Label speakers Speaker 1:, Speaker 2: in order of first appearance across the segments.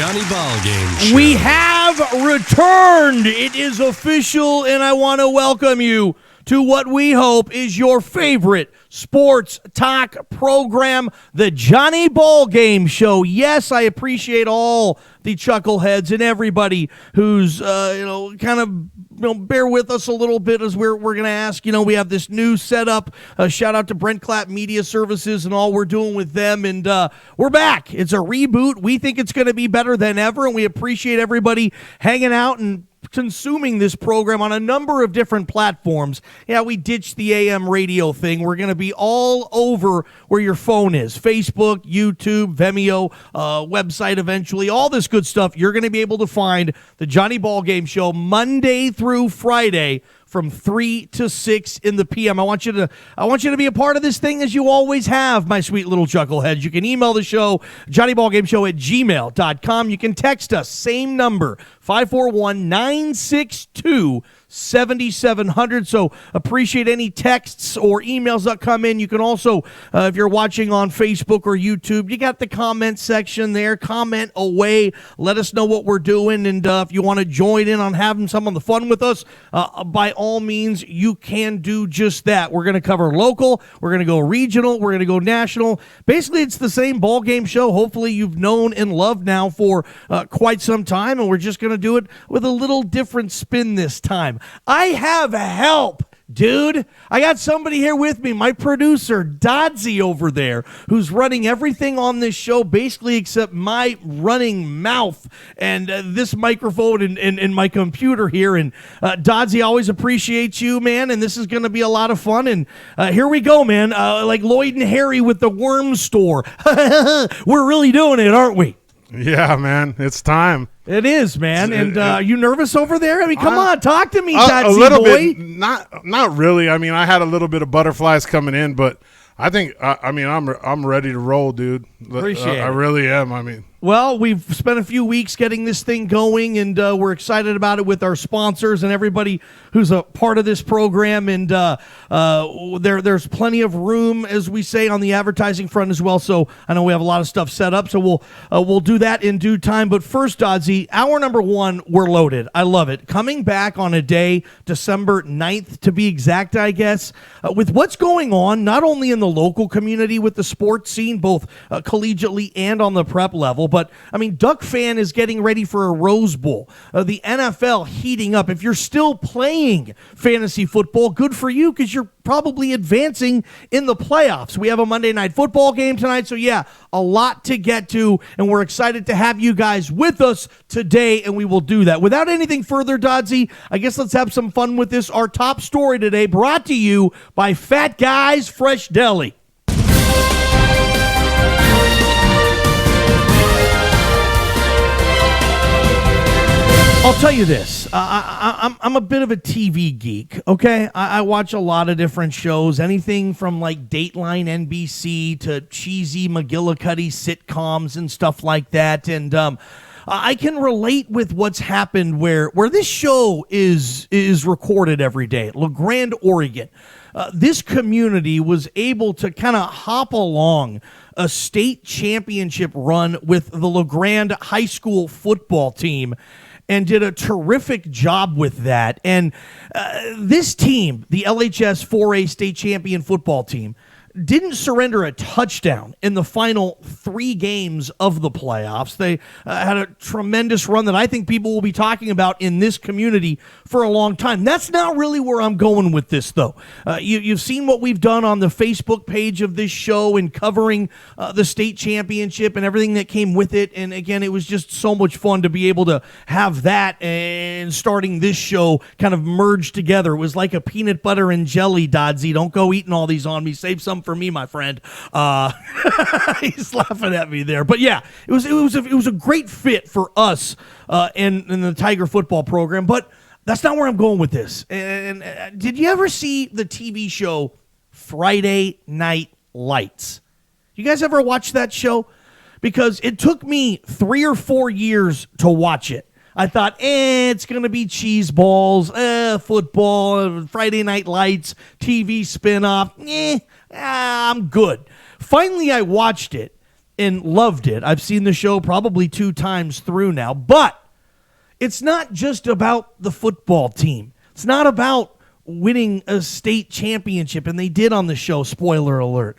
Speaker 1: Johnny Ballgame Show.
Speaker 2: We have returned. It is official, and I want to welcome you to what we hope is your favorite sports talk program, the Johnny Ballgame Show. Yes, I appreciate all the chuckleheads and everybody who's, bear with us a little bit as we're going to ask. We have this new setup. Shout out to Brent Clapp Media Services and all we're doing with them. And we're back. It's a reboot. We think it's going to be better than ever, and we appreciate everybody hanging out and consuming this program on a number of different platforms. Yeah, we ditched the AM radio thing. We're going to be all over where your phone is. Facebook, YouTube, Vimeo, website eventually, all this good stuff. You're going to be able to find the Johnny Ballgame Show Monday through Friday from 3 to 6 in the PM. I want you to be a part of this thing as you always have, my sweet little chuckleheads. You can email the show, johnnyBallGameShow@gmail.com. You can text us, same number, 541-962-7700. So appreciate any texts or emails that come in. You can also, if you're watching on Facebook or YouTube, you got the comment section there. Comment away. Let us know what we're doing. And if you want to join in on having some of the fun with us, by all means, you can do just that. We're going to cover local. We're going to go regional. We're going to go national. Basically, it's the same ball game show. Hopefully, you've known and loved now for quite some time, and we're just going to do it with a little different spin this time. I have help. Dude, I got somebody here with me, my producer, Dodsy over there, who's running everything on this show, basically except my running mouth and this microphone and my computer here. And Dodsy, always appreciate you, man, and this is going to be a lot of fun. And here we go, man, like Lloyd and Harry with the worm store. We're really doing it, aren't we?
Speaker 3: Yeah, man, it's time.
Speaker 2: It is, man. And you nervous over there? I mean, come on, talk to me, Dodsy
Speaker 3: a little
Speaker 2: boy.
Speaker 3: bit. Not really. I mean, I had a little bit of butterflies coming in, but I think I'm ready to roll, dude.
Speaker 2: Appreciate it.
Speaker 3: I really am. I mean.
Speaker 2: Well, we've spent a few weeks getting this thing going, and we're excited about it with our sponsors and everybody who's a part of this program. And there's plenty of room, as we say, on the advertising front as well. So I know we have a lot of stuff set up, so we'll do that in due time. But first, Dodsy, hour number one, we're loaded. I love it. Coming back on a day, December 9th, to be exact, I guess, with what's going on, not only in the local community with the sports scene, both collegiately and on the prep level, but, I mean, Duck Fan is getting ready for a Rose Bowl. The NFL heating up. If you're still playing fantasy football, good for you, because you're probably advancing in the playoffs. We have a Monday Night Football game tonight, so yeah, a lot to get to, and we're excited to have you guys with us today, and we will do that. Without anything further, Dodsy, I guess let's have some fun with this. Our top story today brought to you by Fat Guys Fresh Deli. I'll tell you this, I'm a bit of a TV geek, okay? I watch a lot of different shows, anything from like Dateline NBC to cheesy McGillicuddy sitcoms and stuff like that, and I can relate with what's happened where this show is recorded every day, LeGrand, Oregon. This community was able to kind of hop along a state championship run with the LeGrand high school football team, and did a terrific job with that. And this team, the LHS 4A state champion football team, didn't surrender a touchdown in the final 3 games of the playoffs. They had a tremendous run that I think people will be talking about in this community for a long time. That's not really where I'm going with this, though. You've seen what we've done on the Facebook page of this show in covering the state championship and everything that came with it. And again, it was just so much fun to be able to have that and starting this show kind of merged together. It was like a peanut butter and jelly, Dodsy. Don't go eating all these on me. Save some for me, my friend. He's laughing at me there, but yeah, it was a great fit for us in the Tiger football program. But that's not where I'm going with this. And did you ever see the TV show Friday Night Lights? You guys ever watch that show? Because it took me 3 or 4 years to watch it. I thought, it's going to be cheese balls, football, Friday Night Lights, TV spinoff. I'm good. Finally, I watched it, and loved it. I've seen the show probably 2 times through now, but it's not just about the football team. It's not about winning a state championship, and they did on the show, spoiler alert.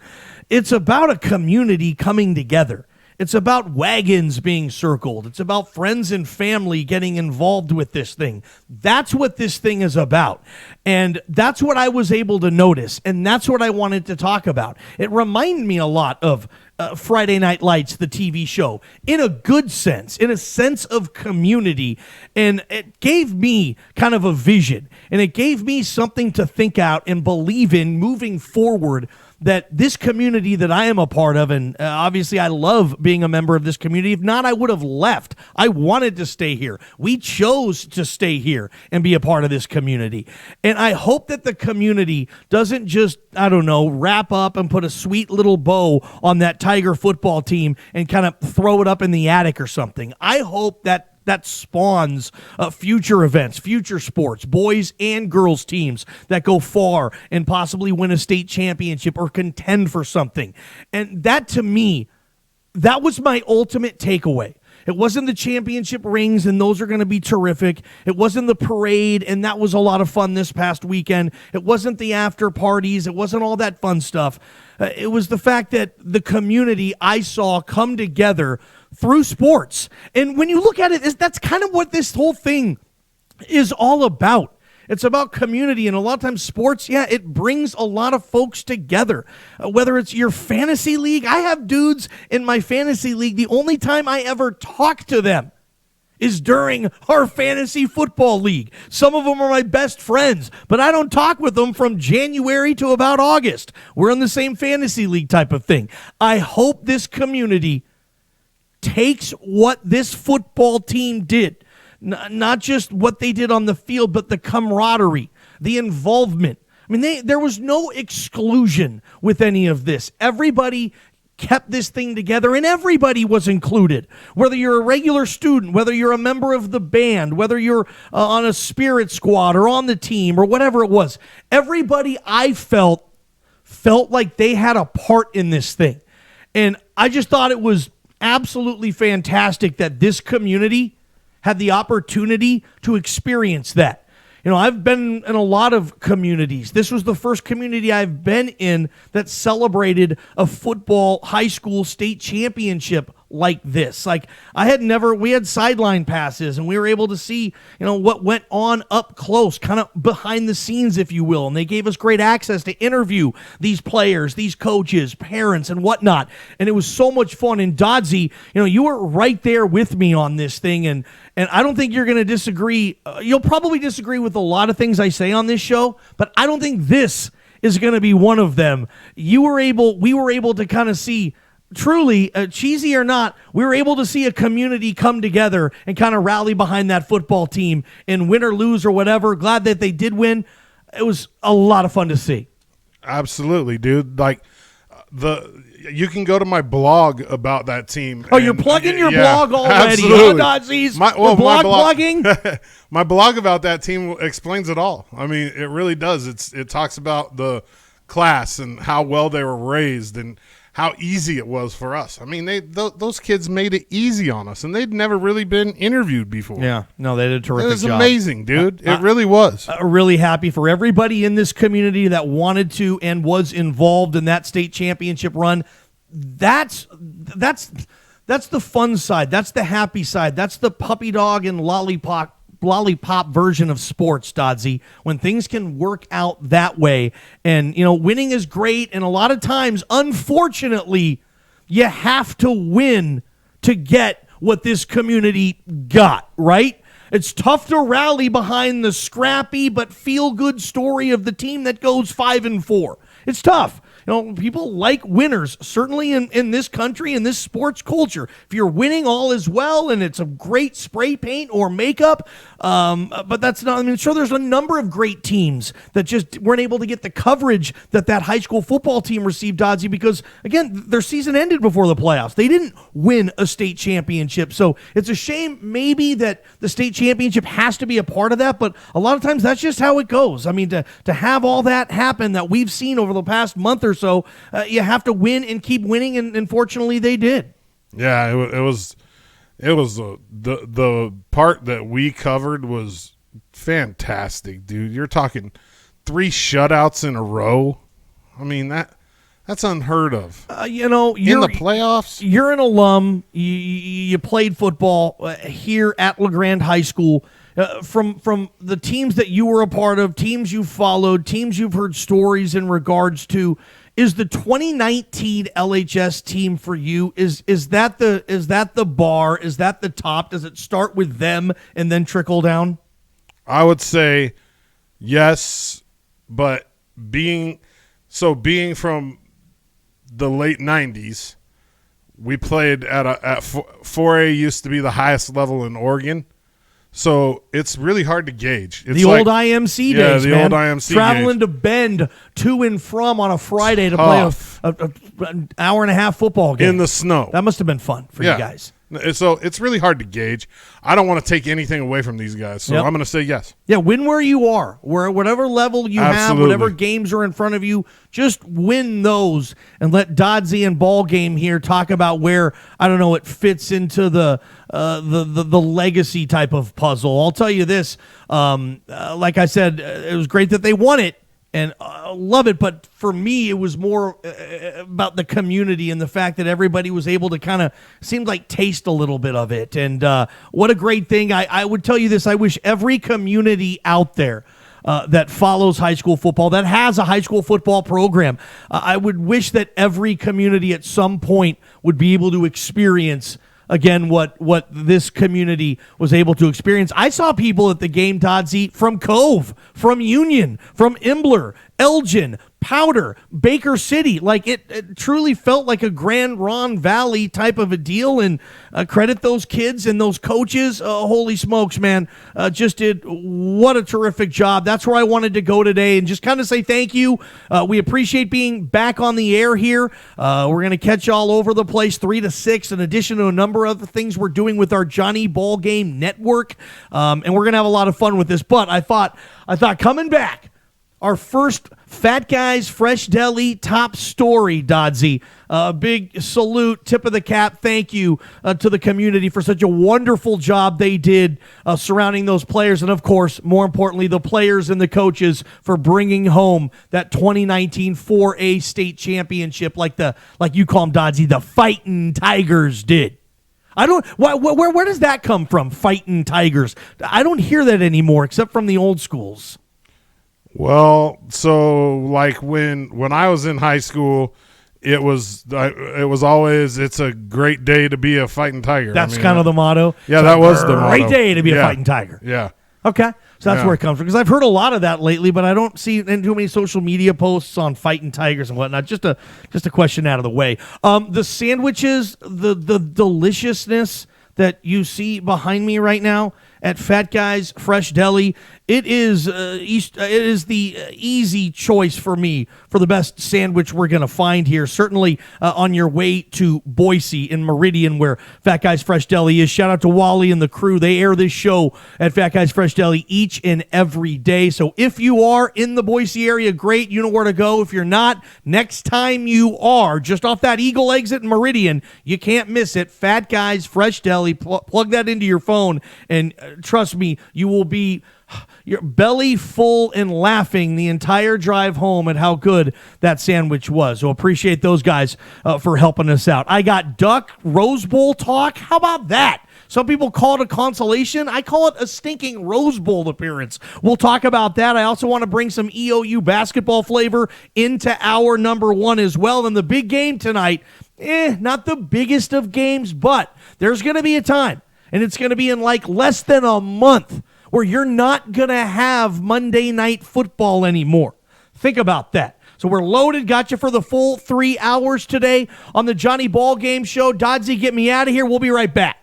Speaker 2: It's about a community coming together. It's about wagons being circled. It's about friends and family getting involved with this thing. That's what this thing is about. And that's what I was able to notice. And that's what I wanted to talk about. It reminded me a lot of Friday Night Lights, the TV show, in a good sense, in a sense of community. And it gave me kind of a vision. And it gave me something to think out and believe in moving forward, that this community that I am a part of, and obviously I love being a member of this community. If not, I would have left. I wanted to stay here. We chose to stay here and be a part of this community. And I hope that the community doesn't just, I don't know, wrap up and put a sweet little bow on that Tiger football team and kind of throw it up in the attic or something. I hope that spawns future events, future sports, boys and girls teams that go far and possibly win a state championship or contend for something. And that, to me, that was my ultimate takeaway. It wasn't the championship rings, and those are going to be terrific. It wasn't the parade, and that was a lot of fun this past weekend. It wasn't the after parties. It wasn't all that fun stuff. It was the fact that the community I saw come together through sports. And when you look at it, that's kind of what this whole thing is all about. It's about community, and a lot of times sports, it brings a lot of folks together. Whether it's your fantasy league, I have dudes in my fantasy league, the only time I ever talk to them is during our fantasy football league. Some of them are my best friends, but I don't talk with them from January to about August. We're in the same fantasy league type of thing. I hope this community takes what this football team did, not just what they did on the field, but the camaraderie, the involvement. I mean, there was no exclusion with any of this. Everybody kept this thing together, and everybody was included. Whether you're a regular student, whether you're a member of the band, whether you're on a spirit squad or on the team or whatever it was, everybody I felt like they had a part in this thing. And I just thought it was absolutely fantastic that this community had the opportunity to experience that. You know, I've been in a lot of communities. This was the first community I've been in that celebrated a football high school state championship like this. Like, we had sideline passes, and we were able to see, what went on up close, kind of behind the scenes, if you will. And they gave us great access to interview these players, these coaches, parents, and whatnot. And it was so much fun. And Dodsey, you were right there with me on this thing. And I don't think you're going to disagree. You'll probably disagree with a lot of things I say on this show, but I don't think this is going to be one of them. We were able to kind of see, truly, cheesy or not, we were able to see a community come together and kind of rally behind that football team, and win or lose or whatever. Glad that they did win. It was a lot of fun to see.
Speaker 3: Absolutely, dude. Like, you can go to my blog about that team.
Speaker 2: Oh, you're plugging your blog already.
Speaker 3: Absolutely.
Speaker 2: Plugging.
Speaker 3: My blog about that team explains it all. I mean, it really does. It talks about the class and how well they were raised and how easy it was for us. I mean, those kids made it easy on us, and they'd never really been interviewed before.
Speaker 2: Yeah, no, they did a terrific job.
Speaker 3: It was amazing, dude. It really was.
Speaker 2: Really happy for everybody in this community that wanted to and was involved in that state championship run. That's the fun side. That's the happy side. That's the puppy dog and lollipop version of sports, Dodsey, when things can work out that way. And, winning is great. And a lot of times, unfortunately, you have to win to get what this community got, right? It's tough to rally behind the scrappy but feel-good story of the team that goes 5-4. It's tough. People like winners, certainly in this country, in this sports culture. If you're winning, all is well, and it's a great spray paint or makeup. But that's not, sure, there's a number of great teams that just weren't able to get the coverage that high school football team received, Dodsey, because, again, their season ended before the playoffs. They didn't win a state championship. So it's a shame maybe that the state championship has to be a part of that, but a lot of times that's just how it goes. I mean, to have all that happen that we've seen over the past month or year. So you have to win and keep winning, and fortunately they did.
Speaker 3: Yeah, it was the part that we covered was fantastic, dude. You're talking 3 shutouts in a row. I mean, that's unheard of.
Speaker 2: You know,
Speaker 3: in the playoffs.
Speaker 2: You're an alum. You played football here at LeGrand High School. From the teams that you were a part of, teams you followed, teams you've heard stories in regards to, is the 2019 LHS team for you? Is that the bar? Is that the top? Does it start with them and then trickle down?
Speaker 3: I would say yes, but being from the late 90s, we played at 4A used to be the highest level in Oregon. So it's really hard to gauge. It's
Speaker 2: the old IMC days, man.
Speaker 3: Old IMC
Speaker 2: Traveling
Speaker 3: days.
Speaker 2: to Bend to and from on a Friday to play an hour and a half football game
Speaker 3: in the snow.
Speaker 2: That must have been fun for you guys.
Speaker 3: So it's really hard to gauge. I don't want to take anything away from these guys, so I'm going to say yes.
Speaker 2: Yeah, win where you are, whatever level you have, whatever games are in front of you, just win those and let Dodsey and Ball Game here talk about where, I don't know, it fits into the legacy type of puzzle. I'll tell you this, like I said, it was great that they won it. And love it, but for me, it was more about the community and the fact that everybody was able to kind of, seemed like, taste a little bit of it. And what a great thing. I would tell you this, I wish every community out there that follows high school football, that has a high school football program, I would wish that every community at some point would be able to experience again what this community was able to experience. I saw people at the game, Dodsey, from Cove, from Union, from Imbler, Elgin, Powder, Baker City. Like it truly felt like a Grand Ronde Valley type of a deal, and credit those kids and those coaches. Holy smokes, man. Just did what a terrific job. That's where I wanted to go today and just kind of say thank you. We appreciate being back on the air here. We're going to catch you all over the place 3 to 6, in addition to a number of the things we're doing with our Johnny Ball Game Network. And we're going to have a lot of fun with this. But I thought coming back, our first Fat Guys Fresh Deli top story, Dodsey. Big salute, tip of the cap, thank you to the community for such a wonderful job they did surrounding those players. And, of course, more importantly, the players and the coaches for bringing home that 2019 4A state championship like you call them, Dodsey, the Fightin' Tigers did. Where does that come from, Fightin' Tigers? I don't hear that anymore except from the old schools.
Speaker 3: Well, so like when I was in high school, it was always, it's a great day to be a fighting tiger.
Speaker 2: That's kind of the motto.
Speaker 3: Yeah, that was the motto.
Speaker 2: Great day to be a fighting tiger.
Speaker 3: Yeah.
Speaker 2: Okay, so that's where it comes from, because I've heard a lot of that lately, but I don't see too many social media posts on fighting tigers and whatnot. Just a question out of the way. The sandwiches, the deliciousness that you see behind me right now at Fat Guys Fresh Deli, it is the easy choice for me for the best sandwich we're going to find here. Certainly on your way to Boise in Meridian, where Fat Guys Fresh Deli is. Shout out to Wally and the crew. They air this show at Fat Guys Fresh Deli each and every day. So if you are in the Boise area, great. You know where to go. If you're not, next time you are, just off that Eagle exit in Meridian, you can't miss it. Fat Guys Fresh Deli. Plug that into your phone, and trust me, you will be your belly full and laughing the entire drive home at how good that sandwich was. So appreciate those guys for helping us out. I got Duck Rose Bowl talk. How about that? Some people call it a consolation. I call it a stinking Rose Bowl appearance. We'll talk about that. I also want to bring some EOU basketball flavor into our number one as well. And the big game tonight, not the biggest of games, but there's going to be a time, and it's going to be in like less than a month, where you're not going to have Monday Night Football anymore. Think about that. So we're loaded, got you for the full 3 hours today on the Johnny Ball Game Show. Dodsey, get me out of here. We'll be right back.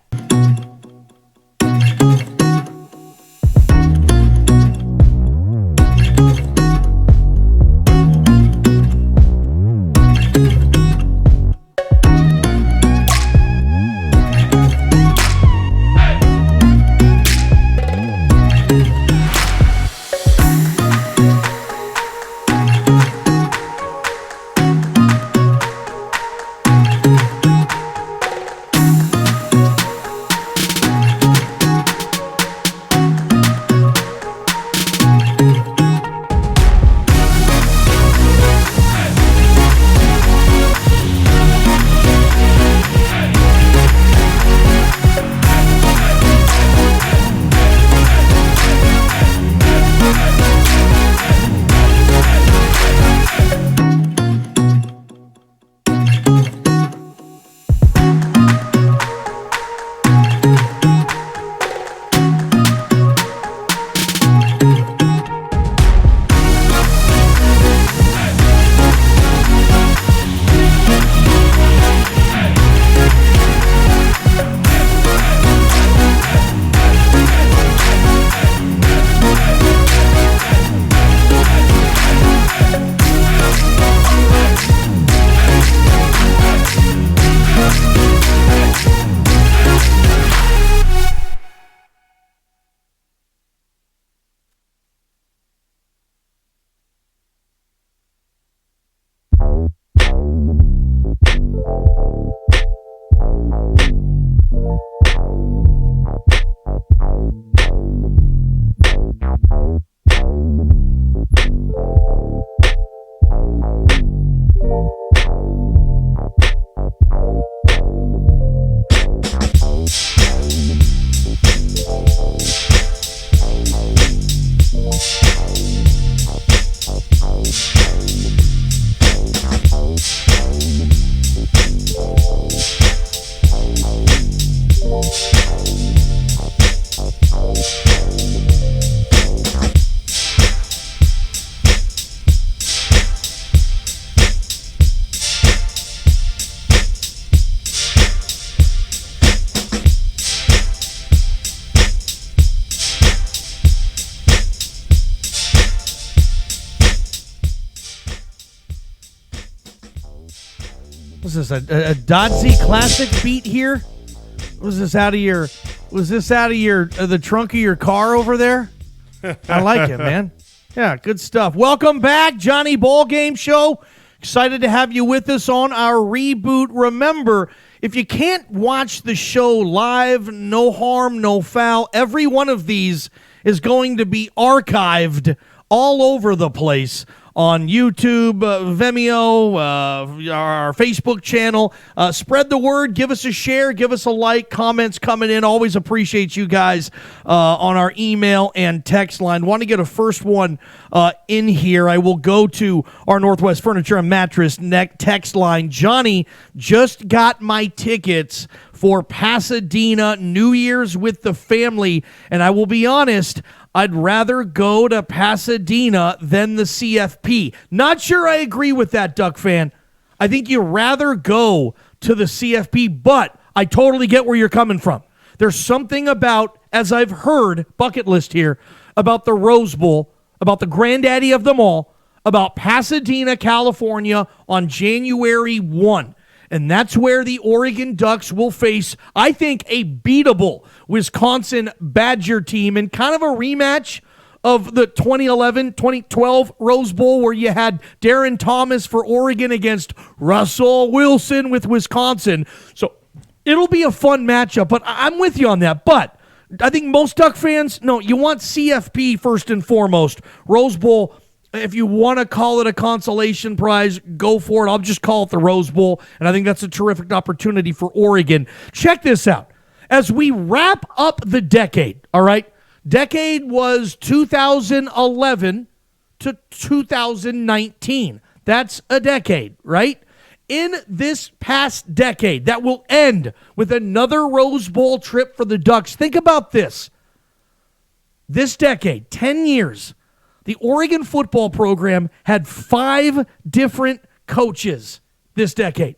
Speaker 2: Was this a Dodsey Classic beat here? Was this out of your the trunk of your car over there? I like it, man. Yeah, good stuff. Welcome back, Johnny Ball Game Show. Excited to have you with us on our reboot. Remember, if you can't watch the show live, no harm, no foul. Every one of these is going to be archived all over the place on YouTube, Vimeo, our Facebook channel. Spread the word. Give us a share. Give us a like. Comments coming in. Always appreciate you guys on our email and text line. Want to get a first one in here. I will go to our Northwest Furniture and Mattress text line. Johnny, just got my tickets for Pasadena New Year's with the family, and I will be honest, I'd rather go to Pasadena than the CFP. Not sure I agree with that, Duck fan. I think you'd rather go to the CFP, but I totally get where you're coming from. There's something about, as I've heard, bucket list here, about the Rose Bowl, about the granddaddy of them all, about Pasadena, California on January 1. And that's where the Oregon Ducks will face, I think, a beatable Wisconsin Badger team in kind of a rematch of the 2011-2012 Rose Bowl where you had Darren Thomas for Oregon against Russell Wilson with Wisconsin. So it'll be a fun matchup, but I'm with you on that. But I think most Duck fans, no, you want CFP first and foremost. Rose Bowl, if you want to call it a consolation prize, go for it. I'll just call it the Rose Bowl, and I think that's a terrific opportunity for Oregon. Check this out. As we wrap up the decade, all right? Decade was 2011 to 2019. That's a decade, right? In this past decade, that will end with another Rose Bowl trip for the Ducks. Think about this. This decade, 10 years, the Oregon football program had 5 different coaches this decade.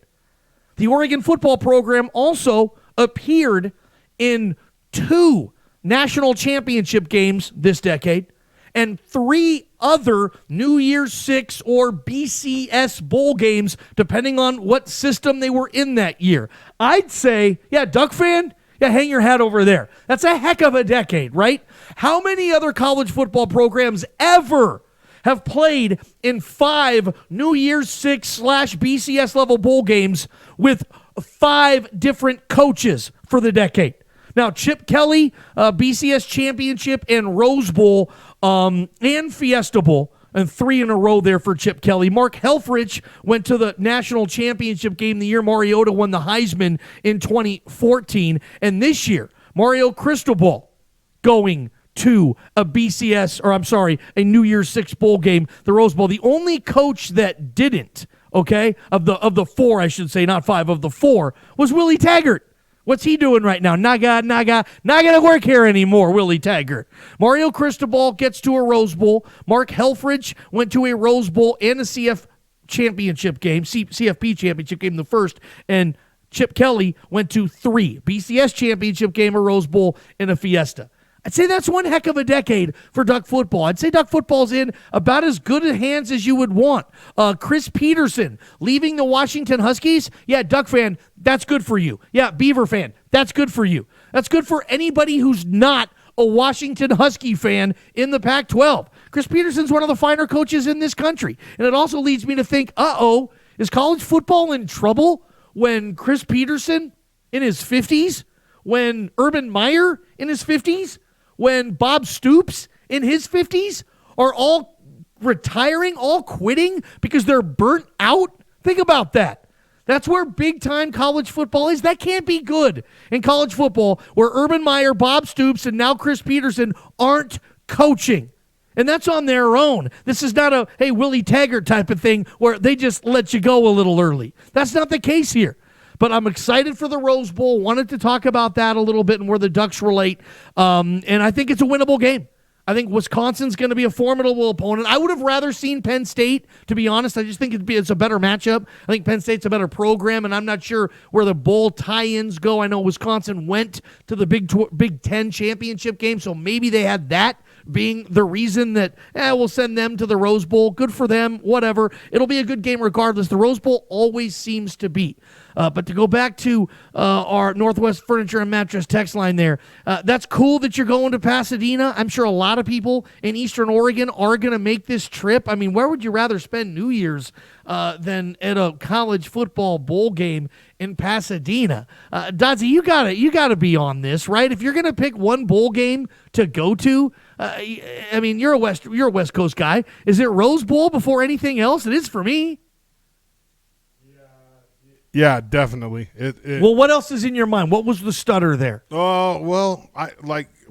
Speaker 2: The Oregon football program also appeared in 2 national championship games this decade and 3 other New Year's Six or BCS bowl games, depending on what system they were in that year. I'd say, yeah, Duck fan, yeah, hang your hat over there. That's a heck of a decade, right? How many other college football programs ever have played in 5 New Year's Six / BCS level bowl games with 5 different coaches for the decade? Now, Chip Kelly, BCS Championship and Rose Bowl and Fiesta Bowl, and 3 in a row there for Chip Kelly. Mark Helfrich went to the national championship game the year Mariota won the Heisman in 2014. And this year, Mario Cristobal going to a New Year's Six bowl game, the Rose Bowl. The only coach that didn't, okay, of the 4, I should say, not 5, of the 4, was Willie Taggart. What's he doing right now? Not gonna work here anymore, Willie Taggart. Mario Cristobal gets to a Rose Bowl. Mark Helfrich went to a Rose Bowl and a CFP championship game, the first, and Chip Kelly went to 3, BCS championship game, a Rose Bowl, and a Fiesta. I'd say that's one heck of a decade for Duck football. I'd say Duck football's in about as good a hands as you would want. Chris Peterson leaving the Washington Huskies. Yeah, Duck fan, that's good for you. Yeah, Beaver fan, that's good for you. That's good for anybody who's not a Washington Husky fan in the Pac-12. Chris Peterson's one of the finer coaches in this country. And it also leads me to think, is college football in trouble when Chris Peterson in his 50s, when Urban Meyer in his 50s, when Bob Stoops in his 50s are all retiring, all quitting because they're burnt out? Think about that. That's where big-time college football is. That can't be good in college football where Urban Meyer, Bob Stoops, and now Chris Peterson aren't coaching. And that's on their own. This is not a, hey, Willie Taggart type of thing where they just let you go a little early. That's not the case here. But I'm excited for the Rose Bowl. Wanted to talk about that a little bit and where the Ducks relate. And I think it's a winnable game. I think Wisconsin's going to be a formidable opponent. I would have rather seen Penn State, to be honest. I just think it's a better matchup. I think Penn State's a better program, and I'm not sure where the bowl tie-ins go. I know Wisconsin went to the Big Ten championship game, so maybe they had that being the reason that we'll send them to the Rose Bowl. Good for them, whatever. It'll be a good game regardless. The Rose Bowl always seems to beat. But to go back to our Northwest Furniture and Mattress text line there, that's cool that you're going to Pasadena. I'm sure a lot of people in Eastern Oregon are going to make this trip. I mean, where would you rather spend New Year's than at a college football bowl game in Pasadena? Dodzy, you gotta be on this, right? If you're going to pick one bowl game to go to, I mean, you're a West Coast guy. Is it Rose Bowl before anything else? It is for me.
Speaker 3: Yeah, definitely.
Speaker 2: Well, what else is in your mind? What was the stutter there?
Speaker 3: Well,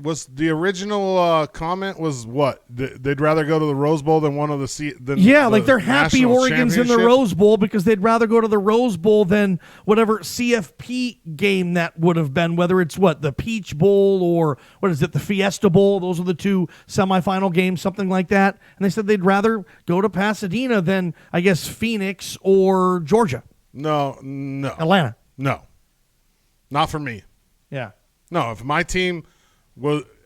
Speaker 3: was the original comment was what they'd rather go to the Rose Bowl than one of the
Speaker 2: they're happy Oregon's in the Rose Bowl because they'd rather go to the Rose Bowl than whatever CFP game that would have been, whether it's the Peach Bowl or what is it, the Fiesta Bowl. Those are the two semifinal games, something like that. And they said they'd rather go to Pasadena than, I guess, Phoenix or Georgia.
Speaker 3: No.
Speaker 2: Atlanta.
Speaker 3: No. Not for me.
Speaker 2: Yeah.
Speaker 3: No, if my team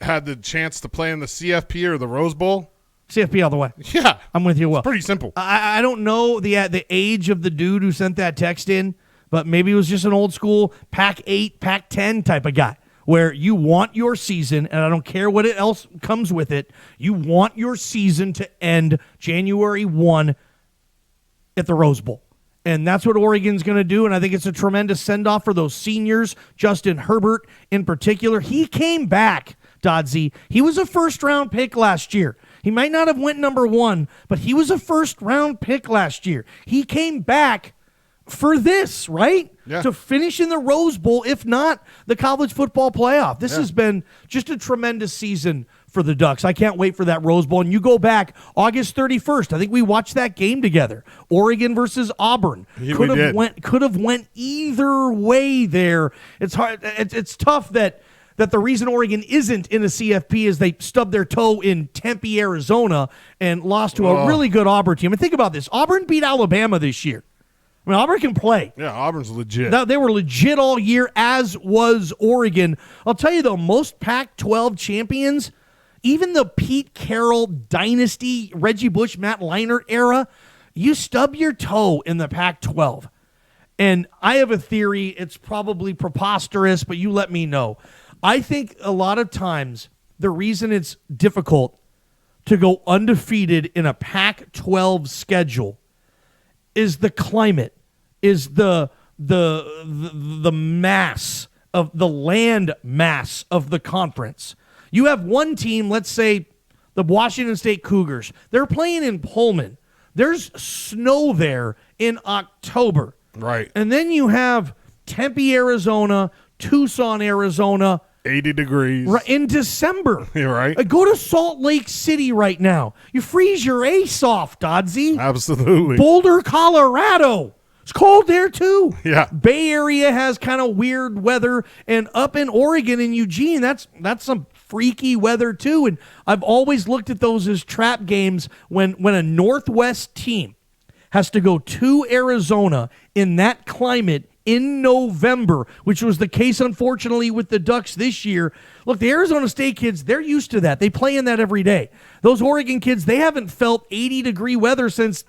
Speaker 3: had the chance to play in the CFP or the Rose Bowl,
Speaker 2: CFP all the way.
Speaker 3: Yeah.
Speaker 2: I'm with you. Well,
Speaker 3: it's pretty simple.
Speaker 2: I don't know the age of the dude who sent that text in, but maybe it was just an old school Pac-8, Pac-10 type of guy where you want your season, and I don't care what else comes with it, you want your season to end January 1 at the Rose Bowl. And that's what Oregon's going to do, and I think it's a tremendous send-off for those seniors, Justin Herbert in particular. He came back, Dodsey. He was a first-round pick last year. He might not have went number 1, but he was a first-round pick last year. He came back for this, right?
Speaker 3: Yeah.
Speaker 2: To finish in the Rose Bowl, if not the college football playoff. This has been just a tremendous season for the Ducks. I can't wait for that Rose Bowl. And you go back August 31st. I think we watched that game together. Oregon versus Auburn.
Speaker 3: Yeah,
Speaker 2: could have went either way there. It's hard. It's tough that the reason Oregon isn't in a CFP is they stubbed their toe in Tempe, Arizona, and lost to a really good Auburn team. And think about this. Auburn beat Alabama this year. I mean, Auburn can play.
Speaker 3: Yeah, Auburn's legit.
Speaker 2: Now, they were legit all year, as was Oregon. I'll tell you, though, most Pac-12 champions, even the Pete Carroll dynasty, Reggie Bush, Matt Leinart era, you stub your toe in the Pac-12. And I have a theory. It's probably preposterous, but you let me know. I think a lot of times the reason it's difficult to go undefeated in a Pac-12 schedule is the climate, is the mass of the land mass of the conference. You have one team, let's say the Washington State Cougars. They're playing in Pullman. There's snow there in October.
Speaker 3: Right.
Speaker 2: And then you have Tempe, Arizona, Tucson, Arizona.
Speaker 3: 80 degrees.
Speaker 2: Right, in December.
Speaker 3: You're right.
Speaker 2: Go to Salt Lake City right now. You freeze your ace off, Dodsey.
Speaker 3: Absolutely.
Speaker 2: Boulder, Colorado. It's cold there, too.
Speaker 3: Yeah.
Speaker 2: Bay Area has kind of weird weather. And up in Oregon and Eugene, that's some freaky weather, too. And I've always looked at those as trap games when a Northwest team has to go to Arizona in that climate in November, which was the case, unfortunately, with the Ducks this year. Look, the Arizona State kids, they're used to that. They play in that every day. Those Oregon kids, they haven't felt 80-degree weather since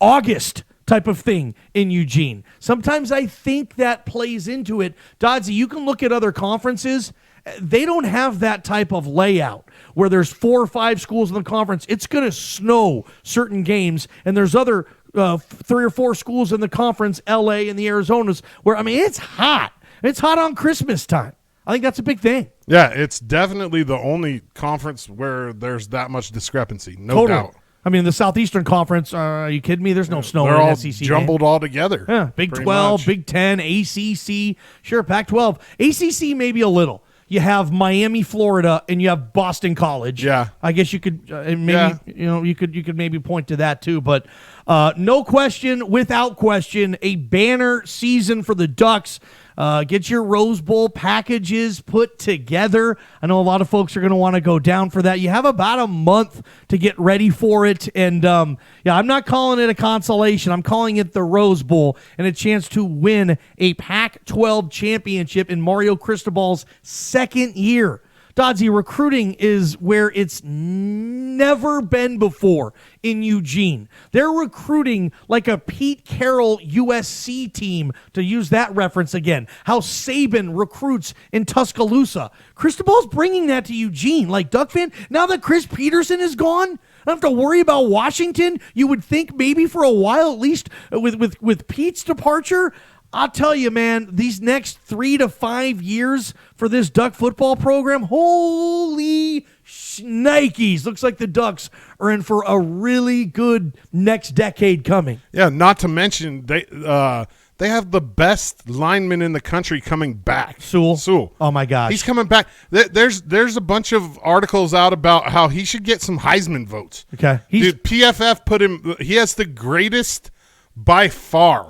Speaker 2: August type of thing in Eugene. Sometimes I think that plays into it. Dodsey, you can look at other conferences. They don't have that type of layout where there's 4 or 5 schools in the conference. It's going to snow certain games, and there's other 3 or 4 schools in the conference, LA and the Arizonas, where, I mean, it's hot. It's hot on Christmas time. I think that's a big thing.
Speaker 3: Yeah, it's definitely the only conference where there's that much discrepancy, no doubt.
Speaker 2: I mean, the Southeastern Conference, are you kidding me? There's no snow
Speaker 3: They're
Speaker 2: in
Speaker 3: all
Speaker 2: SEC.
Speaker 3: jumbled all together.
Speaker 2: Yeah, Big 12,
Speaker 3: much.
Speaker 2: Big 10, ACC, sure, Pac-12. ACC maybe a little. You have Miami, Florida, and you have Boston College.
Speaker 3: Yeah,
Speaker 2: I guess you could you could maybe point to that too. But no question, without question, a banner season for the Ducks. Get your Rose Bowl packages put together. I know a lot of folks are going to want to go down for that. You have about a month to get ready for it. And, I'm not calling it a consolation. I'm calling it the Rose Bowl and a chance to win a Pac-12 championship in Mario Cristobal's second year. Dodsy, recruiting is where it's never been before in Eugene. They're recruiting like a Pete Carroll USC team, to use that reference again. How Saban recruits in Tuscaloosa. Cristobal's bringing that to Eugene. Like, Duck fan, now that Chris Peterson is gone, I don't have to worry about Washington. You would think maybe for a while, at least with Pete's departure. I'll tell you, man, these next 3 to 5 years for this Duck football program, holy shnikes. Looks like the Ducks are in for a really good next decade coming.
Speaker 3: Yeah, not to mention they have the best lineman in the country coming back. Sewell.
Speaker 2: Oh, my gosh.
Speaker 3: He's coming back. There's a bunch of articles out about how he should get some Heisman votes.
Speaker 2: Okay.
Speaker 3: Dude, PFF put him – he has the greatest by far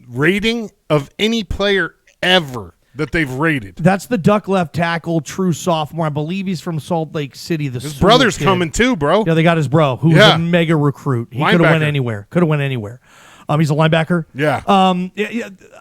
Speaker 3: rating of any player ever that they've rated.
Speaker 2: That's the Duck left tackle, true sophomore. I believe he's from Salt Lake City.
Speaker 3: His brother's coming too, bro.
Speaker 2: Yeah, they got his bro, who's a mega recruit. He could have went anywhere. He's a linebacker.
Speaker 3: Yeah.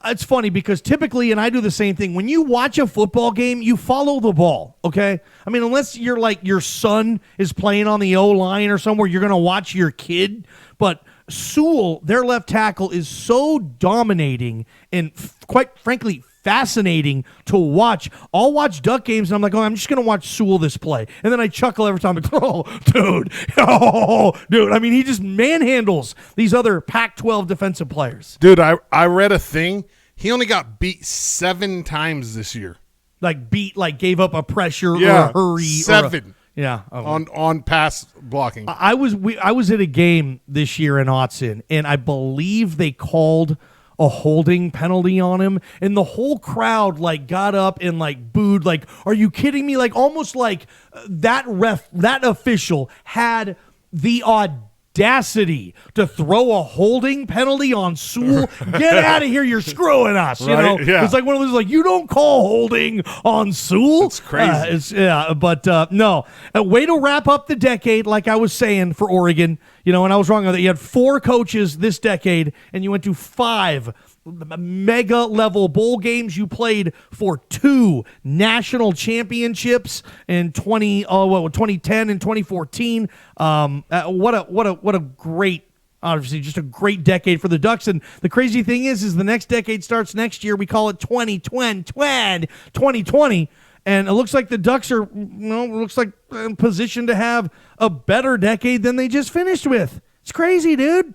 Speaker 2: It's funny because typically, and I do the same thing, when you watch a football game, you follow the ball, okay? I mean, unless you're like your son is playing on the O-line or somewhere, you're going to watch your kid. But Sewell, their left tackle, is so dominating and quite frankly fascinating to watch. I'll watch Duck games and I'm like, I'm just going to watch Sewell this play. And then I chuckle every time. Dude. I mean, he just manhandles these other Pac-12 defensive players.
Speaker 3: Dude, I read a thing. He only got beat 7 times this year.
Speaker 2: Gave up a pressure or a hurry.
Speaker 3: 7. On pass blocking.
Speaker 2: I was at a game this year in Autzen, and I believe they called a holding penalty on him, and the whole crowd got up and booed. Are you kidding me? Almost like that official had the audacity to throw a holding penalty on Sewell. Get out of here, you're screwing us.
Speaker 3: Right? Yeah.
Speaker 2: It's like one of those, you don't call holding on Sewell.
Speaker 3: It's crazy.
Speaker 2: No. Way to wrap up the decade, like I was saying, for Oregon. And I was wrong on that. You had 4 coaches this decade, and you went to 5 mega level bowl games. You played for 2 national championships in 2010 and 2014. What a great, obviously just a great decade for the Ducks. And the crazy thing is the next decade starts next year. We call it 2020. And it looks like the Ducks are, in position to have a better decade than they just finished with. It's crazy, dude.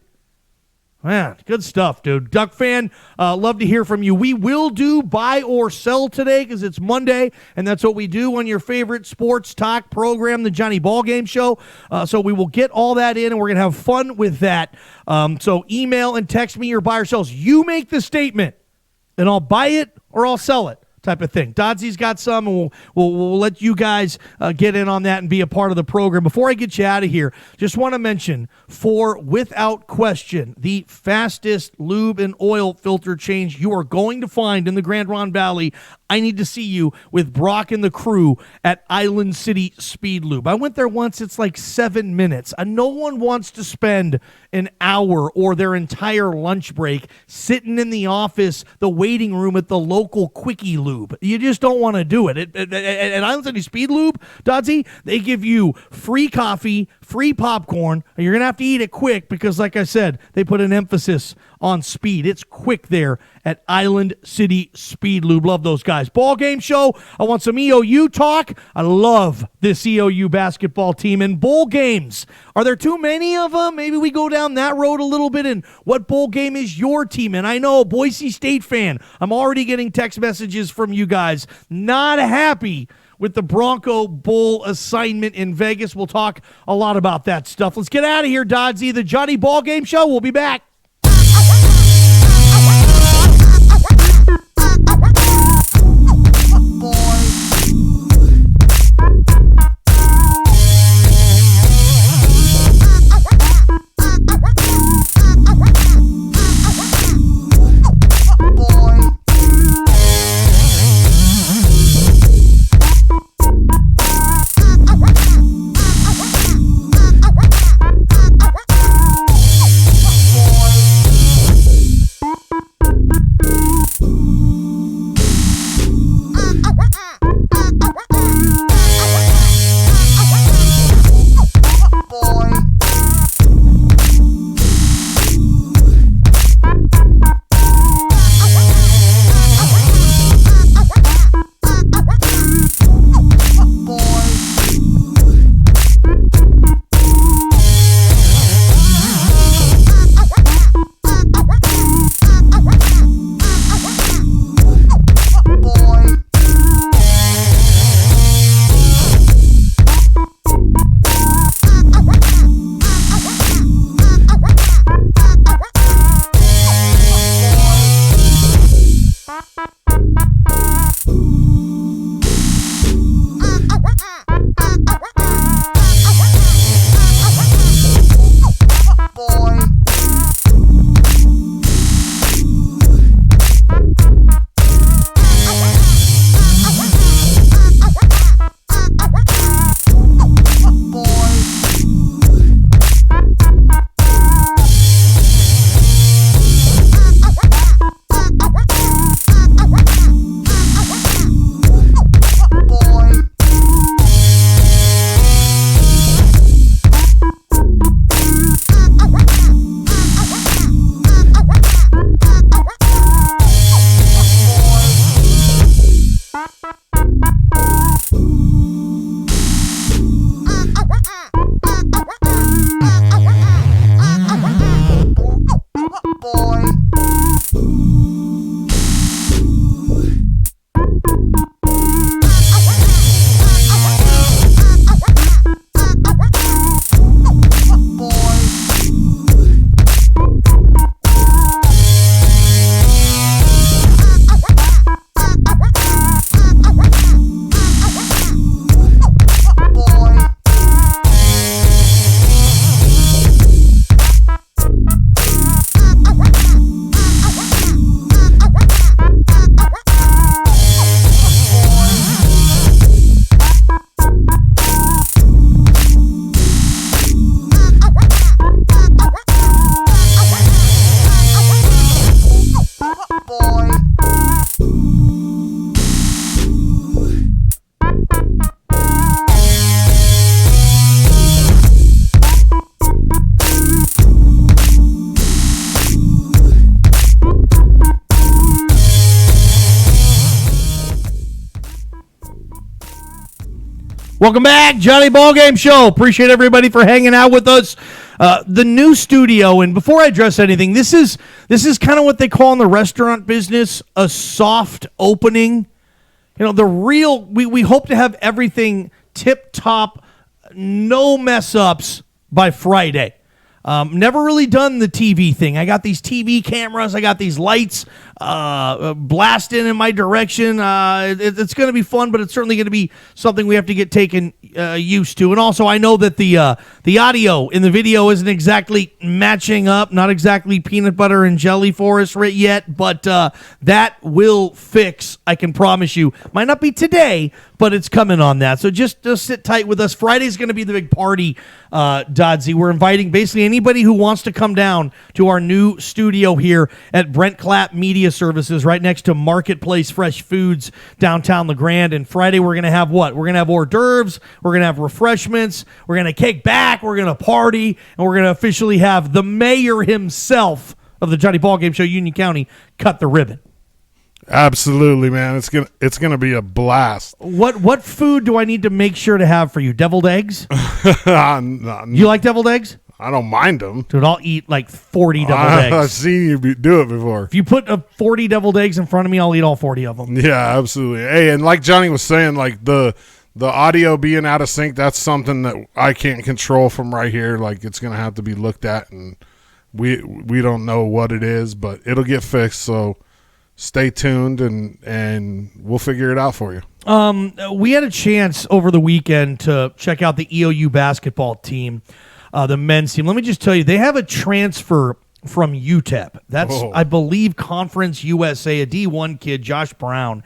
Speaker 2: Man, good stuff, dude. Duck fan, love to hear from you. We will do buy or sell today because it's Monday, and that's what we do on your favorite sports talk program, the Johnny Ballgame Show. So we will get all that in, and we're going to have fun with that. So email and text me your buy or sells. You make the statement, and I'll buy it or I'll sell it. Type of thing. Dodsy's got some, and we'll let you guys get in on that and be a part of the program. Before I get you out of here, just want to mention, for without question, the fastest lube and oil filter change you are going to find in the Grand Ronde Valley. I need to see you with Brock and the crew at Island City Speed Lube. I went there once. It's 7 minutes. No one wants to spend an hour or their entire lunch break sitting in the office, the waiting room at the local Quickie Lube. You just don't want to do it. At Island City Speed Lube, Dodsy, they give you free coffee, free popcorn, and you're going to have to eat it quick because, like I said, they put an emphasis on speed. It's quick there at Island City Speed Lube. Love those guys. Ball game show. I want some EOU talk. I love this EOU basketball team. And bowl games, are there too many of them? Maybe we go down that road a little bit. And what bowl game is your team? And I know, Boise State fan, I'm already getting text messages from you guys. Not happy with the Bronco Bowl assignment in Vegas. We'll talk a lot about that stuff. Let's get out of here, Dodsy. The Johnny Ball Game Show. We'll be back. Welcome back, Johnny Ballgame Show. Appreciate everybody for hanging out with us. The new studio, and before I address anything, this is kind of what they call in the restaurant business a soft opening. You know, the real, we hope to have everything tip-top, no mess-ups by Friday. Never really done the TV thing. I got these TV cameras. I got these lights blasting in my direction. It's going to be fun, but it's certainly going to be something we have to get taken used to. And also, I know that the audio in the video isn't exactly matching up, not exactly peanut butter and jelly for us yet, but that will fix, I can promise you. Might not be today, but it's coming on that. So just sit tight with us. Friday's going to be the big party, Dodsy. We're inviting basically anybody who wants to come down to our new studio here at Brent Clapp Media Services right next to Marketplace Fresh Foods downtown LeGrand. And Friday we're going to have what? We're going to have hors d'oeuvres. We're going to have refreshments. We're going to kick back. We're going to party. And we're going to officially have the mayor himself of the Johnny Ballgame Show, Union County, cut the ribbon.
Speaker 3: Absolutely, man. It's gonna be a blast.
Speaker 2: What food do I need to make sure to have for you? Deviled eggs?
Speaker 3: No,
Speaker 2: You like deviled eggs?
Speaker 3: I don't mind them.
Speaker 2: Dude, I'll eat like 40 deviled
Speaker 3: I've
Speaker 2: eggs.
Speaker 3: seen you do it before.
Speaker 2: If you put 40 deviled eggs in front of me, I'll eat all 40 of them.
Speaker 3: Yeah, absolutely. Hey, and like Johnny was saying, like the audio being out of sync, that's something that I can't control from right here. Like it's gonna have to be looked at, and we don't know what it is, but it'll get fixed. So stay tuned, and we'll figure it out for you.
Speaker 2: We had a chance over the weekend to check out the EOU basketball team, the men's team. Let me just tell you, they have a transfer from UTEP. That's, I believe, Conference USA, a D1 kid, Josh Brown.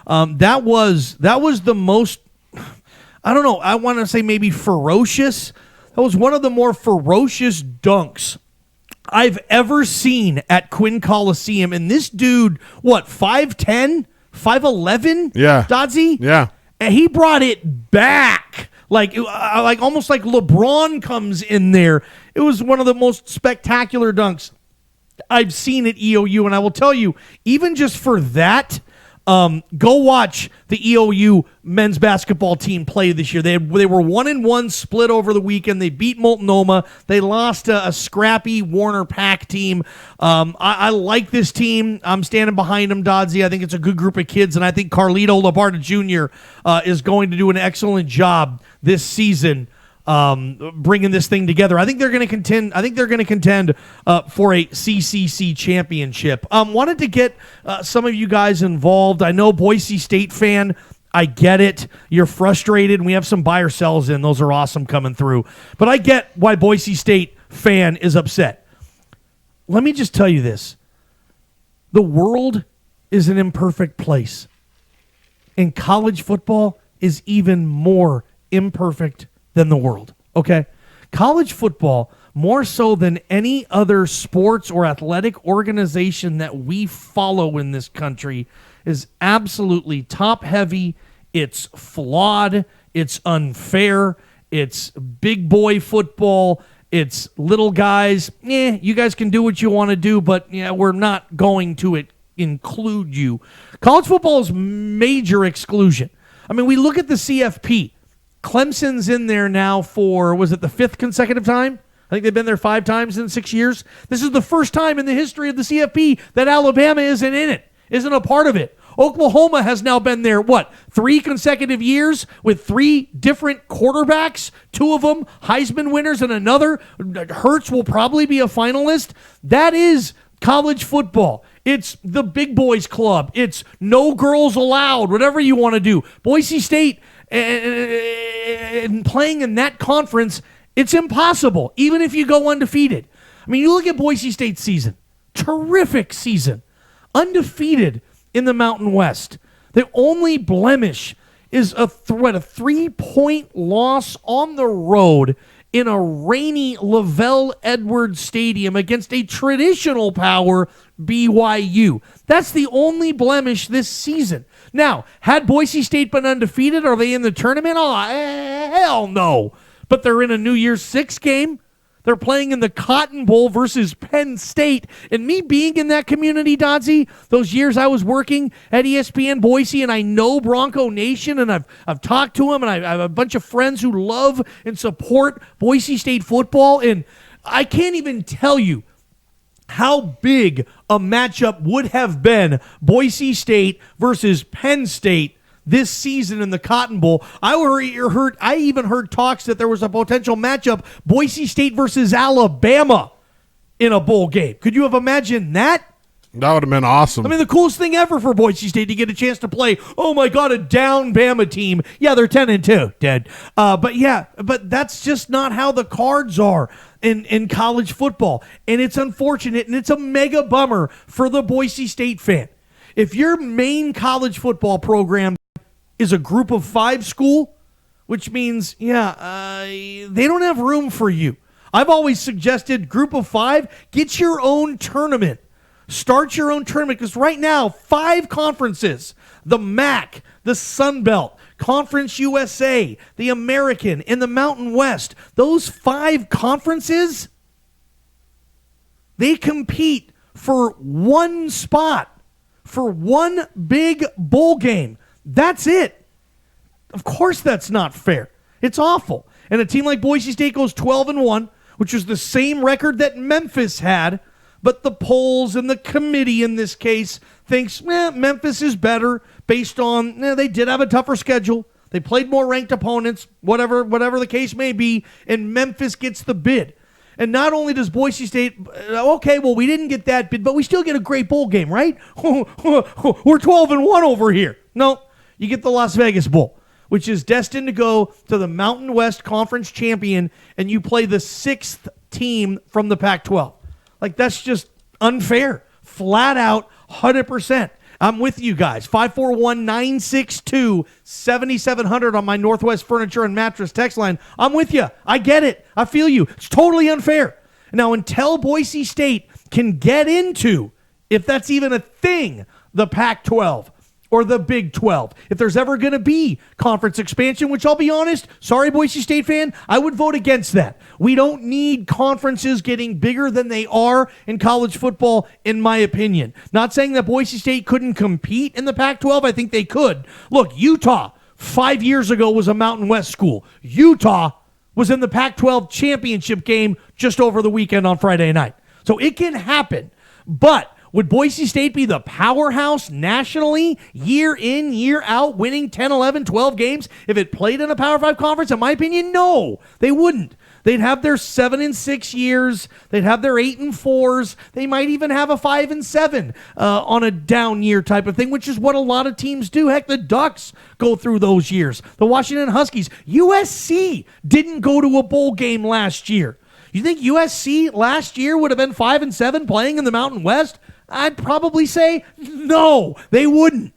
Speaker 2: That was the most, I don't know, I want to say maybe ferocious. That was one of the more ferocious dunks I've ever seen at Quinn Coliseum. And this dude, what, 5'10", 5'11"?
Speaker 3: Yeah.
Speaker 2: Dodsy?
Speaker 3: Yeah.
Speaker 2: And he brought it back. Like almost like LeBron comes in there. It was one of the most spectacular dunks I've seen at EOU. And I will tell you, even just for that, go watch the EOU men's basketball team play this year. They were 1-1 split over the weekend. They beat Multnomah. They lost a scrappy Warner Pack team. I like this team. I'm standing behind them, Dodsy. I think it's a good group of kids, and I think Carlito Labarta Jr. Is going to do an excellent job this season bringing this thing together. I think they're going to contend. For a CCC championship. Wanted to get some of you guys involved. I know Boise State fan. I get it. You're frustrated. We have some buy or sells in. Those are awesome coming through. But I get why Boise State fan is upset. Let me just tell you this. The world is an imperfect place. And college football is even more imperfect than the world, okay? College football, more so than any other sports or athletic organization that we follow in this country, is absolutely top-heavy. It's flawed. It's unfair. It's big boy football. It's little guys. You guys can do what you want to do, but we're not going to include you. College football is major exclusion. I mean, we look at the CFP. Clemson's in there now for, was it the 5th consecutive time? I think they've been there 5 times in 6 years. This is the first time in the history of the CFP that Alabama isn't in it, isn't a part of it. Oklahoma has now been there, 3 consecutive years with 3 different quarterbacks, 2 of them Heisman winners and another. Hurts will probably be a finalist. That is college football. It's the big boys club. It's no girls allowed, whatever you want to do. Boise State and playing in that conference, it's impossible, even if you go undefeated. I mean, you look at Boise State's season. Terrific season. Undefeated in the Mountain West. The only blemish is a 3-point loss on the road in a rainy Lavelle Edwards Stadium against a traditional power BYU. That's the only blemish this season. Now, had Boise State been undefeated, are they in the tournament? Oh, hell no. But they're in a New Year's Six game. They're playing in the Cotton Bowl versus Penn State. And me being in that community, Dodsy, those years I was working at ESPN Boise, and I know Bronco Nation, and I've talked to them, and I have a bunch of friends who love and support Boise State football, and I can't even tell you how big a matchup would have been Boise State versus Penn State this season in the Cotton Bowl. I even heard talks that there was a potential matchup, Boise State versus Alabama in a bowl game. Could you have imagined that?
Speaker 3: That would have been awesome.
Speaker 2: I mean, the coolest thing ever for Boise State to get a chance to play. Oh my God, a down Bama team. Yeah, they're 10-2, dead. But that's just not how the cards are in college football, and it's unfortunate, and it's a mega bummer for the Boise State fan. If your main college football program is a group of 5 school, which means, they don't have room for you. I've always suggested group of 5, get your own tournament. Start your own tournament, because right now, 5 conferences, the MAC, the Sun Belt, Conference USA, the American, and the Mountain West, those 5 conferences, they compete for one spot, for one big bowl game. That's it. Of course that's not fair. It's awful. And a team like Boise State goes 12-1, which is the same record that Memphis had, but the polls and the committee in this case thinks Memphis is better based on they did have a tougher schedule. They played more ranked opponents, whatever the case may be, and Memphis gets the bid. And not only does Boise State, we didn't get that bid, but we still get a great bowl game, right? We're 12-1 over here. No. You get the Las Vegas Bowl, which is destined to go to the Mountain West Conference champion, and you play the 6th team from the Pac-12. Like, that's just unfair. Flat out, 100%. I'm with you guys. 541-962-7700 on my Northwest Furniture and Mattress text line. I'm with you. I get it. I feel you. It's totally unfair. Now, until Boise State can get into, if that's even a thing, the Pac-12, or the Big 12. If there's ever going to be conference expansion, which I'll be honest, sorry, Boise State fan, I would vote against that. We don't need conferences getting bigger than they are in college football, in my opinion. Not saying that Boise State couldn't compete in the Pac-12. I think they could. Look, Utah 5 years ago was a Mountain West school. Utah was in the Pac-12 championship game just over the weekend on Friday night. So it can happen. But would Boise State be the powerhouse nationally, year in, year out, winning 10, 11, 12 games if it played in a Power 5 conference? In my opinion, no, they wouldn't. They'd have their 7-6 years. They'd have their 8-4s. They might even have a 5-7 on a down year type of thing, which is what a lot of teams do. Heck, the Ducks go through those years. The Washington Huskies. USC didn't go to a bowl game last year. You think USC last year would have been 5-7 playing in the Mountain West? I'd probably say no, they wouldn't.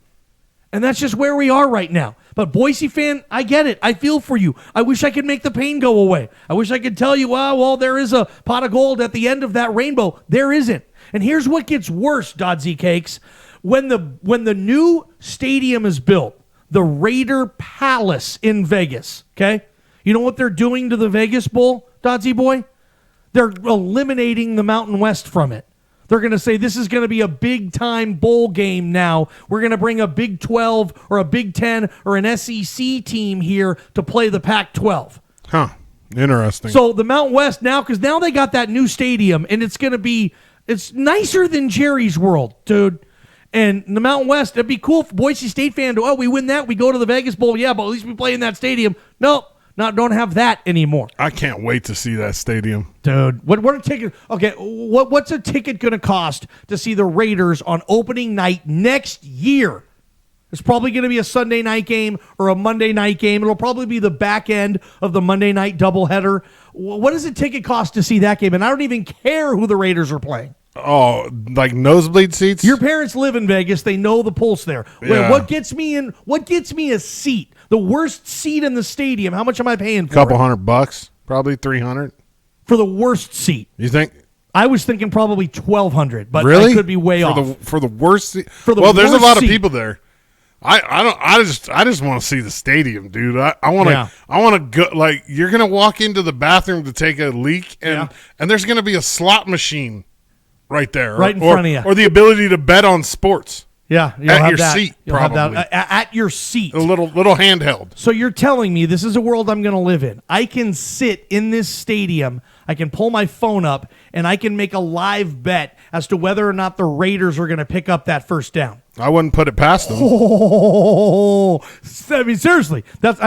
Speaker 2: And that's just where we are right now. But Boise fan, I get it. I feel for you. I wish I could make the pain go away. I wish I could tell you, well, there is a pot of gold at the end of that rainbow. There isn't. And here's what gets worse, Dodsy Cakes. When the new stadium is built, the Raider Palace in Vegas, okay? You know what they're doing to the Vegas Bowl, Dodsy boy? They're eliminating the Mountain West from it. They're going to say this is going to be a big-time bowl game now. We're going to bring a Big 12 or a Big 10 or an SEC team here to play the Pac-12.
Speaker 3: Huh. Interesting.
Speaker 2: So the Mountain West now, because now they got that new stadium, and it's nicer than Jerry's World, dude. And the Mountain West, it'd be cool for Boise State fan to, we win that, we go to the Vegas Bowl. Yeah, but at least we play in that stadium. Nope. Don't have that anymore.
Speaker 3: I can't wait to see that stadium,
Speaker 2: dude. What a ticket? Okay, what's a ticket going to cost to see the Raiders on opening night next year? It's probably going to be a Sunday night game or a Monday night game. It'll probably be the back end of the Monday night doubleheader. What does a ticket cost to see that game? And I don't even care who the Raiders are playing.
Speaker 3: Oh, like nosebleed seats?
Speaker 2: Your parents live in Vegas. They know the pulse there.
Speaker 3: Yeah.
Speaker 2: What gets me a seat? The worst seat in the stadium. How much am I paying for?
Speaker 3: Couple $100, probably $300
Speaker 2: for the worst seat.
Speaker 3: You think?
Speaker 2: I was thinking probably $1,200, but
Speaker 3: really?
Speaker 2: I could be way off.
Speaker 3: For the worst seat?
Speaker 2: For the
Speaker 3: there's a
Speaker 2: worst
Speaker 3: lot
Speaker 2: seat.
Speaker 3: of people there. I just want to see the stadium, dude. I want to
Speaker 2: Yeah.
Speaker 3: I want to go. Like, you're gonna walk into the bathroom to take a leak, and there's gonna be a slot machine right there,
Speaker 2: Right in
Speaker 3: or,
Speaker 2: front of you.
Speaker 3: or the ability to bet on sports.
Speaker 2: Yeah, you'll
Speaker 3: At
Speaker 2: have
Speaker 3: your
Speaker 2: that.
Speaker 3: seat,
Speaker 2: You'll have that
Speaker 3: probably.
Speaker 2: at your seat.
Speaker 3: A little handheld.
Speaker 2: So you're telling me this is a world I'm going to live in. I can sit in this stadium, I can pull my phone up, and I can make a live bet as to whether or not the Raiders are going to pick up that first down.
Speaker 3: I wouldn't put it past them.
Speaker 2: Oh, I mean, seriously, that's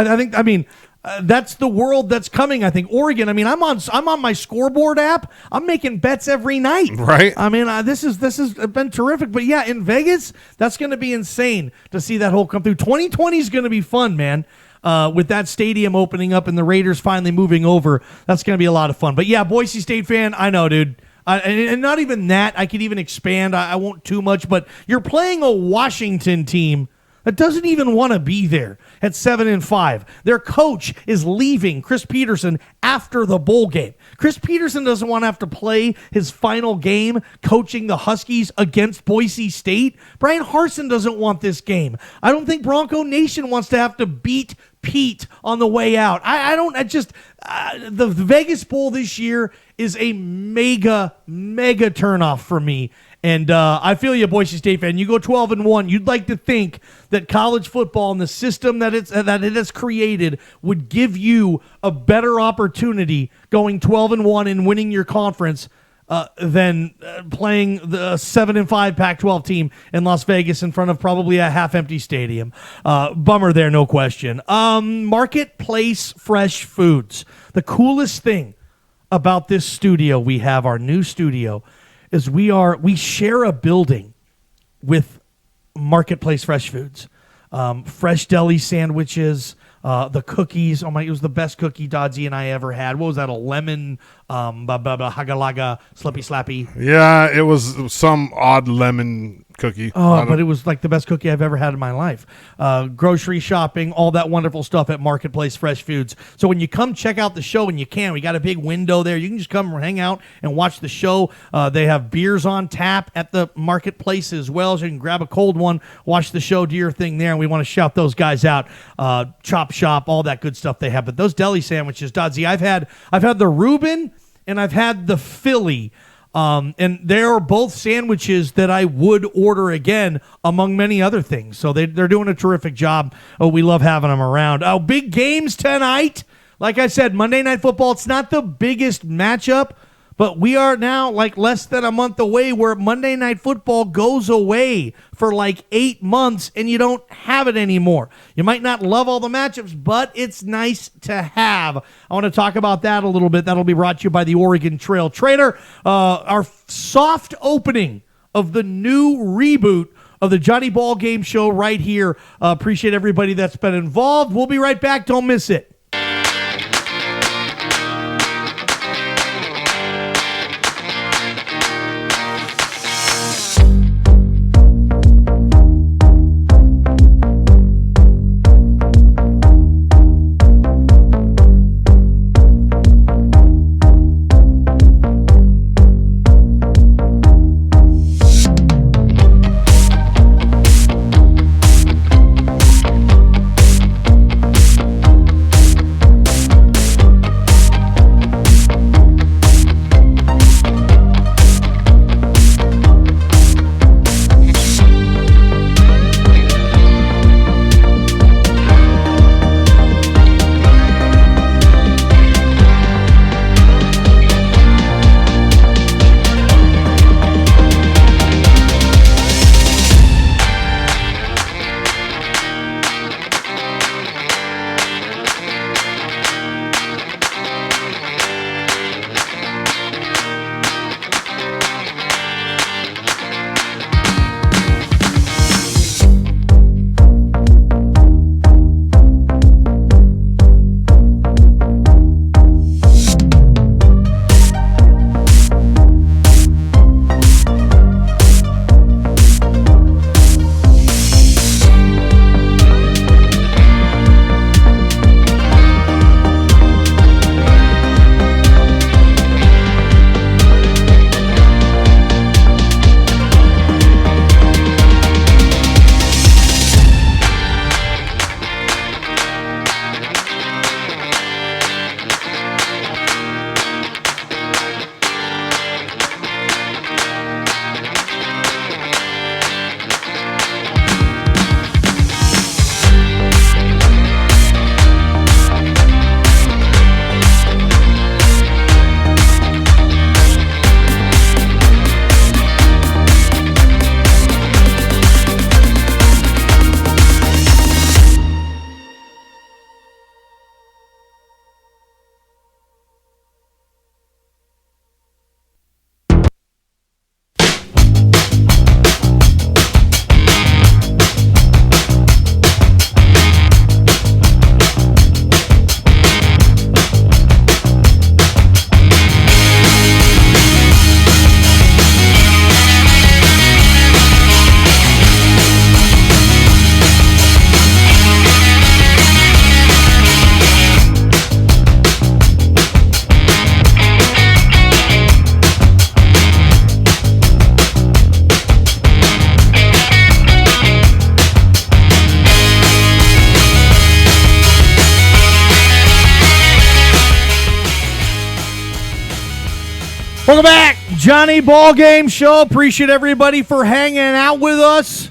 Speaker 2: the world that's coming. I think Oregon. I mean, I'm on my scoreboard app. I'm making bets every night.
Speaker 3: Right.
Speaker 2: I mean, this has been terrific. But yeah, in Vegas, that's going to be insane to see that whole come through. 2020 is going to be fun, man. With that stadium opening up and the Raiders finally moving over, that's going to be a lot of fun. But yeah, Boise State fan, I know, dude. And not even that. I could even expand. I won't too much, but you're playing a Washington team that doesn't even want to be there at 7-5. Their coach is leaving, Chris Peterson, after the bowl game. Chris Peterson doesn't want to have to play his final game coaching the Huskies against Boise State. Brian Harsin doesn't want this game. I don't think Bronco Nation wants to have to beat Pete on the way out. The Vegas Bowl this year is a mega turnoff for me. And I feel you, Boise State fan. You go 12-1. You'd like to think that college football and the system that it has created would give you a better opportunity going 12-1 and winning your conference than playing the 7-5 Pac-12 team in Las Vegas in front of probably a half-empty stadium. Bummer there, no question. Marketplace Fresh Foods. The coolest thing about this studio we have, our new studio, is we share a building with Marketplace Fresh Foods. Fresh deli sandwiches, the cookies. Oh my, it was the best cookie Dodzy and I ever had. What was that? A lemon, hagalaga, slippy slappy.
Speaker 3: Yeah, it was some odd lemon cookie.
Speaker 2: Oh, but it was like the best cookie I've ever had in my life. Grocery shopping, all that wonderful stuff at Marketplace Fresh Foods. So when you come check out the show, and you can, we got a big window there. You can just come hang out and watch the show. They have beers on tap at the Marketplace as well, so you can grab a cold one, watch the show, do your thing there. And we want to shout those guys out. Chop Shop, all that good stuff they have. But those deli sandwiches, Dodzy, I've had the Reuben and I've had the Philly. And they are both sandwiches that I would order again, among many other things. So they're doing a terrific job. Oh, we love having them around. Oh, big games tonight. Like I said, Monday Night Football, it's not the biggest matchup, but we are now like less than a month away where Monday Night Football goes away for like 8 months and you don't have it anymore. You might not love all the matchups, but it's nice to have. I want to talk about that a little bit. That'll be brought to you by the Oregon Trail Trader. Our soft opening of the new reboot of the Johnny Ball Game Show right here. Appreciate everybody that's been involved. We'll be right back. Don't miss it. Welcome back, Johnny Ball Game Show. Appreciate everybody for hanging out with us.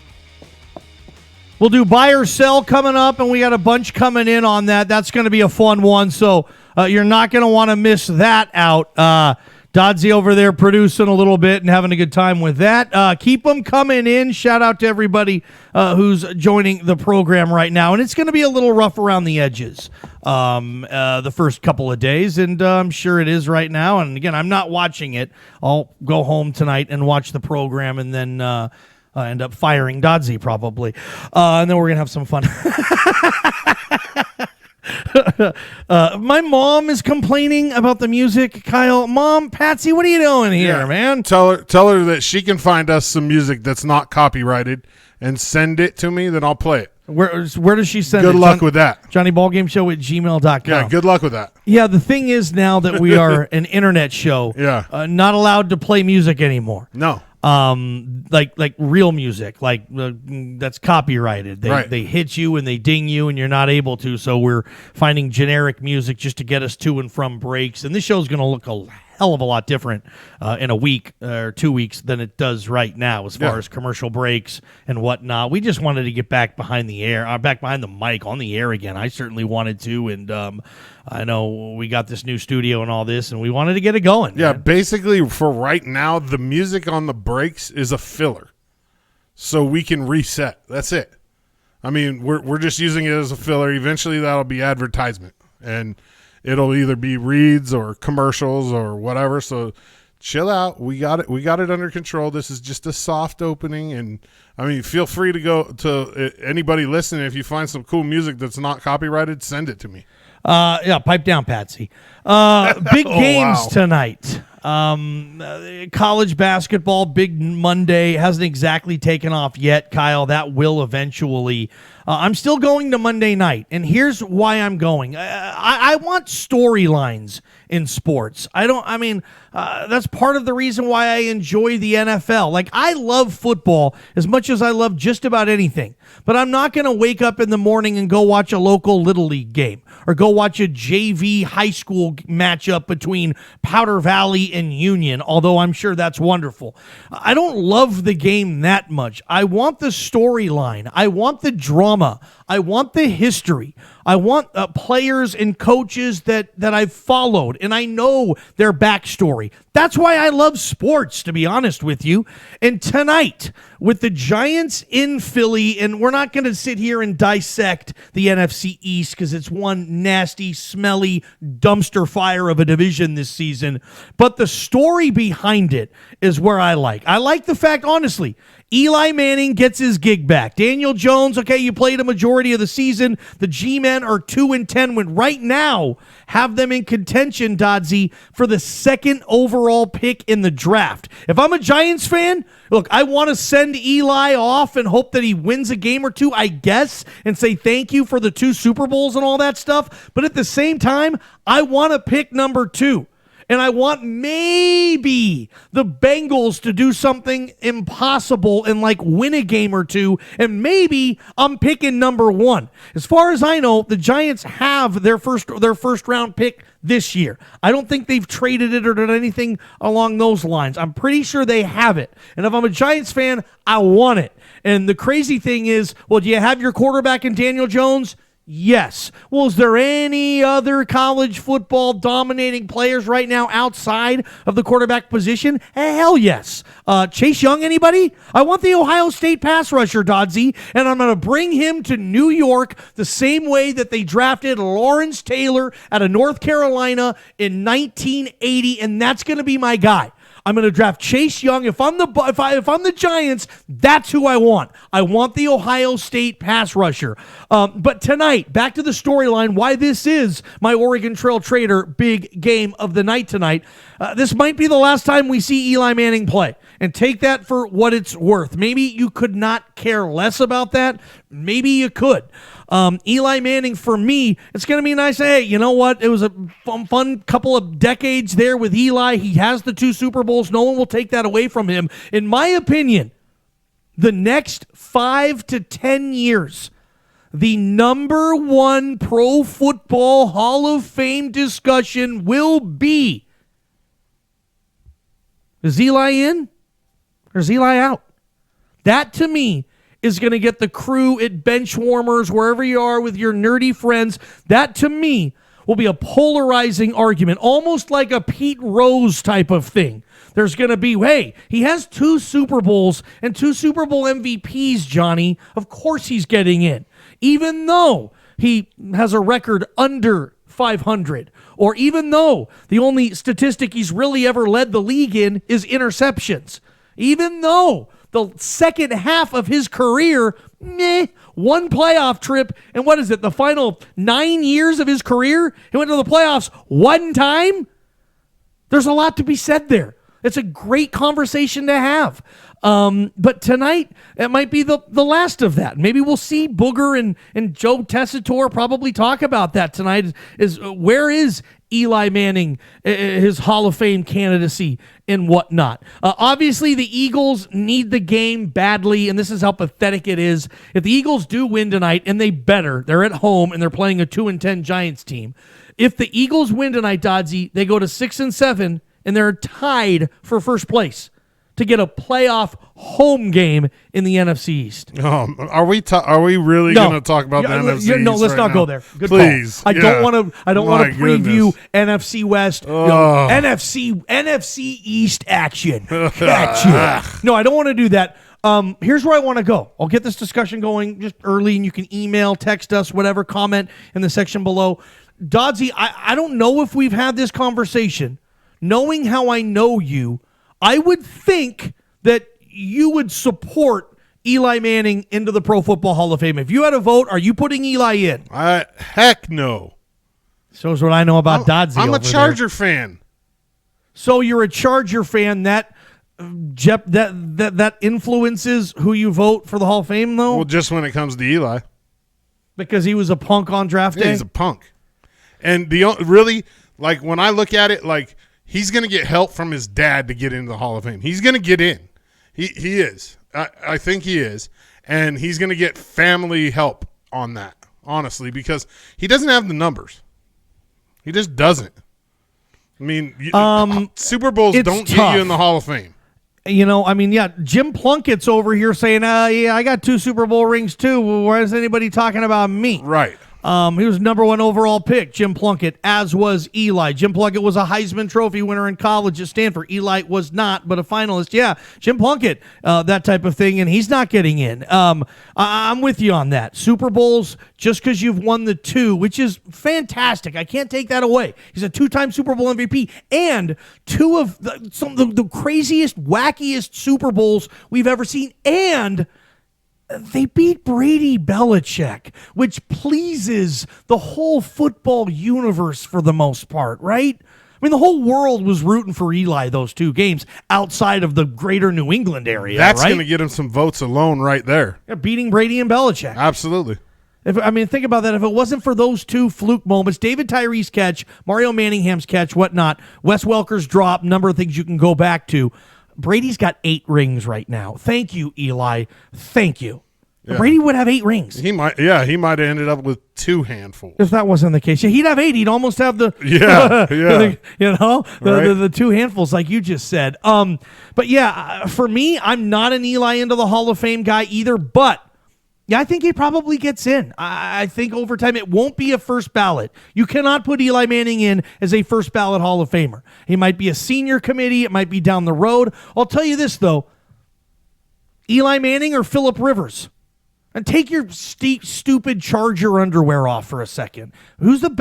Speaker 2: We'll do buy or sell coming up, and we got a bunch coming in on that. That's going to be a fun one, so you're not going to want to miss that out. Dodsy over there producing a little bit and having a good time with that. Keep them coming in. Shout out to everybody who's joining the program right now. And it's going to be a little rough around the edges the first couple of days, and I'm sure it is right now. And again, I'm not watching it. I'll go home tonight and watch the program and then end up firing Dodsy probably. And then we're going to have some fun. My mom is complaining about the music, Kyle. Mom, Patsy, what are you doing here, man?
Speaker 3: Tell her that she can find us some music that's not copyrighted and send it to me, then I'll play it.
Speaker 2: Where does she send it?
Speaker 3: Good luck with that.
Speaker 2: JohnnyBallGameShow@gmail.com.
Speaker 3: Yeah, good luck with that.
Speaker 2: Yeah, the thing is now that we are an internet show, not allowed to play music anymore.
Speaker 3: No.
Speaker 2: Like real music, like that's copyrighted. They hit you and they ding you and you're not able to. So we're finding generic music just to get us to and from breaks. And this show's going to look a hell of a lot different in a week or 2 weeks than it does right now as far as commercial breaks and whatnot. We just wanted to get back behind the mic on the air again. I certainly wanted to, and I know we got this new studio and all this, and we wanted to get it going.
Speaker 3: Yeah,
Speaker 2: man.
Speaker 3: Basically for right now, the music on the breaks is a filler, so we can reset. That's it. I mean, we're just using it as a filler. Eventually, that'll be advertisement, and it'll either be reads or commercials or whatever. So chill out. We got it. We got it under control. This is just a soft opening, and I mean, feel free to go to anybody listening. If you find some cool music that's not copyrighted, send it to me.
Speaker 2: Pipe down, Patsy. Big games tonight. College basketball, big Monday, hasn't exactly taken off yet, Kyle. That will eventually. I'm still going to Monday night, and here's why I'm going. I want storylines in sports. That's part of the reason why I enjoy the NFL. Like, I love football as much as I love just about anything, but I'm not going to wake up in the morning and go watch a local Little League game or go watch a JV high school matchup between Powder Valley and Union, although I'm sure that's wonderful. I don't love the game that much. I want the storyline. I want the drama. I want the history. I want players and coaches that I've followed, and I know their backstory. That's why I love sports, to be honest with you. And tonight, with the Giants in Philly, and we're not going to sit here and dissect the NFC East because it's one nasty, smelly dumpster fire of a division this season, but the story behind it is where I like. I like the fact, honestly, Eli Manning gets his gig back. Daniel Jones, okay, you played a majority of the season. The G-Men are 2-10 when right now have them in contention, Dodsy, for the second overall pick in the draft. If I'm a Giants fan, look, I want to send Eli off and hope that he wins a game or two, I guess, and say thank you for the 2 Super Bowls and all that stuff. But at the same time, I want to pick number 2. And I want maybe the Bengals to do something impossible and like win a game or two. And maybe I'm picking number 1. As far as I know, the Giants have their first round pick this year. I don't think they've traded it or done anything along those lines. I'm pretty sure they have it. And if I'm a Giants fan, I want it. And the crazy thing is, well, do you have your quarterback in Daniel Jones? Yes. Well, is there any other college football dominating players right now outside of the quarterback position? Hell yes. Chase Young, anybody? I want the Ohio State pass rusher, Dodsy, and I'm going to bring him to New York the same way that they drafted Lawrence Taylor out of North Carolina in 1980, and that's going to be my guy. I'm going to draft Chase Young. If I'm the Giants, that's who I want. I want the Ohio State pass rusher. But tonight, back to the storyline, why this is my Oregon Trail Trader big game of the night tonight. This might be the last time we see Eli Manning play. And take that for what it's worth. Maybe you could not care less about that. Maybe you could. Eli Manning, for me, it's going to be nice. Hey, you know what? It was a fun couple of decades there with Eli. He has the 2 Super Bowls. No one will take that away from him. In my opinion, the next 5 to 10 years, the number 1 Pro Football Hall of Fame discussion will be Is Eli in or is Eli out? That, to me, is going to get the crew at bench warmers, wherever you are with your nerdy friends. That, to me, will be a polarizing argument, almost like a Pete Rose type of thing. There's going to be, hey, he has 2 Super Bowls and 2 Super Bowl MVPs, Johnny. Of course he's getting in, even though he has a record under 500, or even though the only statistic he's really ever led the league in is interceptions, even though the second half of his career, one playoff trip, and what is it, the final 9 years of his career, he went to the playoffs one time? There's a lot to be said there. It's a great conversation to have. But tonight, it might be the last of that. Maybe we'll see Booger and Joe Tessitore probably talk about that tonight. Is where is Eli Manning, his Hall of Fame candidacy and whatnot. Obviously, the Eagles need the game badly, and this is how pathetic it is. If the Eagles do win tonight, and they better, they're at home, and they're playing a 2-10 Giants team. If the Eagles win tonight, Dodsey, they go to 6-7, and they're tied for first place to get a playoff home game in the NFC East.
Speaker 3: Are we really going to talk about the NFC East?
Speaker 2: No, let's not go there. Good
Speaker 3: Please.
Speaker 2: Call. I don't want to preview NFC West, NFC East action. Gotcha. No, I don't want to do that. Here's where I want to go. I'll get this discussion going just early, and you can email, text us, whatever, comment in the section below. Dodsey, I don't know if we've had this conversation. Knowing how I know you, I would think that you would support Eli Manning into the Pro Football Hall of Fame. If you had a vote, are you putting Eli in?
Speaker 3: Heck no.
Speaker 2: So is what I know about Dodsey.
Speaker 3: I'm a Charger fan.
Speaker 2: So you're a Charger fan. That influences who you vote for the Hall of Fame, though?
Speaker 3: Well, just when it comes to Eli.
Speaker 2: Because he was a punk on draft day?
Speaker 3: He's a punk. And really, like, when I look at it, like, he's going to get help from his dad to get into the Hall of Fame. He's going to get in. He is. I think he is. And he's going to get family help on that, honestly, because he doesn't have the numbers. He just doesn't. I mean, Super Bowls don't get you in the Hall of Fame.
Speaker 2: You know, I mean, yeah, Jim Plunkett's over here saying, yeah, I got 2 Super Bowl rings too. Well, why is anybody talking about me?
Speaker 3: Right.
Speaker 2: He was #1 overall pick, Jim Plunkett, as was Eli. Jim Plunkett was a Heisman Trophy winner in college at Stanford. Eli was not, but a finalist. Yeah, Jim Plunkett, that type of thing, and he's not getting in. I'm with you on that. Super Bowls, just because you've won the 2, which is fantastic. I can't take that away. He's a 2-time Super Bowl MVP and 2 of the craziest, wackiest Super Bowls we've ever seen, and they beat Brady Belichick, which pleases the whole football universe for the most part, right? I mean, the whole world was rooting for Eli those 2 games outside of the greater New England area.
Speaker 3: That's
Speaker 2: right?
Speaker 3: going to get him some votes alone right there.
Speaker 2: Yeah, beating Brady and Belichick.
Speaker 3: Absolutely.
Speaker 2: Think about that. If it wasn't for those 2 fluke moments, David Tyree's catch, Mario Manningham's catch, whatnot, Wes Welker's drop, number of things you can go back to, Brady's got 8 rings right now. Thank you, Eli. Thank you. Yeah. Brady would have 8 rings.
Speaker 3: He might have ended up with 2 handfuls.
Speaker 2: If that wasn't the case. Yeah, he'd have 8. He'd almost have the the 2 handfuls like you just said. But yeah, for me, I'm not an Eli into the Hall of Fame guy either, but yeah, I think he probably gets in. I think over time it won't be a first ballot. You cannot put Eli Manning in as a first ballot Hall of Famer. He might be a senior committee. It might be down the road. I'll tell you this, though. Eli Manning or Phillip Rivers? And take your stupid Charger underwear off for a second. Who's had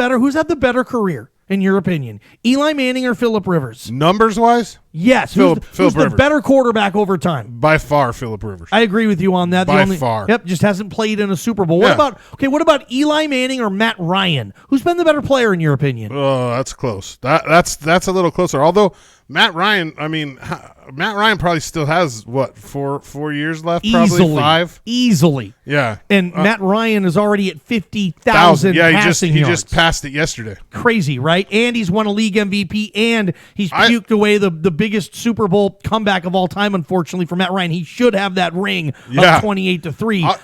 Speaker 2: the better career, in your opinion? Eli Manning or Phillip Rivers?
Speaker 3: Numbers-wise?
Speaker 2: Yes. Who's the better quarterback over time?
Speaker 3: By far, Phillip Rivers.
Speaker 2: I agree with you on that.
Speaker 3: By far.
Speaker 2: Yep, just hasn't played in a Super Bowl. What about Eli Manning or Matt Ryan? Who's been the better player, in your opinion?
Speaker 3: Oh, that's close. That's a little closer. Although Matt Ryan probably still has, 4 years left? Probably 5?
Speaker 2: Easily.
Speaker 3: Yeah.
Speaker 2: And Matt Ryan is already at 50,000 passing yards.
Speaker 3: He just passed it yesterday.
Speaker 2: Crazy, right? And he's won a league MVP, and he's puked away the biggest Super Bowl comeback of all time, unfortunately, for Matt Ryan. He should have that ring of 28-3.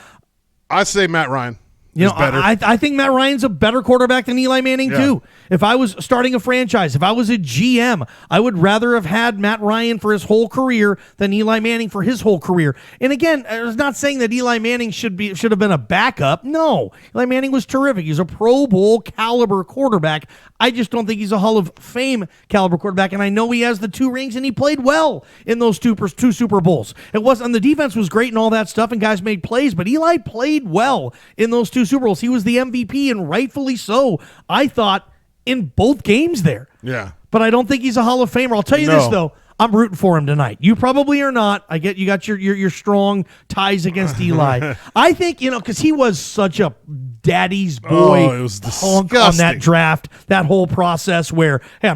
Speaker 3: I'd say Matt Ryan.
Speaker 2: You
Speaker 3: is
Speaker 2: know,
Speaker 3: better.
Speaker 2: I think Matt Ryan's a better quarterback than Eli Manning, too. If I was starting a franchise, if I was a GM, I would rather have had Matt Ryan for his whole career than Eli Manning for his whole career. And again, I was not saying that Eli Manning should have been a backup. No, Eli Manning was terrific. He's a Pro Bowl caliber quarterback. I just don't think he's a Hall of Fame caliber quarterback. And I know he has the 2 rings, and he played well in those two Super Bowls. It wasn't, and the defense was great and all that stuff, and guys made plays, but Eli played well in those 2 Super Bowls. He was the MVP, and rightfully so, I thought, in both games there.
Speaker 3: Yeah.
Speaker 2: But I don't think he's a Hall of Famer. I'll tell you this, though. I'm rooting for him tonight. You probably are not. I get you got your strong ties against Eli. I think, because he was such a daddy's boy
Speaker 3: it was
Speaker 2: punk
Speaker 3: disgusting.
Speaker 2: on that draft, that whole process where, hey,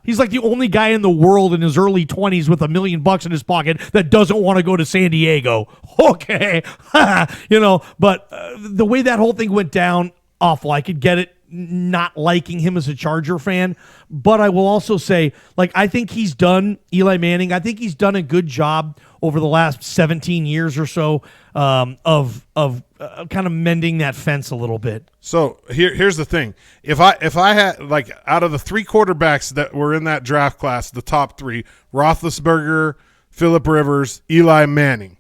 Speaker 2: he's like the only guy in the world in his early 20s with $1 million in his pocket that doesn't want to go to San Diego. Okay. But the way that whole thing went down, awful. I could get it. Not liking him as a Charger fan, but I will also say, I think Eli Manning, I think he's done a good job over the last 17 years or so of kind of mending that fence a little bit.
Speaker 3: So here's the thing: if I had out of the 3 quarterbacks that were in that draft class, the top 3, Roethlisberger, Phillip Rivers, Eli Manning.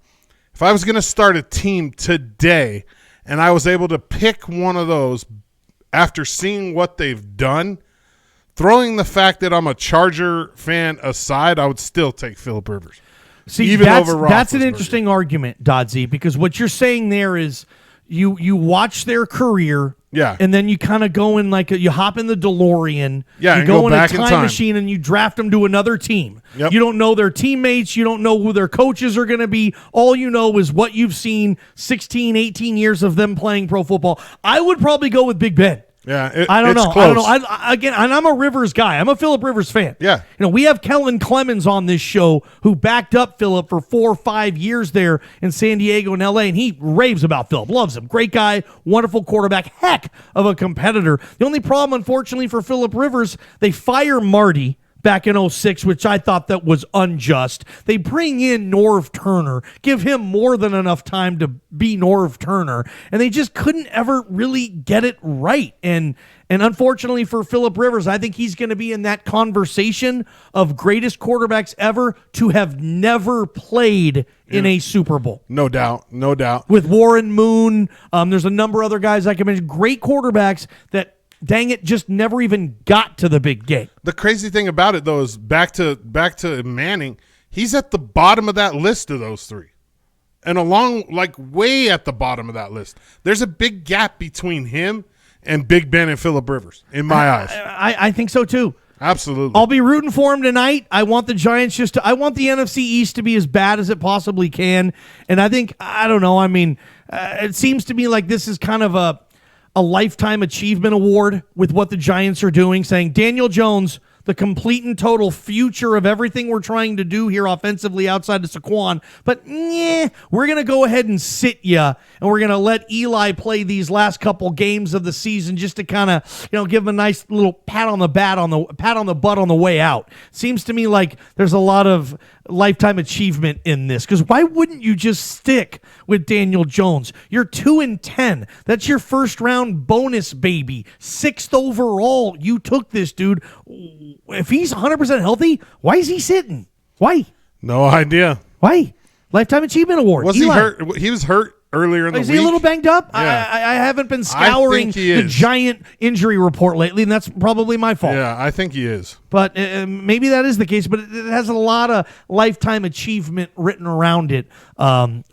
Speaker 3: If I was going to start a team today, and I was able to pick one of those. After seeing what they've done, throwing the fact that I'm a Charger fan aside, I would still take Phillip Rivers.
Speaker 2: See, that's an interesting argument, Dodsey, because what you're saying there is you watch their career, and then you kind of go in you hop in the DeLorean, you go in a time machine, and you draft them to another team.
Speaker 3: Yep.
Speaker 2: You don't know their teammates, you don't know who their coaches are going to be. All you know is what you've seen 16, 18 years of them playing pro football. I would probably go with Big Ben.
Speaker 3: Yeah,
Speaker 2: I don't know.
Speaker 3: Close.
Speaker 2: Again, and I'm a Rivers guy. I'm a Phillip Rivers fan.
Speaker 3: Yeah.
Speaker 2: We have Kellen Clemens on this show who backed up Phillip for 4 or 5 years there in San Diego and LA, and he raves about Phillip. Loves him. Great guy, wonderful quarterback, heck of a competitor. The only problem, unfortunately, for Phillip Rivers, they fire Marty back in 06, which I thought that was unjust. They bring in Norv Turner, give him more than enough time to be Norv Turner, and they just couldn't ever really get it right. And unfortunately for Phillip Rivers, I think he's going to be in that conversation of greatest quarterbacks ever to have never played in a Super Bowl.
Speaker 3: No doubt.
Speaker 2: With Warren Moon, there's a number of other guys I can mention, great quarterbacks that, dang it, just never even got to the big game.
Speaker 3: The crazy thing about it, though, is back to Manning, he's at the bottom of that list of those 3. And way at the bottom of that list. There's a big gap between him and Big Ben and Phillip Rivers, in my eyes.
Speaker 2: I think so, too.
Speaker 3: Absolutely.
Speaker 2: I'll be rooting for him tonight. I want the Giants I want the NFC East to be as bad as it possibly can. And I think, I don't know, it seems to me like this is kind of a lifetime achievement award with what the Giants are doing, saying Daniel Jones, the complete and total future of everything we're trying to do here offensively outside of Saquon. But we're going to go ahead and sit you, and we're going to let Eli play these last couple games of the season just to kind of, give him a nice little pat on the butt on the way out. Seems to me like there's a lot of lifetime achievement in this, because why wouldn't you just stick with Daniel Jones? You're 2-10. That's your first round bonus, baby. 6th overall. You took this dude. If he's 100% healthy, why is he sitting? Why?
Speaker 3: No idea.
Speaker 2: Why? Lifetime Achievement Award.
Speaker 3: Was
Speaker 2: Eli.
Speaker 3: he hurt? He was hurt earlier in the week.
Speaker 2: Is he a little banged up?
Speaker 3: Yeah.
Speaker 2: I haven't been scouring the Giant injury report lately, and that's probably my fault.
Speaker 3: Yeah, I think he is.
Speaker 2: But maybe that is the case, but it has a lot of lifetime achievement written around it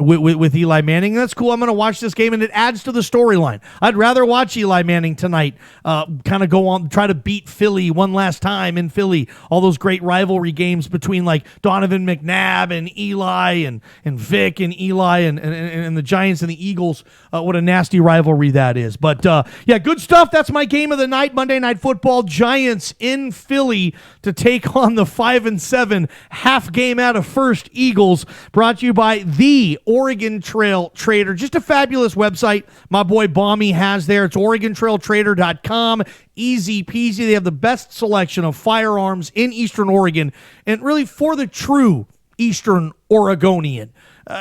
Speaker 2: with Eli Manning. That's cool. I'm going to watch this game, and it adds to the storyline. I'd rather watch Eli Manning tonight kind of go on, try to beat Philly one last time in Philly. All those great rivalry games between Donovan McNabb and Eli and Vic and Eli and the Giants and the Eagles. What a nasty rivalry that is. But, good stuff. That's my game of the night, Monday Night Football. Giants in Philly to take on the 5-7 half game out of first Eagles, brought to you by the Oregon Trail Trader. Just a fabulous website my boy Bommy has there. It's OregonTrailTrader.com. Easy peasy. They have the best selection of firearms in Eastern Oregon, and really for the true Eastern Oregonian.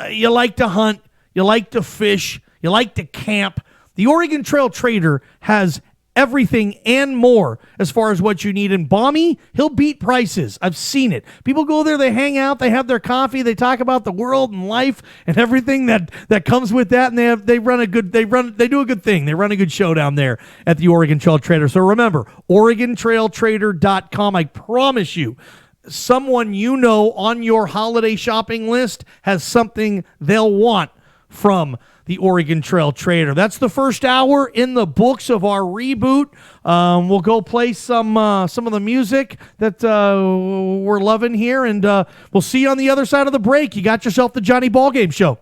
Speaker 2: You like to hunt, you like to fish, you like to camp. The Oregon Trail Trader has everything and more as far as what you need. And Balmy, he'll beat prices. I've seen it. People go there, they hang out, they have their coffee, they talk about the world and life and everything that comes with that, and they do a good thing. They run a good show down there at the Oregon Trail Trader. So remember, OregonTrailTrader.com. I promise you, someone you know on your holiday shopping list has something they'll want from the Oregon Trail Trader. That's the first hour in the books of our reboot. We'll go play some of the music that we're loving here, and we'll see you on the other side of the break. You got yourself the Johnny Ballgame Show.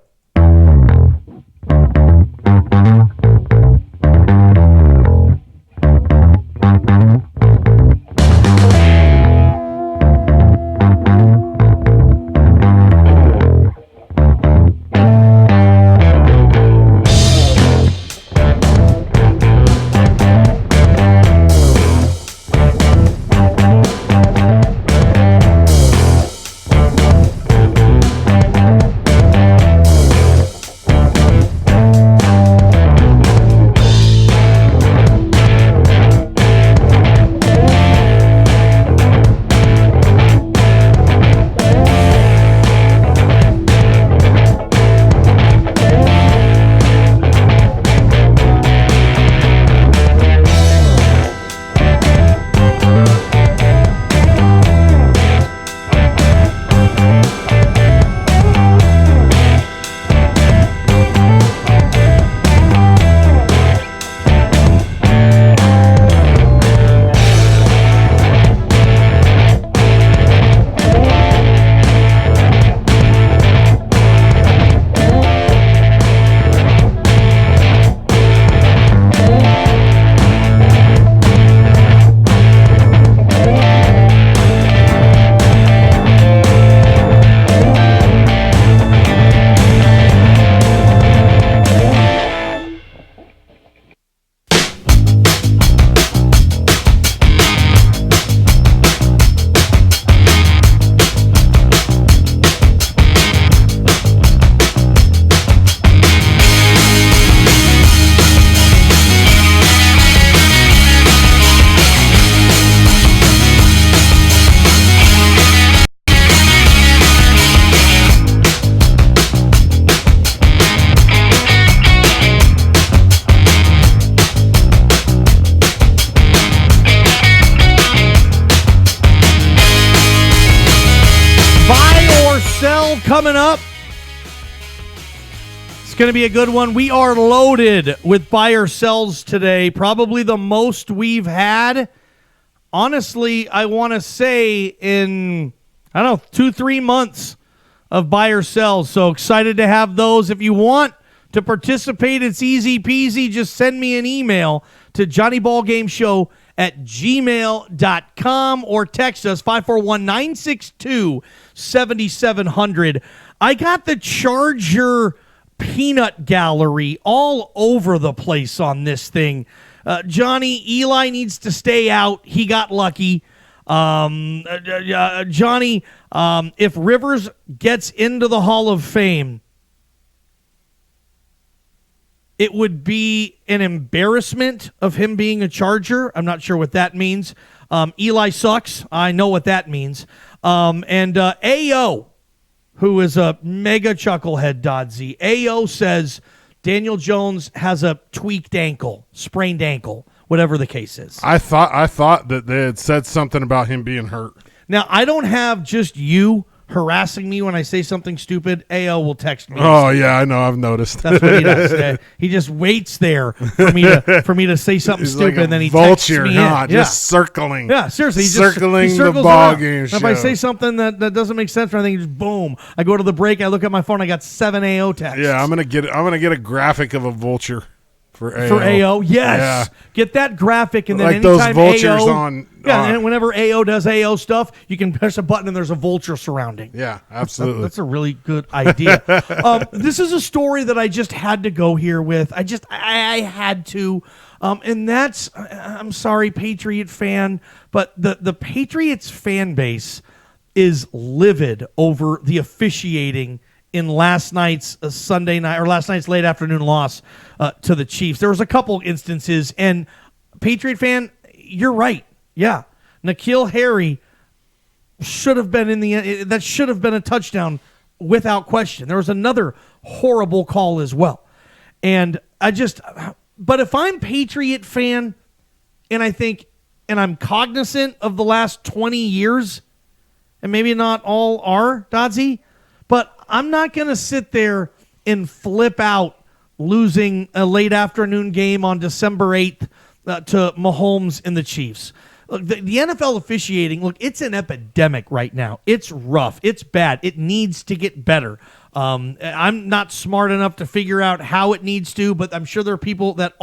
Speaker 2: Coming up, it's going to be a good one. We are loaded with buy or sells today, probably the most we've had. Honestly, I want to say in, 2-3 months of buy or sells. So excited to have those. If you want to participate, it's easy peasy. Just send me an email to johnnyballgameshow@gmail.com or text us 541-962-7700. I got the Charger peanut gallery all over the place on this thing. Johnny, Eli needs to stay out. He got lucky. Johnny, if Rivers gets into the Hall of Fame, it would be an embarrassment of him being a Charger. I'm not sure what that means. Eli sucks. I know what that means. And AO, who is a mega chucklehead, Dodsy. AO says Daniel Jones has a tweaked ankle, sprained ankle, whatever the case is.
Speaker 3: I thought that they had said something about him being hurt.
Speaker 2: Now, I don't have just you harassing me when I say something stupid. AO will text me.
Speaker 3: Oh yeah, I know. I've noticed.
Speaker 2: That's what he does. He just waits there for me to say something
Speaker 3: He's
Speaker 2: stupid,
Speaker 3: like
Speaker 2: and then he
Speaker 3: vulture,
Speaker 2: texts me in.
Speaker 3: just circling.
Speaker 2: Yeah, seriously, he
Speaker 3: circling
Speaker 2: he
Speaker 3: the
Speaker 2: circles
Speaker 3: ball
Speaker 2: around.
Speaker 3: game show.
Speaker 2: If I say something that doesn't make sense or anything, just boom. I go to the break. I look at my phone. I got 7 AO texts.
Speaker 3: Yeah, I'm gonna get a graphic of a vulture for AO.
Speaker 2: For AO, yes.
Speaker 3: Yeah.
Speaker 2: Get that graphic, and then
Speaker 3: like
Speaker 2: anytime
Speaker 3: those vultures
Speaker 2: AO,
Speaker 3: on.
Speaker 2: and whenever AO does AO stuff, you can push a button and there's a vulture surrounding.
Speaker 3: Yeah, absolutely.
Speaker 2: That's a really good idea. This is a story that I just had to go here with. I had to. And that's, I'm sorry, Patriot fan, but the Patriots fan base is livid over the officiating in last night's Sunday night or last night's late afternoon loss to the Chiefs. There was a couple instances, and Patriot fan, you're right. Yeah, N'Keal Harry should have been that should have been a touchdown without question. There was another horrible call as well, but if I'm Patriot fan, and I'm cognizant of the last 20 years, and maybe not all are, Dodsy, but I'm not going to sit there and flip out losing a late afternoon game on December 8th to Mahomes and the Chiefs. Look, the NFL officiating, look, it's an epidemic right now. It's rough. It's bad. It needs to get better. I'm not smart enough to figure out how it needs to, but I'm sure there are people that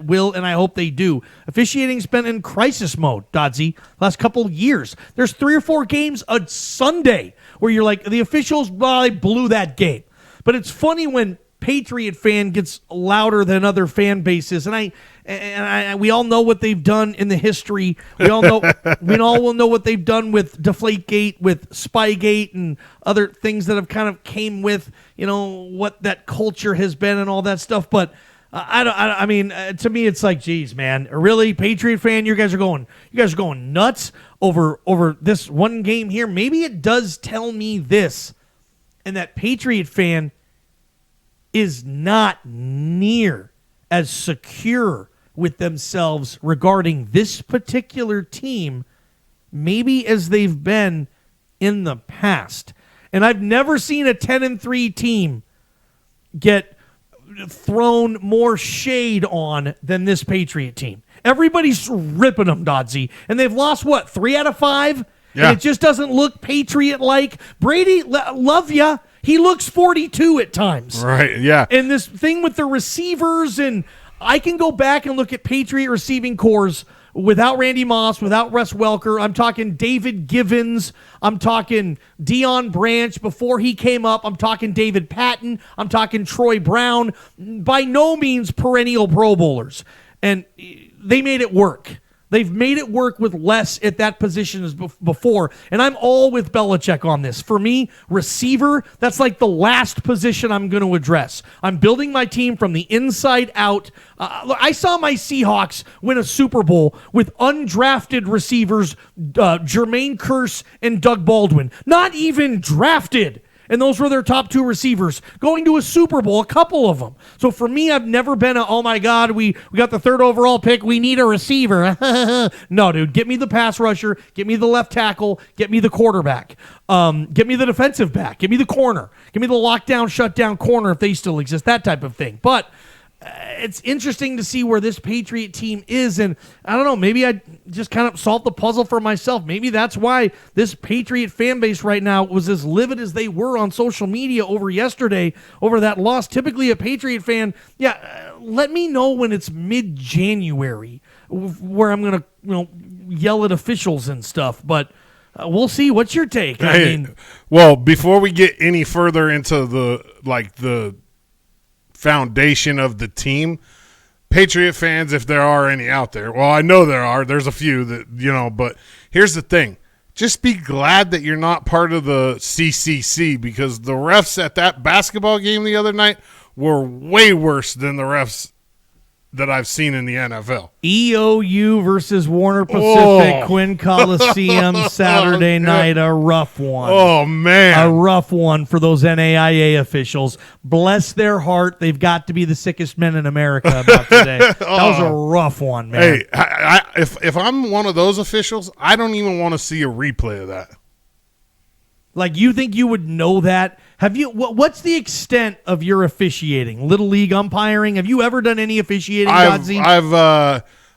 Speaker 2: will, and I hope they do. Officiating's been in crisis mode, Dodsy, last couple of years. There's 3 or 4 games a Sunday where you're like, the officials, well, they blew that game. But it's funny when Patriot fan gets louder than other fan bases, and we all know what they've done in the history. We all will know what they've done with Deflategate, with Spygate, and other things that have kind of came with what that culture has been and all that stuff. But I mean, to me, it's like, geez, man, really, Patriot fan, you guys are going nuts over this one game here. Maybe it does tell me this, and that Patriot fan is not near as secure with themselves regarding this particular team maybe as they've been in the past. And I've never seen a 10-3 team get thrown more shade on than this Patriot team. Everybody's ripping them, Dodsy. And they've lost, 3 out of 5? Yeah. And it just doesn't look Patriot-like. Brady, love ya. He looks 42 at times.
Speaker 3: Right, yeah.
Speaker 2: And this thing with the receivers, and I can go back and look at Patriot receiving cores without Randy Moss, without Wes Welker. I'm talking David Givens. I'm talking Deion Branch before he came up. I'm talking David Patton. I'm talking Troy Brown. By no means perennial Pro Bowlers. And they made it work. They've made it work with less at that position as before, and I'm all with Belichick on this. For me, receiver, that's like the last position I'm going to address. I'm building my team from the inside out. I saw my Seahawks win a Super Bowl with undrafted receivers, Jermaine Kearse and Doug Baldwin. Not even drafted. And those were their top 2 receivers going to a Super Bowl, a couple of them. So for me, I've never been oh my God, we got the 3rd overall pick. We need a receiver. No, dude, get me the pass rusher. Get me the left tackle. Get me the quarterback. Get me the defensive back. Give me the corner. Give me the lockdown, shutdown corner if they still exist, that type of thing. But it's interesting to see where this Patriot team is, and I don't know, maybe I just kind of solved the puzzle for myself. Maybe that's why this Patriot fan base right now was as livid as they were on social media over yesterday, over that loss. Typically a Patriot fan, let me know when it's mid-January where I'm going to yell at officials and stuff, but we'll see. What's your take?
Speaker 3: Well, before we get any further into the foundation of the team, Patriot fans, if there are any out there, well, I know there's a few that, but here's the thing. Just be glad that you're not part of the CCC, because the refs at that basketball game the other night were way worse than the refs that I've seen in the NFL.
Speaker 2: EOU versus Warner Pacific, Quinn Coliseum, Saturday night, a rough one.
Speaker 3: Oh, man.
Speaker 2: A rough one for those NAIA officials. Bless their heart. They've got to be the sickest men in America about today. That was a rough one, man.
Speaker 3: Hey, if I'm one of those officials, I don't even want to see a replay of that.
Speaker 2: Like, you think you would know that? Have you? What's the extent of your officiating? Little league umpiring? Have you ever done any officiating, Godsey?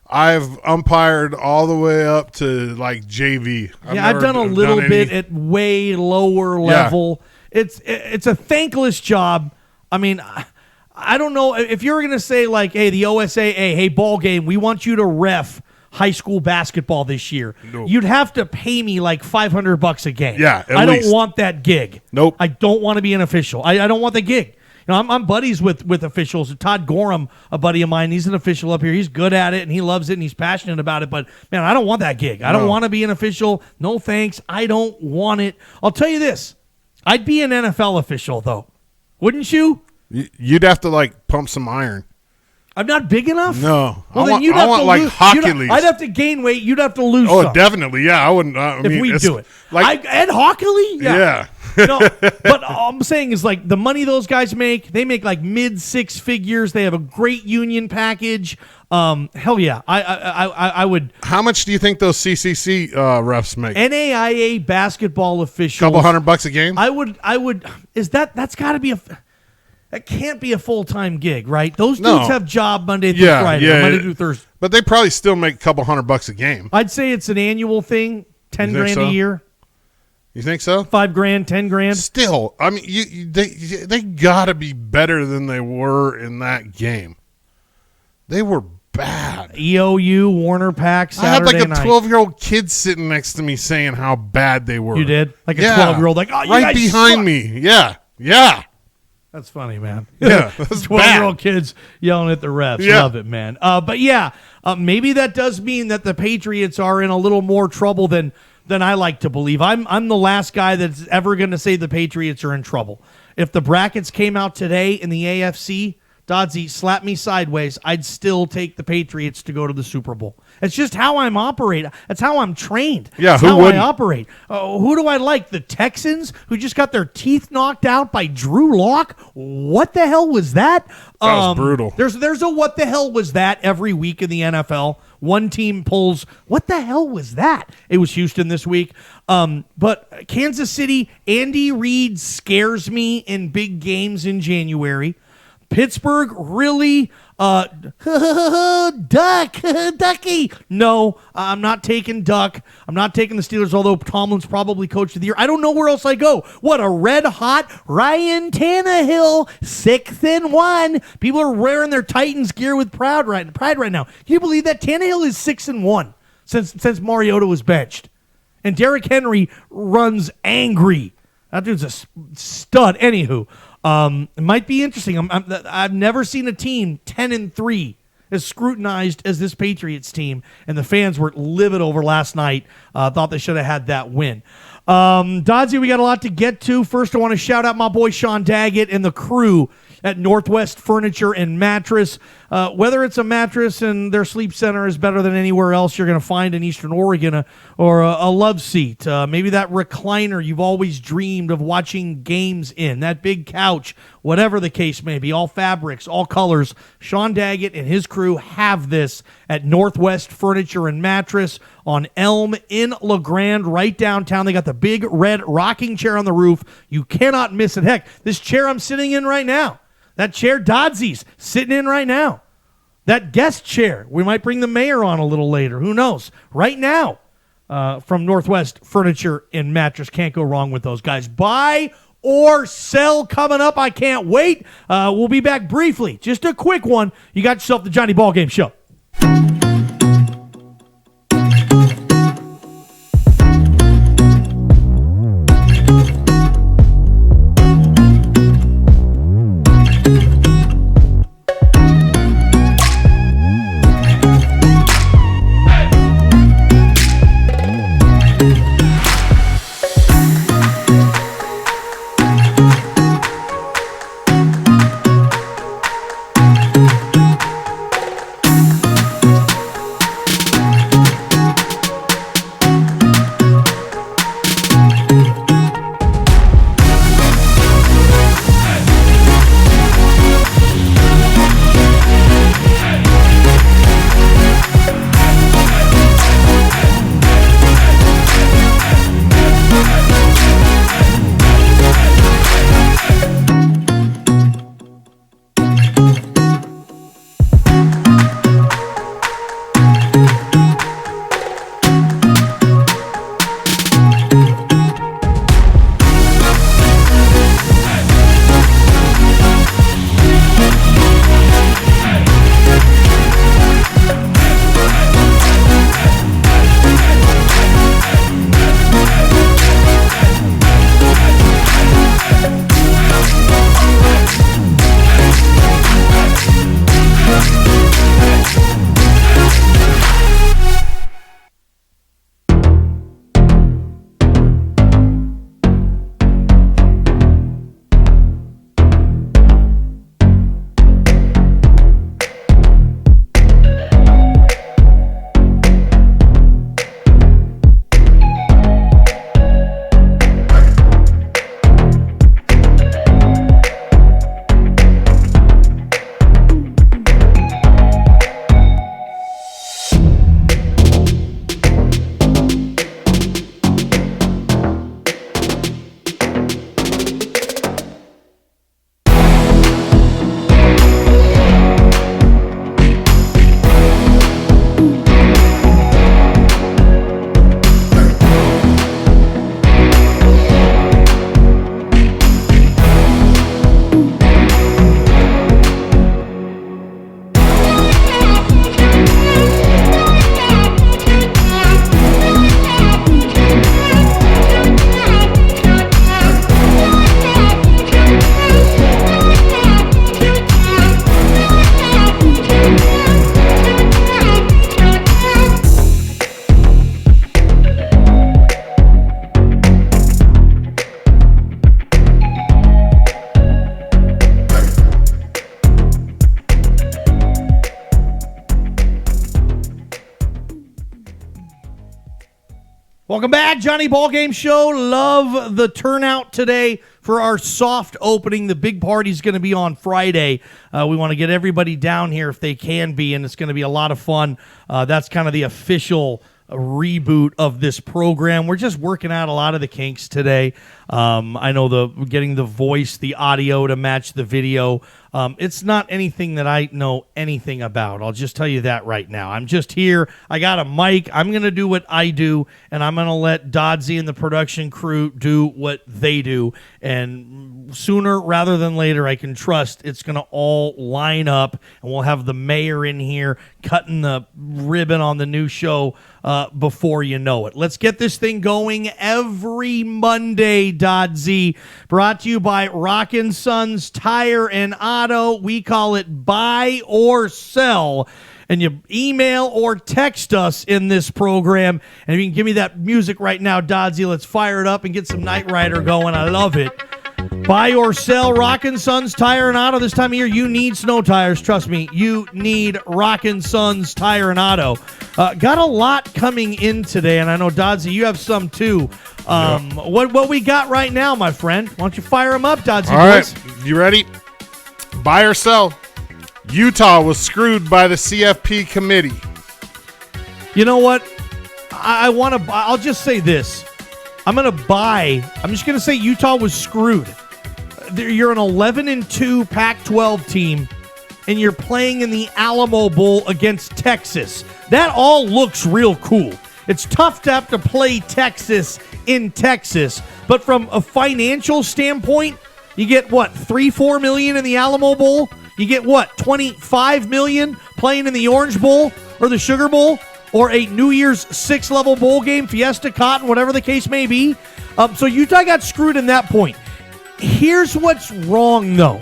Speaker 3: I've umpired all the way up to like JV.
Speaker 2: I've done a little bit at way lower level. Yeah. It's a thankless job. I mean, I don't know if you're going to say like, hey, the OSAA, hey, ball game, we want you to ref high school basketball this year. Nope. You'd have to pay me like $500 a game.
Speaker 3: Yeah,
Speaker 2: I don't want that gig.
Speaker 3: Nope.
Speaker 2: I don't want to be an official. I don't want the gig. I'm buddies with officials. Todd Gorham, a buddy of mine, he's an official up here. He's good at it, and he loves it, and he's passionate about it. But, man, I don't want that gig. I don't want to be an official. No thanks. I don't want it. I'll tell you this. I'd be an NFL official, though. Wouldn't you?
Speaker 3: You'd have to like pump some iron.
Speaker 2: I'm not big enough?
Speaker 3: No.
Speaker 2: Well,
Speaker 3: I
Speaker 2: then
Speaker 3: want,
Speaker 2: you'd
Speaker 3: I
Speaker 2: have
Speaker 3: want
Speaker 2: to
Speaker 3: like
Speaker 2: lose.
Speaker 3: Hercules.
Speaker 2: I'd have to gain weight. You'd have to lose
Speaker 3: Oh,
Speaker 2: some.
Speaker 3: definitely. Yeah, I wouldn't. I
Speaker 2: If
Speaker 3: mean,
Speaker 2: we do it.
Speaker 3: Like,
Speaker 2: Ed Hockley?
Speaker 3: yeah.
Speaker 2: No, but all I'm saying is like the money those guys make, they make like mid six figures. They have a great union package. Hell yeah. I would.
Speaker 3: How much do you think those CCC refs make?
Speaker 2: NAIA basketball officials.
Speaker 3: Couple $100 a game?
Speaker 2: I would, that's got to be that can't be a full-time gig, right? Those dudes
Speaker 3: No.
Speaker 2: have job Monday through Friday, Monday through Thursday.
Speaker 3: But they probably still make a couple $100 a game.
Speaker 2: I'd say it's an annual thing, 10
Speaker 3: You think
Speaker 2: grand
Speaker 3: so?
Speaker 2: a year,
Speaker 3: You think so?
Speaker 2: 5 grand, 10 grand.
Speaker 3: Still, I mean, they got to be better than they were in that game. They were bad.
Speaker 2: EOU, Warner Pack,
Speaker 3: I had
Speaker 2: Saturday
Speaker 3: like a
Speaker 2: night.
Speaker 3: 12-year-old kid sitting next to me saying how bad they were.
Speaker 2: You did? Like a
Speaker 3: Yeah.
Speaker 2: 12-year-old, like, oh, you
Speaker 3: right
Speaker 2: guys
Speaker 3: behind
Speaker 2: suck.
Speaker 3: me. Yeah.
Speaker 2: That's funny, man.
Speaker 3: Yeah, that's
Speaker 2: 12-year-old kids yelling at the refs.
Speaker 3: Yeah.
Speaker 2: Love it, man. But yeah, maybe that does mean that the Patriots are in a little more trouble than I like to believe. I'm the last guy that's ever going to say the Patriots are in trouble. If the brackets came out today in the AFC, Dodsy, slap me sideways, I'd still take the Patriots to go to the Super Bowl. It's just how I'm operating. That's how I'm trained.
Speaker 3: Yeah,
Speaker 2: That's
Speaker 3: who
Speaker 2: how
Speaker 3: wouldn't?
Speaker 2: I operate. Who do I like? The Texans, who just got their teeth knocked out by Drew Lock? What the hell was that?
Speaker 3: That was brutal.
Speaker 2: There's a what the hell was that every week in the NFL. One team pulls, what the hell was that? It was Houston this week. But Kansas City, Andy Reid scares me in big games in January. Pittsburgh, really? Ducky. No, I'm not taking Duck. I'm not taking the Steelers, although Tomlin's probably coach of the year. I don't know where else I go. What, a red-hot Ryan Tannehill, 6-1. People are wearing their Titans gear with pride right now. Can you believe that? Tannehill is 6-1 since Mariota was benched. And Derrick Henry runs angry. That dude's a stud. Anywho, it might be interesting. I've never seen a team 10-3 as scrutinized as this Patriots team, and the fans were livid over last night. Thought they should have had that win. Dodsy, we got a lot to get to. First, I want to shout out my boy Sean Daggett and the crew at Northwest Furniture and Mattress. Whether it's a mattress and their sleep center is better than anywhere else you're going to find in Eastern Oregon, or a love seat, maybe that recliner you've always dreamed of watching games in, that big couch, whatever the case may be, all fabrics, all colors, Sean Daggett and his crew have this at Northwest Furniture and Mattress on Elm in La Grande, right downtown. They got the big red rocking chair on the roof. You cannot miss it. Heck, this chair I'm sitting in right now, that chair Dodsy's sitting in right now. That guest chair, we might bring the mayor on a little later. Who knows? Right now, from Northwest Furniture and Mattress. Can't go wrong with those guys. Buy or sell coming up. I can't wait. We'll be back briefly. Just a quick one. You got yourself the Johnny Ballgame Show. Welcome back, Johnny Ballgame Show. Love the turnout today for our soft opening. The big party's going to be on Friday. We want to get everybody down here if they can be, and it's going to be a lot of fun. That's kind of the official reboot of this program. We're just working out a lot of the kinks today. I know getting the voice, the audio to match the video. It's not anything that I know anything about. I'll just tell you that right now. I'm just here. I got a mic. I'm going to do what I do, and I'm going to let Dodsy and the production crew do what they do. And sooner rather than later, I can trust it's going to all line up, and we'll have the mayor in here cutting the ribbon on the new show before you know it. Let's get this thing going every Monday, Dodsy. Brought to you by Rockin' Sons Tire and Auto. We call it buy or sell. And you email or text us in this program. And if you can give me that music right now, Dodsy, let's fire it up and get some Knight Rider going. I love it. Buy or sell, Rockin' Sons Tire and Auto. This time of year, you need snow tires. Trust me, you need Rockin' Sons Tire and Auto. Got a lot coming in today, and I know, Dodsy, you have some too. What we got right now, my friend? Why don't you fire them up, Dodsy?
Speaker 3: All right, you ready? Buy or sell. Utah was screwed by the CFP committee.
Speaker 2: You know what? I'll just say this. I'm just going to say Utah was screwed. You're an 11-2 Pac-12 team, and you're playing in the Alamo Bowl against Texas. That all looks real cool. It's tough to have to play Texas in Texas, but from a financial standpoint, you get what, $3-4 million in the Alamo Bowl? You get what, $25 million playing in the Orange Bowl or the Sugar Bowl? Or a New Year's Six-level bowl game, Fiesta, Cotton, whatever the case may be. So Utah got screwed in that point. Here's what's wrong, though,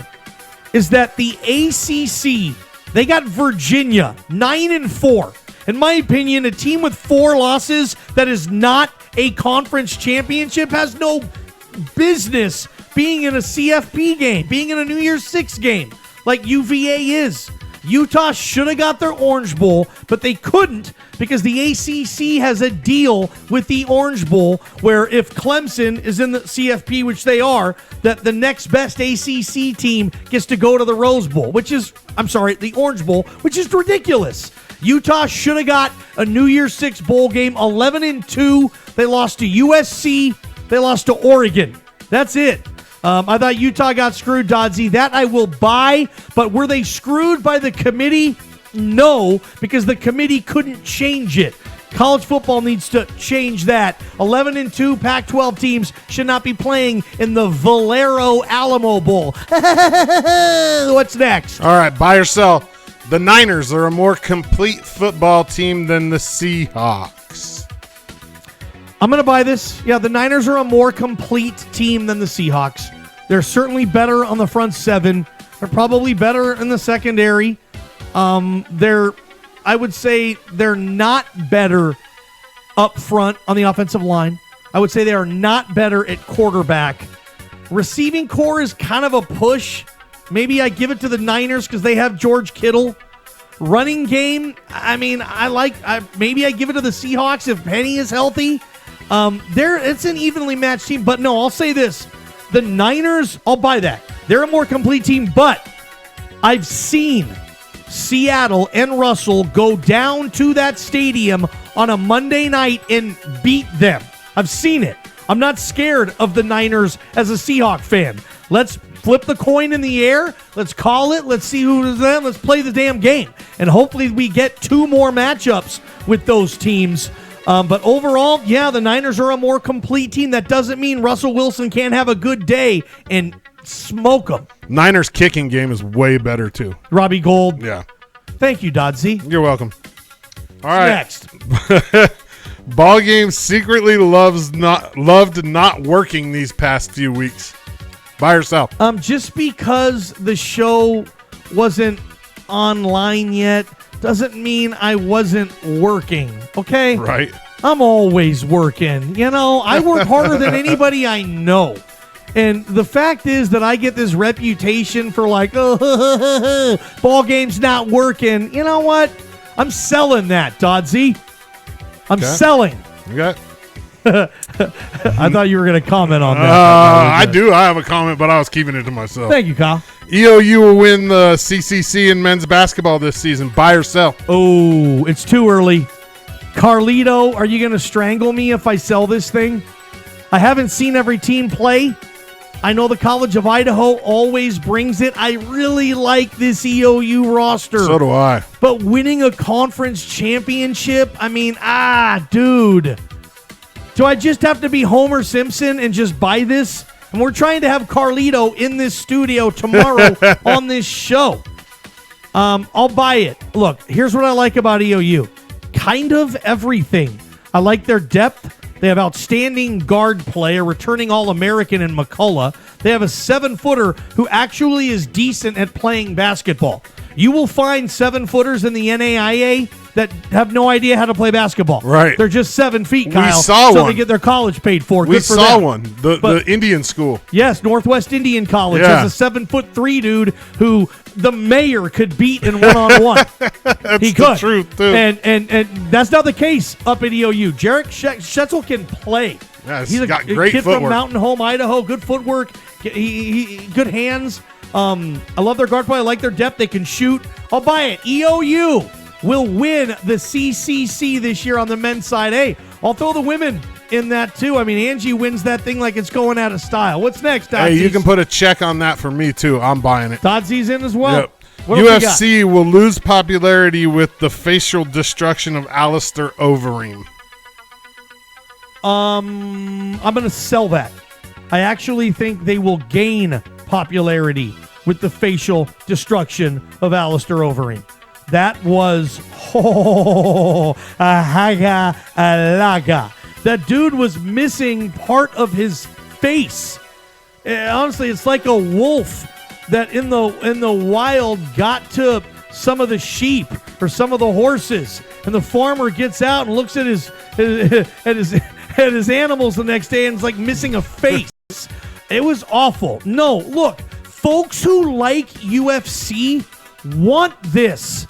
Speaker 2: is that the ACC, they got Virginia, 9-4. In my opinion, a team with 4 losses that is not a conference championship has no business being in a CFP game, being in a New Year's Six game like UVA is. Utah should have got their Orange Bowl, but they couldn't because the ACC has a deal with the Orange Bowl where if Clemson is in the CFP, which they are, that the next best ACC team gets to go to the Rose Bowl, the Orange Bowl, which is ridiculous. Utah should have got a New Year's Six bowl game, 11-2. They lost to USC. They lost to Oregon. That's it. I thought Utah got screwed, Dodsy. That I will buy, but were they screwed by the committee? No, because the committee couldn't change it. College football needs to change that. 11-2 Pac-12 teams should not be playing in the Valero Alamo Bowl. What's next?
Speaker 3: All right, buy or sell. The Niners are a more complete football team than the Seahawks.
Speaker 2: I'm going to buy this. Yeah, the Niners are a more complete team than the Seahawks. They're certainly better on the front seven. They're probably better in the secondary. I would say they're not better up front on the offensive line. I would say they are not better at quarterback. Receiving core is kind of a push. Maybe I give it to the Niners because they have George Kittle. Running game, maybe I give it to the Seahawks if Penny is healthy. It's an evenly matched team, but no, I'll say this. The Niners, I'll buy that. They're a more complete team, but I've seen Seattle and Russell go down to that stadium on a Monday night and beat them. I've seen it. I'm not scared of the Niners as a Seahawk fan. Let's flip the coin in the air. Let's call it. Let's see who is them. Let's play the damn game. And hopefully we get 2 more matchups with those teams. But overall, yeah, the Niners are a more complete team. That doesn't mean Russell Wilson can't have a good day and smoke them.
Speaker 3: Niners kicking game is way better, too.
Speaker 2: Robbie Gould.
Speaker 3: Yeah.
Speaker 2: Thank you, Dodsy.
Speaker 3: You're welcome. All right.
Speaker 2: Next.
Speaker 3: Ball game secretly loved not working these past few weeks. Buy or sell?
Speaker 2: Just because the show wasn't online yet doesn't mean I wasn't working, okay?
Speaker 3: Right.
Speaker 2: I'm always working. You know, I work harder than anybody I know. And the fact is that I get this reputation for like, ball game's not working. You know what? I'm selling that, Dodsy. I'm selling.
Speaker 3: Okay.
Speaker 2: I thought you were going to comment on that.
Speaker 3: I do. I have a comment, but I was keeping it to myself.
Speaker 2: Thank you, Kyle.
Speaker 3: EOU will win the CCC in men's basketball this season. Buy or sell?
Speaker 2: Oh, it's too early. Carlito, are you going to strangle me if I sell this thing? I haven't seen every team play. I know the College of Idaho always brings it. I really like this EOU roster.
Speaker 3: So do I.
Speaker 2: But winning a conference championship, I mean, dude. Do I just have to be Homer Simpson and just buy this? And we're trying to have Carlito in this studio tomorrow on this show. I'll buy it. Look, here's what I like about EOU. Kind of everything. I like their depth. They have outstanding guard play, a returning All-American in McCullough. They have a 7-footer who actually is decent at playing basketball. You will find 7-footers in the NAIA that have no idea how to play basketball.
Speaker 3: Right.
Speaker 2: They're just 7 feet, Kyle.
Speaker 3: We saw
Speaker 2: so
Speaker 3: one.
Speaker 2: they get their college paid for.
Speaker 3: We
Speaker 2: Good for
Speaker 3: saw
Speaker 2: them.
Speaker 3: one. The Indian school.
Speaker 2: Yes, Northwest Indian College
Speaker 3: Yeah.
Speaker 2: has a 7'3" dude who the mayor could beat in one-on-one. He could.
Speaker 3: the truth, too.
Speaker 2: And that's not the case up at EOU. Jarek Schetzel can play.
Speaker 3: Yeah, he's
Speaker 2: He's
Speaker 3: got
Speaker 2: a
Speaker 3: great
Speaker 2: kid from
Speaker 3: footwork.
Speaker 2: Mountain Home, Idaho. Good footwork. He good hands. I love their guard play. I like their depth. They can shoot. I'll buy it. EOU will win the CCC this year on the men's side. Hey, I'll throw the women in that too. I mean, Angie wins that thing like it's going out of style. What's next, Dodsy?
Speaker 3: Hey, you can put a check on that for me, too. I'm buying it.
Speaker 2: Dodsy's in as well.
Speaker 3: Yep.
Speaker 2: What else we got?
Speaker 3: UFC will lose popularity with the facial destruction of Alistair Overeem.
Speaker 2: I'm going to sell that. I actually think they will gain popularity with the facial destruction of Alistair Overeem. That was haga alaga. That dude was missing part of his face. Honestly, it's like a wolf that in the wild got to some of the sheep or some of the horses, and the farmer gets out and looks at his animals the next day and it's like missing a face. It was awful. No, look, folks who like UFC want this.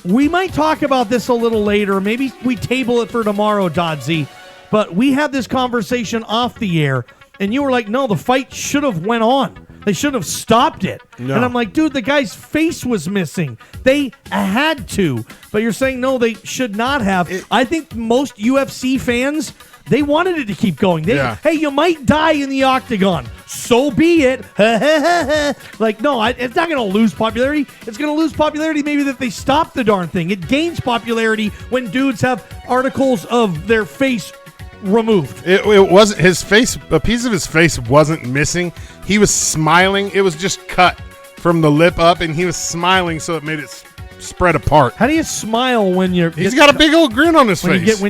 Speaker 2: We might talk about this a little later. Maybe we table it for tomorrow, Dodsy. But we had this conversation off the air, and you were like, no, the fight should have went on. They should have stopped it.
Speaker 3: No.
Speaker 2: And I'm like, dude, the guy's face was missing. They had to. But you're saying, no, they should not have. I think most UFC fans, they wanted it to keep going. Hey, you might die in the octagon. So be it. Like, no, it's not going to lose popularity. It's going to lose popularity maybe that they stop the darn thing. It gains popularity when dudes have articles of their face removed.
Speaker 3: It wasn't his face. A piece of his face wasn't missing. He was smiling. It was just cut from the lip up, and he was smiling, so it made it spread apart.
Speaker 2: How do you smile when you're?
Speaker 3: He's got a big old grin on his face.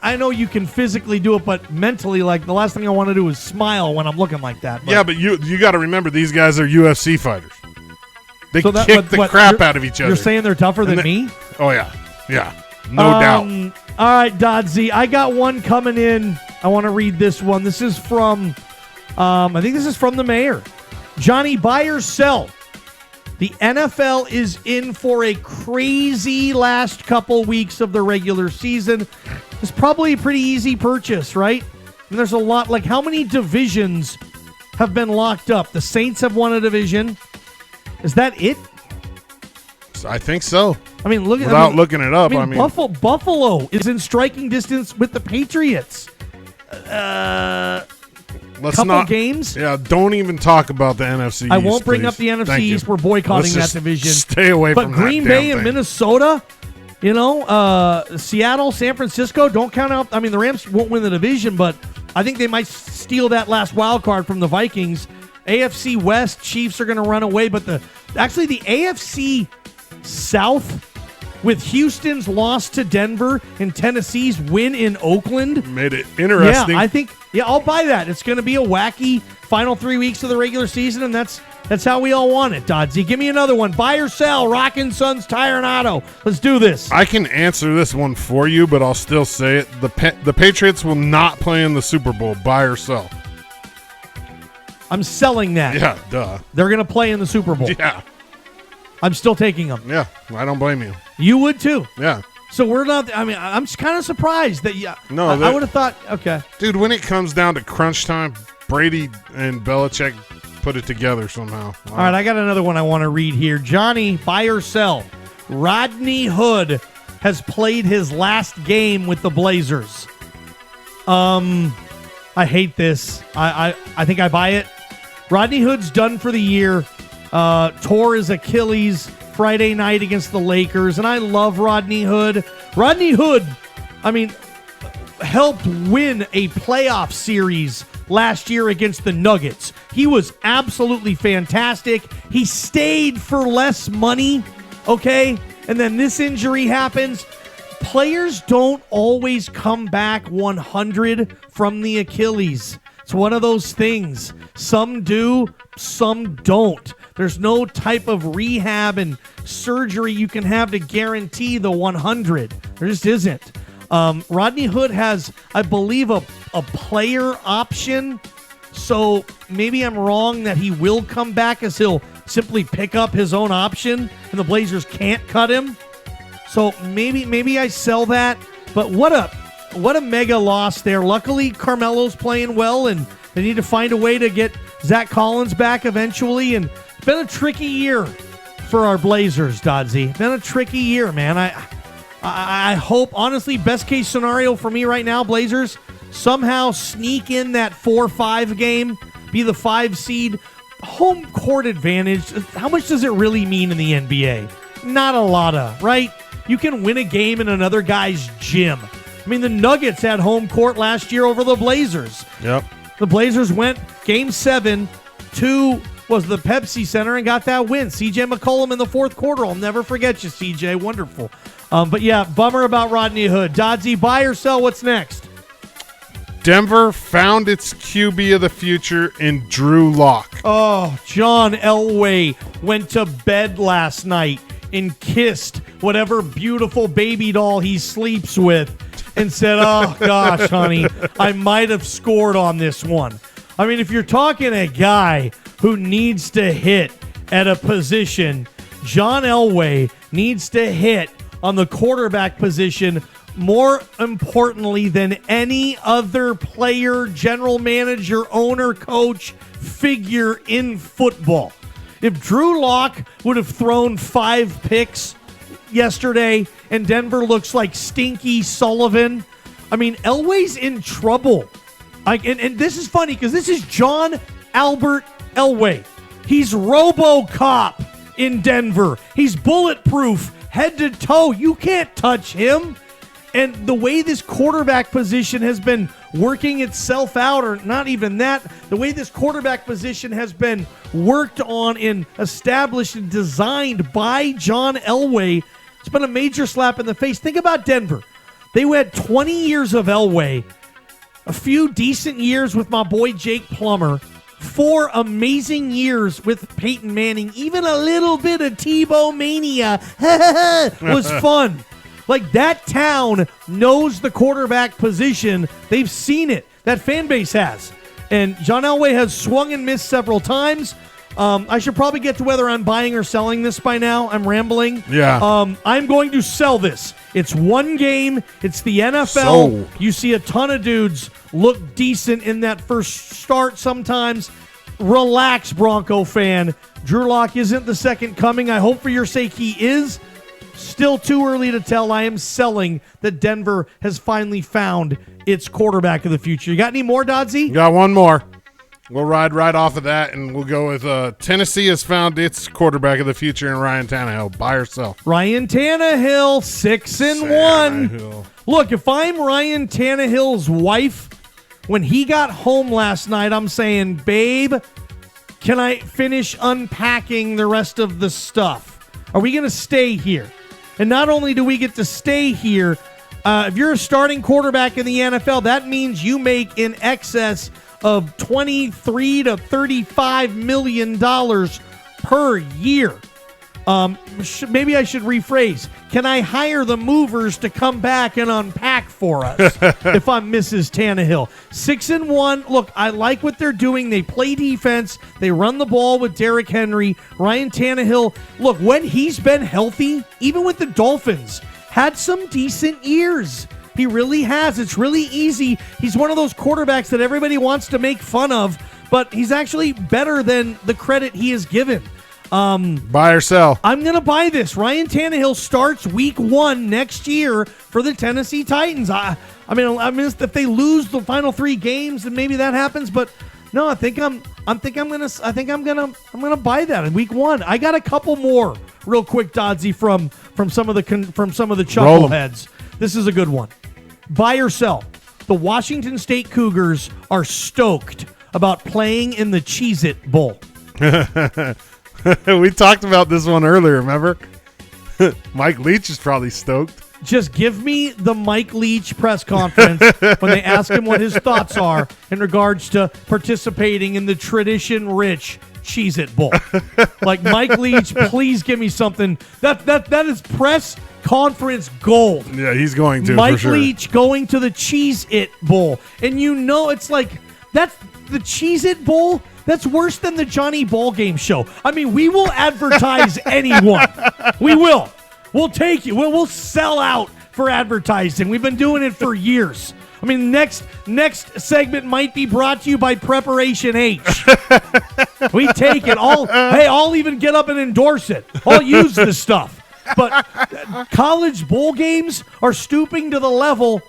Speaker 2: I know you can physically do it, but mentally, like the last thing I want to do is smile when I'm looking like that.
Speaker 3: Yeah, but you got to remember these guys are UFC fighters. They
Speaker 2: So
Speaker 3: kick the crap out of each other.
Speaker 2: You're saying they're tougher than me?
Speaker 3: Oh yeah, no doubt.
Speaker 2: All right, Dodsy, I got one coming in. I want to read this one. This is from, I think this is from the mayor. Johnny, buy or sell? The NFL is in for a crazy last couple weeks of the regular season. It's probably a pretty easy purchase, right? And there's a lot. Like, how many divisions have been locked up? The Saints have won a division. Is that it?
Speaker 3: I think so.
Speaker 2: I mean,
Speaker 3: Without looking it up,
Speaker 2: Buffalo is in striking distance with the Patriots.
Speaker 3: Let's
Speaker 2: couple
Speaker 3: not
Speaker 2: games.
Speaker 3: Yeah, don't even talk about the NFC East.
Speaker 2: I won't bring
Speaker 3: please.
Speaker 2: up the NFC
Speaker 3: Thank you.
Speaker 2: East. We're boycotting
Speaker 3: Let's
Speaker 2: that
Speaker 3: just
Speaker 2: division.
Speaker 3: Stay away
Speaker 2: But
Speaker 3: from
Speaker 2: Green
Speaker 3: that
Speaker 2: Bay
Speaker 3: damn
Speaker 2: and
Speaker 3: thing.
Speaker 2: Minnesota, Seattle, San Francisco, don't count out. I mean, the Rams won't win the division, but I think they might steal that last wild card from the Vikings. AFC West, Chiefs are going to run away, but the AFC South, with Houston's loss to Denver and Tennessee's win in Oakland,
Speaker 3: made it interesting.
Speaker 2: Yeah, I'll buy that. It's going to be a wacky final 3 weeks of the regular season, and that's how we all want it, Dodsy. Give me another one. Buy or sell, Rockin' Sons Tire and Auto. Let's do this.
Speaker 3: I can answer this one for you, but I'll still say it. The Patriots will not play in the Super Bowl. Buy or sell?
Speaker 2: I'm selling that.
Speaker 3: Yeah, duh.
Speaker 2: They're going to play in the Super Bowl.
Speaker 3: Yeah.
Speaker 2: I'm still taking them.
Speaker 3: Yeah, I don't blame you.
Speaker 2: You would too.
Speaker 3: Yeah.
Speaker 2: So we're not. I mean, I'm just kind of surprised that. Yeah,
Speaker 3: No,
Speaker 2: I would have thought. Okay,
Speaker 3: Dude, when it comes down to crunch time, Brady and Belichick put it together somehow.
Speaker 2: all right. I got another one I want to read here. Johnny, buy or sell. Rodney Hood has played his last game with the Blazers. I hate this. I think I buy it. Rodney Hood's done for the year. Tore his Achilles Friday night against the Lakers, and I love Rodney Hood. Rodney Hood, I mean, helped win a playoff series last year against the Nuggets. He was absolutely fantastic. He stayed for less money, okay? And then this injury happens. Players don't always come back 100 from the Achilles. It's one of those things. Some do, some don't. There's no type of rehab and surgery you can have to guarantee the 100. There just isn't. Rodney Hood has, I believe, a player option. So maybe I'm wrong that he will come back, as he'll simply pick up his own option and the Blazers can't cut him. So maybe I sell that. But what a mega loss there. Luckily, Carmelo's playing well, and they need to find a way to get Zach Collins back eventually. And it's been a tricky year for our Blazers, Dodsy. Been a tricky year, man. I hope, honestly, best case scenario for me right now, Blazers, somehow sneak in that 4-5 game, be the 5 seed. Home court advantage, how much does it really mean in the NBA? Not a lot of, right? You can win a game in another guy's gym. I mean, the Nuggets had home court last year over the Blazers.
Speaker 3: Yep.
Speaker 2: The Blazers went Game 7 to was the Pepsi Center and got that win. CJ McCollum in the fourth quarter. I'll never forget you, CJ. Wonderful. But yeah, bummer about Rodney Hood. Dodsy, buy or sell? What's next?
Speaker 3: Denver found its QB of the future in Drew Lock.
Speaker 2: Oh, John Elway went to bed last night and kissed whatever beautiful baby doll he sleeps with and said, oh, gosh, honey, I might have scored on this one. I mean, if you're talking a guy who needs to hit at a position, John Elway needs to hit on the quarterback position more importantly than any other player, general manager, owner, coach, figure in football. If Drew Lock would have thrown 5 picks yesterday and Denver looks like Stinky Sullivan, I mean, Elway's in trouble. And this is funny because this is John Albert Elway. He's RoboCop in Denver. He's bulletproof, head to toe. You can't touch him. And the way this quarterback position has been working itself out, or not even that, the way this quarterback position has been worked on and established and designed by John Elway, it's been a major slap in the face. Think about Denver. They had 20 years of Elway, a few decent years with my boy Jake Plummer, 4 amazing years with Peyton Manning, even a little bit of Tebow mania was fun. Like, that town knows the quarterback position. They've seen it. That fan base has. And John Elway has swung and missed several times. I should probably get to whether I'm buying or selling this by now. I'm rambling.
Speaker 3: Yeah.
Speaker 2: I'm going to sell this. It's one game. It's the NFL.
Speaker 3: Sold.
Speaker 2: You see a ton of dudes look decent in that first start sometimes. Relax, Bronco fan. Drew Lock isn't the second coming. I hope for your sake he is. Still too early to tell. I am selling that Denver has finally found its quarterback of the future. You got any more, Dodsy?
Speaker 3: Got one more. We'll ride right off of that, and we'll go with Tennessee has found its quarterback of the future in Ryan Tannehill. Buy or sell?
Speaker 2: Ryan Tannehill, 6-1.
Speaker 3: Tannehill.
Speaker 2: Look, if I'm Ryan Tannehill's wife, when he got home last night, I'm saying, babe, can I finish unpacking the rest of the stuff? Are we going to stay here? And not only do we get to stay here, if you're a starting quarterback in the NFL, that means you make in excess of $23 to $35 million per year. Maybe I should rephrase. Can I hire the movers to come back and unpack for us if I'm Mrs. Tannehill? 6-1. Look, I like what they're doing. They play defense. They run the ball with Derrick Henry. Ryan Tannehill, look, when he's been healthy, even with the Dolphins, had some decent years. He really has. It's really easy. He's one of those quarterbacks that everybody wants to make fun of, but he's actually better than the credit he is given.
Speaker 3: Buy or sell?
Speaker 2: I'm going to buy this. Ryan Tannehill starts week 1 next year for the Tennessee Titans. I mean, if they lose the final 3 games, then maybe that happens. But no, I think I'm gonna buy that in week 1. I got a couple more real quick, Dodsy, from some of the chuckleheads. This is a good one. Buy or sell? The Washington State Cougars are stoked about playing in the Cheez-It Bowl.
Speaker 3: We talked about this one earlier, remember? Mike Leach is probably stoked.
Speaker 2: Just give me the Mike Leach press conference when they ask him what his thoughts are in regards to participating in the tradition-rich Cheez-It Bowl. Like, Mike Leach, please give me something. That is press conference gold.
Speaker 3: Yeah, he's going to,
Speaker 2: Mike
Speaker 3: for sure.
Speaker 2: Leach going to the Cheez-It Bowl. And it's like, that's the Cheez-It Bowl. That's worse than the Johnny Ball Game show. I mean, we will advertise anyone. We will. We'll take you. We'll sell out for advertising. We've been doing it for years. I mean, next segment might be brought to you by Preparation H. We take it. I'll even get up and endorse it. I'll use this stuff. But college bowl games are stooping to the level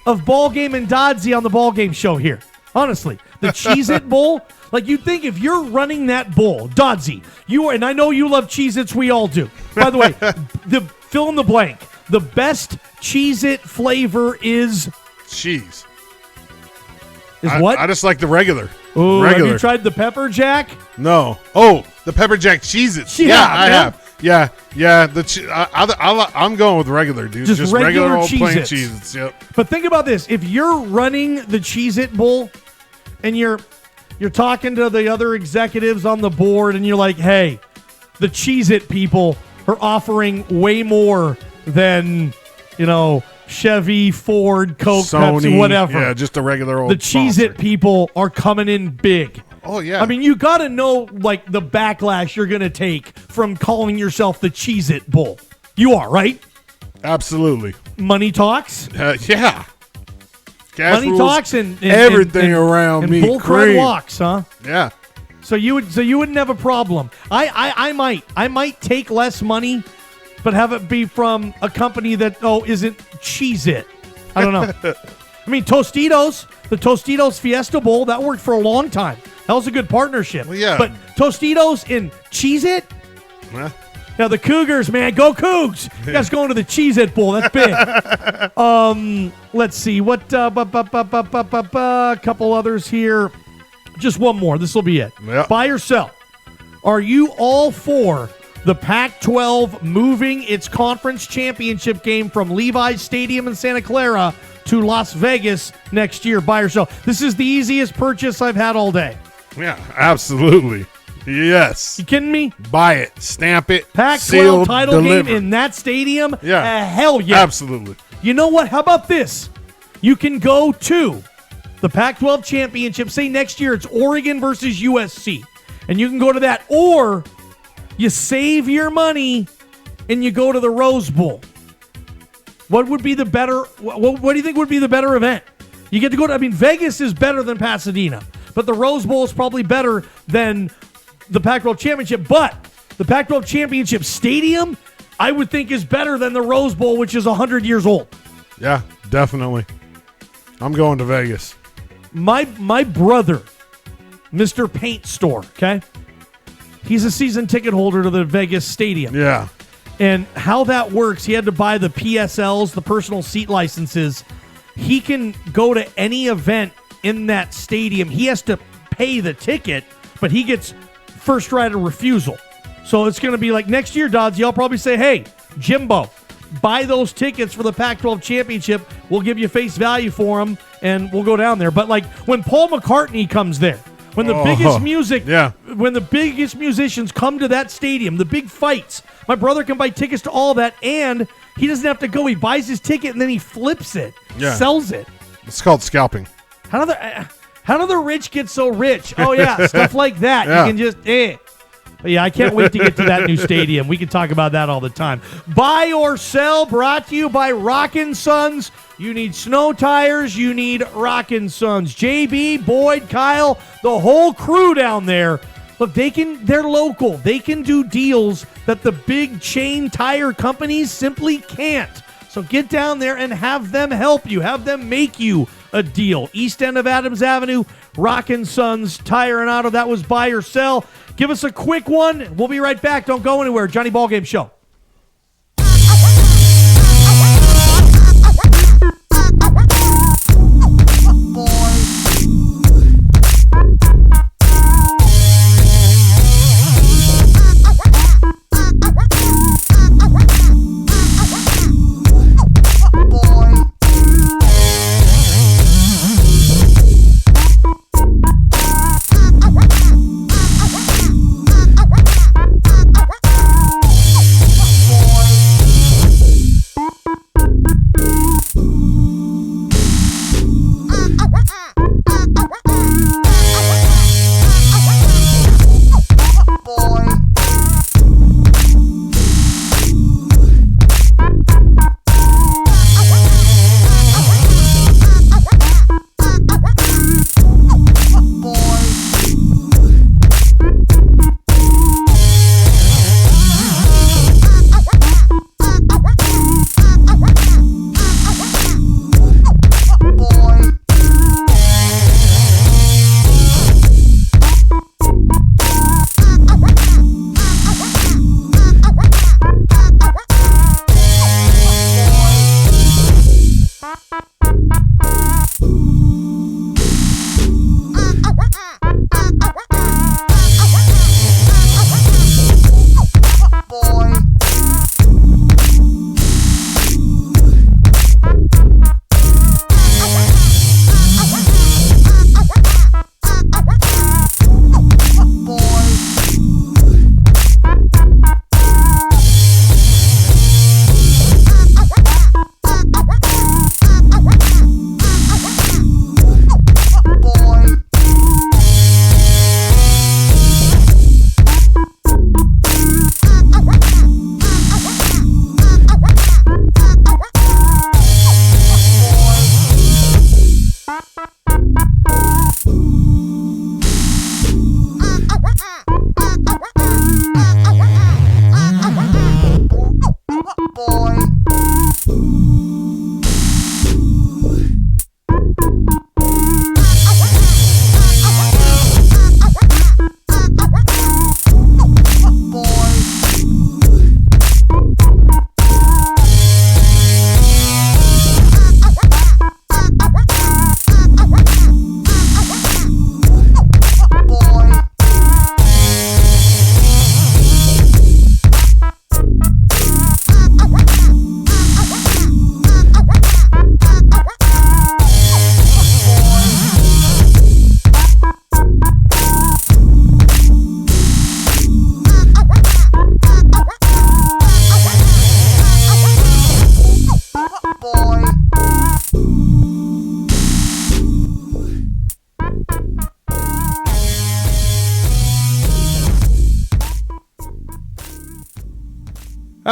Speaker 2: of Ball Game and Dodsy on the Ball Game show here. Honestly, the Cheez-It Bowl. Like, you think if you're running that bowl, Dodsy, and I know you love Cheez-Its, we all do. By the way, fill in the blank. The best Cheez-It flavor is
Speaker 3: cheese.
Speaker 2: What?
Speaker 3: I just like the regular.
Speaker 2: Ooh, have you tried the Pepper Jack?
Speaker 3: No. Oh, the Pepper Jack Cheez-Its. Yeah, I have. Yeah. I'm going with regular, dude.
Speaker 2: Just
Speaker 3: regular old
Speaker 2: Cheez-Its.
Speaker 3: plain Cheez-Its. Yep.
Speaker 2: But think about this. If you're running the Cheez-It Bowl and you're talking to the other executives on the board and you're like, hey, the Cheez-It people are offering way more than, Chevy, Ford, Coke,
Speaker 3: Sony,
Speaker 2: Pepsi, whatever.
Speaker 3: Yeah, just a regular old
Speaker 2: The Cheez-It people are coming in big.
Speaker 3: Oh, yeah.
Speaker 2: I mean, you got to know, like, the backlash you're going to take from calling yourself the Cheez-It Bowl. You are, right?
Speaker 3: Absolutely.
Speaker 2: Money talks?
Speaker 3: Yeah. Gas
Speaker 2: Money
Speaker 3: rules,
Speaker 2: talks and
Speaker 3: everything around me.
Speaker 2: Bull crud walks, huh?
Speaker 3: Yeah.
Speaker 2: So you wouldn't have a problem. I might take less money, but have it be from a company that isn't Cheez-It. I don't know. I mean, Tostitos, the Tostitos Fiesta Bowl, that worked for a long time. That was a good partnership.
Speaker 3: Well, yeah.
Speaker 2: But Tostitos and Cheez-It.
Speaker 3: Yeah.
Speaker 2: Now the Cougars, man, go Cougs! You guys going to the Cheez-It Bowl? That's big. Let's see what. A couple others here. Just one more. This will be it.
Speaker 3: Yep.
Speaker 2: Buy or sell? Are you all for the Pac-12 moving its conference championship game from Levi's Stadium in Santa Clara to Las Vegas next year? Buy or sell? This is the easiest purchase I've had all day.
Speaker 3: Yeah, absolutely. Yes.
Speaker 2: You kidding me?
Speaker 3: Buy it. Stamp it.
Speaker 2: Pac-12
Speaker 3: sealed,
Speaker 2: title
Speaker 3: delivered.
Speaker 2: game in that stadium?
Speaker 3: Yeah.
Speaker 2: Hell yeah.
Speaker 3: Absolutely.
Speaker 2: You know what? How about this? You can go to the Pac-12 championship. Say next year it's Oregon versus USC. And you can go to that. Or you save your money and you go to the Rose Bowl. What would be the better? What do you think would be the better event? You get to go to, Vegas is better than Pasadena. But the Rose Bowl is probably better than the Pac-12 championship. But the Pac-12 championship stadium, I would think, is better than the Rose Bowl, which is 100 years old.
Speaker 3: Yeah, definitely. I'm going to Vegas.
Speaker 2: My brother, Mr. Paint Store, okay? He's a season ticket holder to the Vegas stadium.
Speaker 3: Yeah.
Speaker 2: And how that works, he had to buy the PSLs, the personal seat licenses. He can go to any event in that stadium. He has to pay the ticket, but he gets first right of refusal. So it's going to be like next year, Dodds, y'all probably say, hey, Jimbo, buy those tickets for the Pac-12 championship. We'll give you face value for them, and we'll go down there. But like when Paul McCartney comes there, when the biggest music, when the biggest musicians come to that stadium, the big fights, my brother can buy tickets to all that, and he doesn't have to go. He buys his ticket, and then he flips it, sells it.
Speaker 3: It's called scalping.
Speaker 2: How do the rich get so rich? Oh, yeah, stuff like that. You can just, But yeah, I can't wait to get to that new stadium. We can talk about that all the time. Buy or sell, brought to you by Rockin' Sons. You need snow tires, you need Rockin' Sons. JB, Boyd, Kyle, the whole crew down there. Look, they're local. They can do deals that the big chain tire companies simply can't. So get down there and have them help you. Have them make you a deal. East end of Adams Avenue, Rockin' Sons Tire and Auto. That was buy or sell. Give us a quick one. We'll be right back. Don't go anywhere. Johnny Ballgame Show.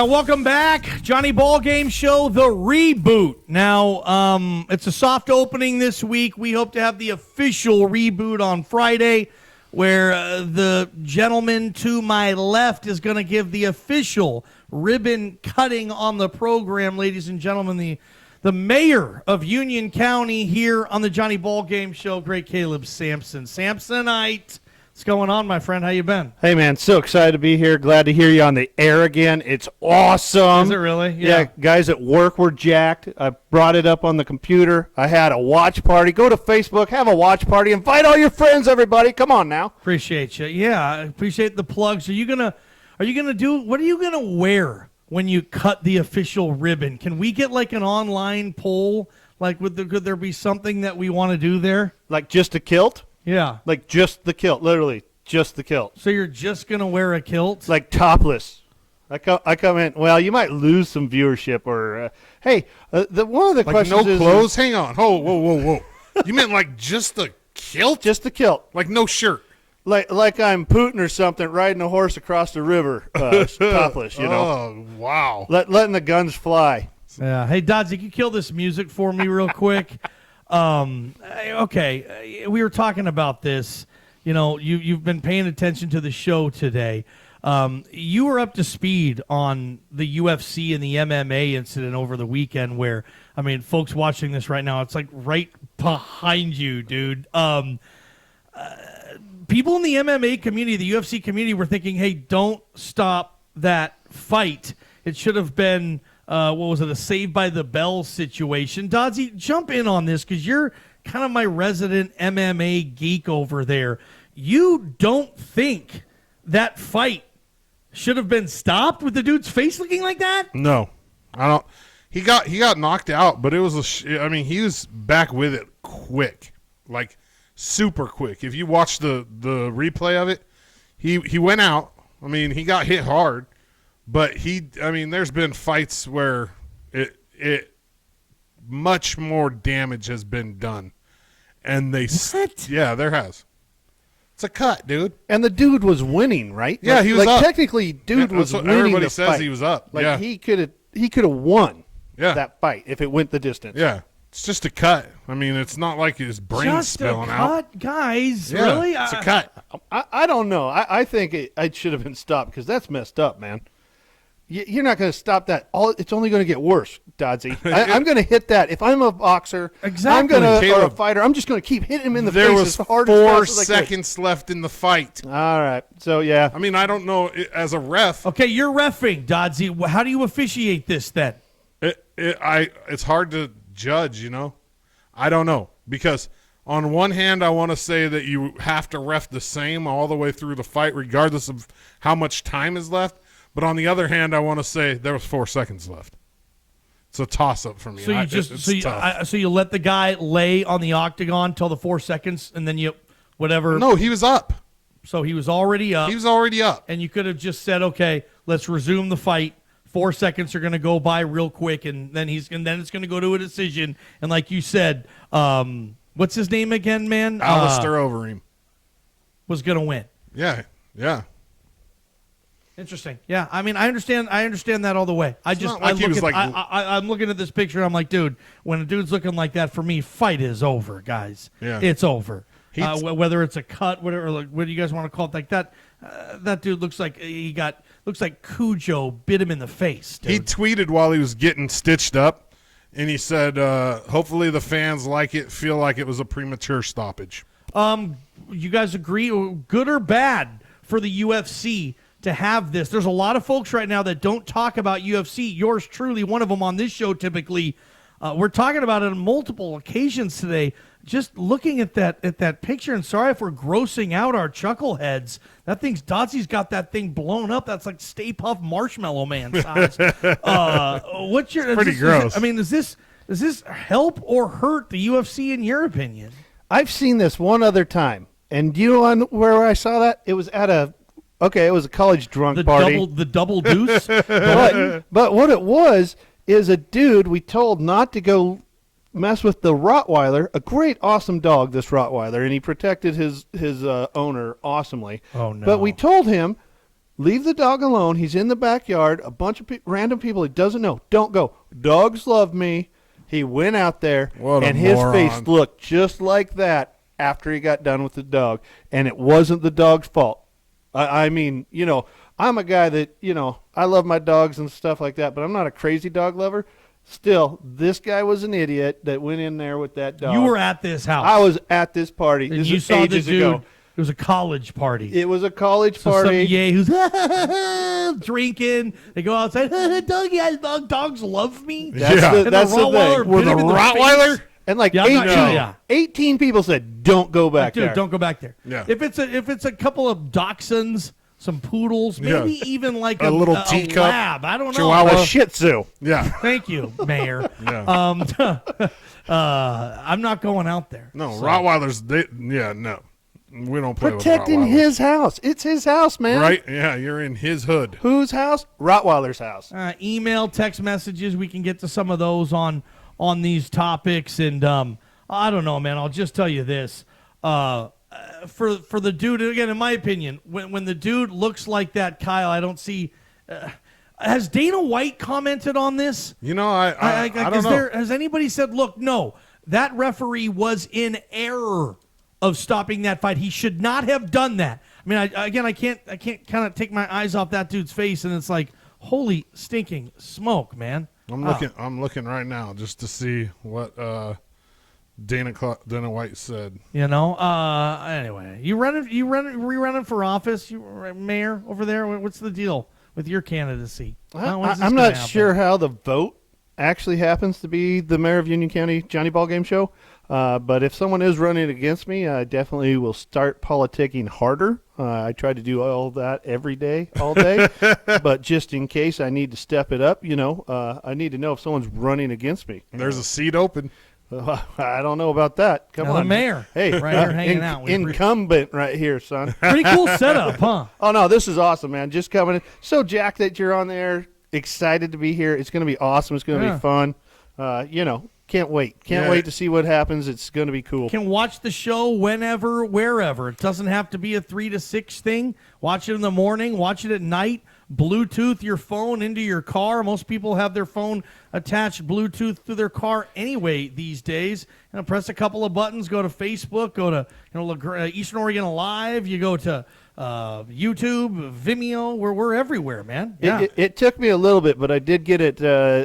Speaker 2: Welcome back. Johnny Ballgame Show, the reboot. Now, it's a soft opening this week. We hope to have the official reboot on Friday, where the gentleman to my left is going to give the official ribbon cutting on the program, ladies and gentlemen. The mayor of Union County here on the Johnny Ballgame Show, great Caleb Sampson. Samsonite. What's going on, my friend? How you been?
Speaker 1: Hey, man, so excited to be here. Glad to hear you on the air again. It's awesome.
Speaker 2: Is it really?
Speaker 1: Yeah, guys at work were jacked. I brought it up on the computer. I had a watch party. Go to Facebook, have a watch party. Invite all your friends, everybody. Come on now.
Speaker 2: Appreciate you. Yeah, I appreciate the plugs. Are you gonna do? What are you gonna wear when you cut the official ribbon? Can we get like an online poll? Like, could there be something that we want to do there?
Speaker 1: Like just a kilt?
Speaker 2: Yeah.
Speaker 1: Like just the kilt, literally just the kilt.
Speaker 2: So you're just going to wear a kilt?
Speaker 1: Like topless. I come in, well, you might lose some viewership or, hey, one of the
Speaker 3: Like
Speaker 1: questions
Speaker 3: no
Speaker 1: is...
Speaker 3: clothes? Hang on. Whoa. You meant like just the kilt?
Speaker 1: Just the kilt.
Speaker 3: Like no shirt?
Speaker 1: like I'm Putin or something riding a horse across the river, topless.
Speaker 3: Oh, wow.
Speaker 1: Letting the guns fly.
Speaker 2: Yeah. Hey, Dodds, can you kill this music for me real quick? Okay. We were talking about this. You know, you've been paying attention to the show today. You were up to speed on the UFC and the MMA incident over the weekend where, I mean, folks watching this right now, it's like right behind you, dude. People in the MMA community, the UFC community were thinking, hey, don't stop that fight. It should have been, a Saved by the Bell situation. Dodsy, jump in on this because you're kind of my resident MMA geek over there. You don't think that fight should have been stopped with the dude's face looking like that?
Speaker 3: No, I don't. He got knocked out, but it was he was back with it quick, like super quick. If you watch the replay of it, he went out. I mean, he got hit hard, but there's been fights where it much more damage has been done, and yeah, there has. It's a cut, dude.
Speaker 1: And the dude was winning, right?
Speaker 3: Yeah, he was up.
Speaker 1: Technically, dude was winning.
Speaker 3: Everybody
Speaker 1: the
Speaker 3: says
Speaker 1: fight.
Speaker 3: he was up.
Speaker 1: Like
Speaker 3: yeah.
Speaker 1: he could have won
Speaker 3: Yeah.
Speaker 1: that fight if it went the distance.
Speaker 3: Yeah. It's just a cut. I mean, it's not like his brain's spilling out.
Speaker 2: Guys.
Speaker 3: Yeah,
Speaker 2: Really?
Speaker 3: it's a cut.
Speaker 1: I don't know. I think it should have been stopped because that's messed up, man. You're not going to stop that. It's only going to get worse, Dodsy. I'm going to hit that. If I'm a boxer,
Speaker 2: Exactly.
Speaker 1: or a fighter, I'm just going to keep hitting him in the
Speaker 3: There
Speaker 1: face
Speaker 3: was
Speaker 1: as hard
Speaker 3: 4
Speaker 1: as
Speaker 3: seconds left in the fight.
Speaker 1: All right. So, yeah.
Speaker 3: I mean, I don't know. As a ref,
Speaker 2: Okay, you're reffing, Dodsy. How do you officiate this then?
Speaker 3: it's hard to judge, you know? I don't know. Because on one hand, I want to say that you have to ref the same all the way through the fight, regardless of how much time is left. But on the other hand, I want to say there was 4 seconds left. It's a toss-up for me.
Speaker 2: So so you let the guy lay on the octagon till the 4 seconds, and then whatever.
Speaker 3: No, he was up.
Speaker 2: So he was already up.
Speaker 3: He was already up.
Speaker 2: And you could have just said, okay, let's resume the fight. 4 seconds are going to go by real quick, and then it's going to go to a decision. And like you said, what's his name again, man?
Speaker 3: Alistair Overeem
Speaker 2: was going to win.
Speaker 3: Yeah.
Speaker 2: Interesting. Yeah, I mean, I understand that all the way. I'm looking at this picture. And I'm like, dude, when a dude's looking like that, for me, fight is over, guys.
Speaker 3: Yeah.
Speaker 2: It's over. Whether it's a cut, whatever, like, what do you guys want to call it? Like that, that dude looks like Cujo bit him in the face. Dude.
Speaker 3: He tweeted while he was getting stitched up, and he said, "Hopefully the fans feel like it was a premature stoppage."
Speaker 2: You guys agree, good or bad, for the UFC to have this? There's a lot of folks right now that don't talk about UFC. Yours truly, one of them on this show typically. We're talking about it on multiple occasions today. Just looking at that picture, and sorry if we're grossing out our chuckleheads. Dodsy's got that thing blown up. That's like Stay Puft Marshmallow Man size.
Speaker 3: Pretty gross.
Speaker 2: Does this help or hurt the UFC in your opinion?
Speaker 1: I've seen this one other time. And do you know where I saw that? It was at it was a college drunk party.
Speaker 2: The double deuce.
Speaker 1: but what it was is a dude we told not to go mess with the Rottweiler, a great, awesome dog, this Rottweiler, and he protected his owner awesomely.
Speaker 2: Oh, no.
Speaker 1: But we told him, leave the dog alone. He's in the backyard. A bunch of random people he doesn't know. Don't go. Dogs love me. He went out there, and his face looked just like that after he got done with the dog, and it wasn't the dog's fault. I mean, I'm a guy that, I love my dogs and stuff like that, but I'm not a crazy dog lover. Still, this guy was an idiot that went in there with that dog.
Speaker 2: You were at this house.
Speaker 1: I was at this party.
Speaker 2: And
Speaker 1: this
Speaker 2: you
Speaker 1: is
Speaker 2: saw
Speaker 1: ages
Speaker 2: the dude.
Speaker 1: ago.
Speaker 2: It was a college party.
Speaker 1: It was a college
Speaker 2: So
Speaker 1: party.
Speaker 2: some yay who's drinking. They go outside. Dogs love me.
Speaker 1: That's
Speaker 3: Yeah.
Speaker 1: the, that's the
Speaker 2: Rottweiler
Speaker 1: thing.
Speaker 2: bit him in the
Speaker 3: Rottweiler?
Speaker 2: face.
Speaker 1: And like
Speaker 2: Yeah, I'm not sure, yeah.
Speaker 1: 18 people said, don't go back
Speaker 2: Dude,
Speaker 1: there.
Speaker 2: don't go back there.
Speaker 3: Yeah.
Speaker 2: If it's a couple of dachshunds, some poodles, maybe even like
Speaker 3: A little teacup,
Speaker 2: lab. I don't know.
Speaker 3: Chihuahua.
Speaker 1: A Shih Tzu.
Speaker 3: Yeah.
Speaker 2: Thank you, Mayor.
Speaker 3: Yeah.
Speaker 2: I'm not going out there.
Speaker 3: No,
Speaker 2: So-
Speaker 3: Rottweilers. No, we don't play
Speaker 1: Protecting
Speaker 3: with Rottweilers.
Speaker 1: his house. It's his house, man.
Speaker 3: Right? Yeah, you're in his hood.
Speaker 1: Whose house? Rottweiler's house.
Speaker 2: Email, text messages. We can get to some of those on these topics. And I don't know, man. I'll just tell you this. for the dude, again, in my opinion, when the dude looks like that, Kyle, I don't see. Has Dana White commented on this?
Speaker 3: You know, I don't know.
Speaker 2: Has anybody said, look, no, that referee was in error of stopping that fight. He should not have done that. I mean, I can't kind of take my eyes off that dude's face, and it's like, holy stinking smoke, man.
Speaker 3: I'm looking right now just to see what Dana White said.
Speaker 2: You know. Anyway, you running for office, mayor over there. What's the deal with your candidacy?
Speaker 1: I'm not sure how the vote actually happens to be the mayor of Union County, Johnny Ball Game Show. But if someone is running against me, I definitely will start politicking harder. I try to do all that every day, all day. But just in case I need to step it up, I need to know if someone's running against me.
Speaker 3: There's a seat open.
Speaker 1: I don't know about that. Come on.
Speaker 2: The mayor.
Speaker 1: Hey,
Speaker 2: right here hanging out.
Speaker 1: Incumbent right here, son.
Speaker 2: Pretty cool setup, huh?
Speaker 1: Oh, no, this is awesome, man. Just coming in. So jacked that you're on there. Excited to be here. It's going to be awesome. It's going to be fun. Can't wait. Can't wait to see what happens. It's going to be cool.
Speaker 2: Can watch the show whenever, wherever. It doesn't have to be a 3 to 6 thing. Watch it in the morning. Watch it at night. Bluetooth your phone into your car. Most people have their phone attached Bluetooth to their car anyway these days. Press a couple of buttons. Go to Facebook. Go to Eastern Oregon Live. You go to YouTube, Vimeo. We're everywhere, man. Yeah.
Speaker 1: It took me a little bit, but I did get it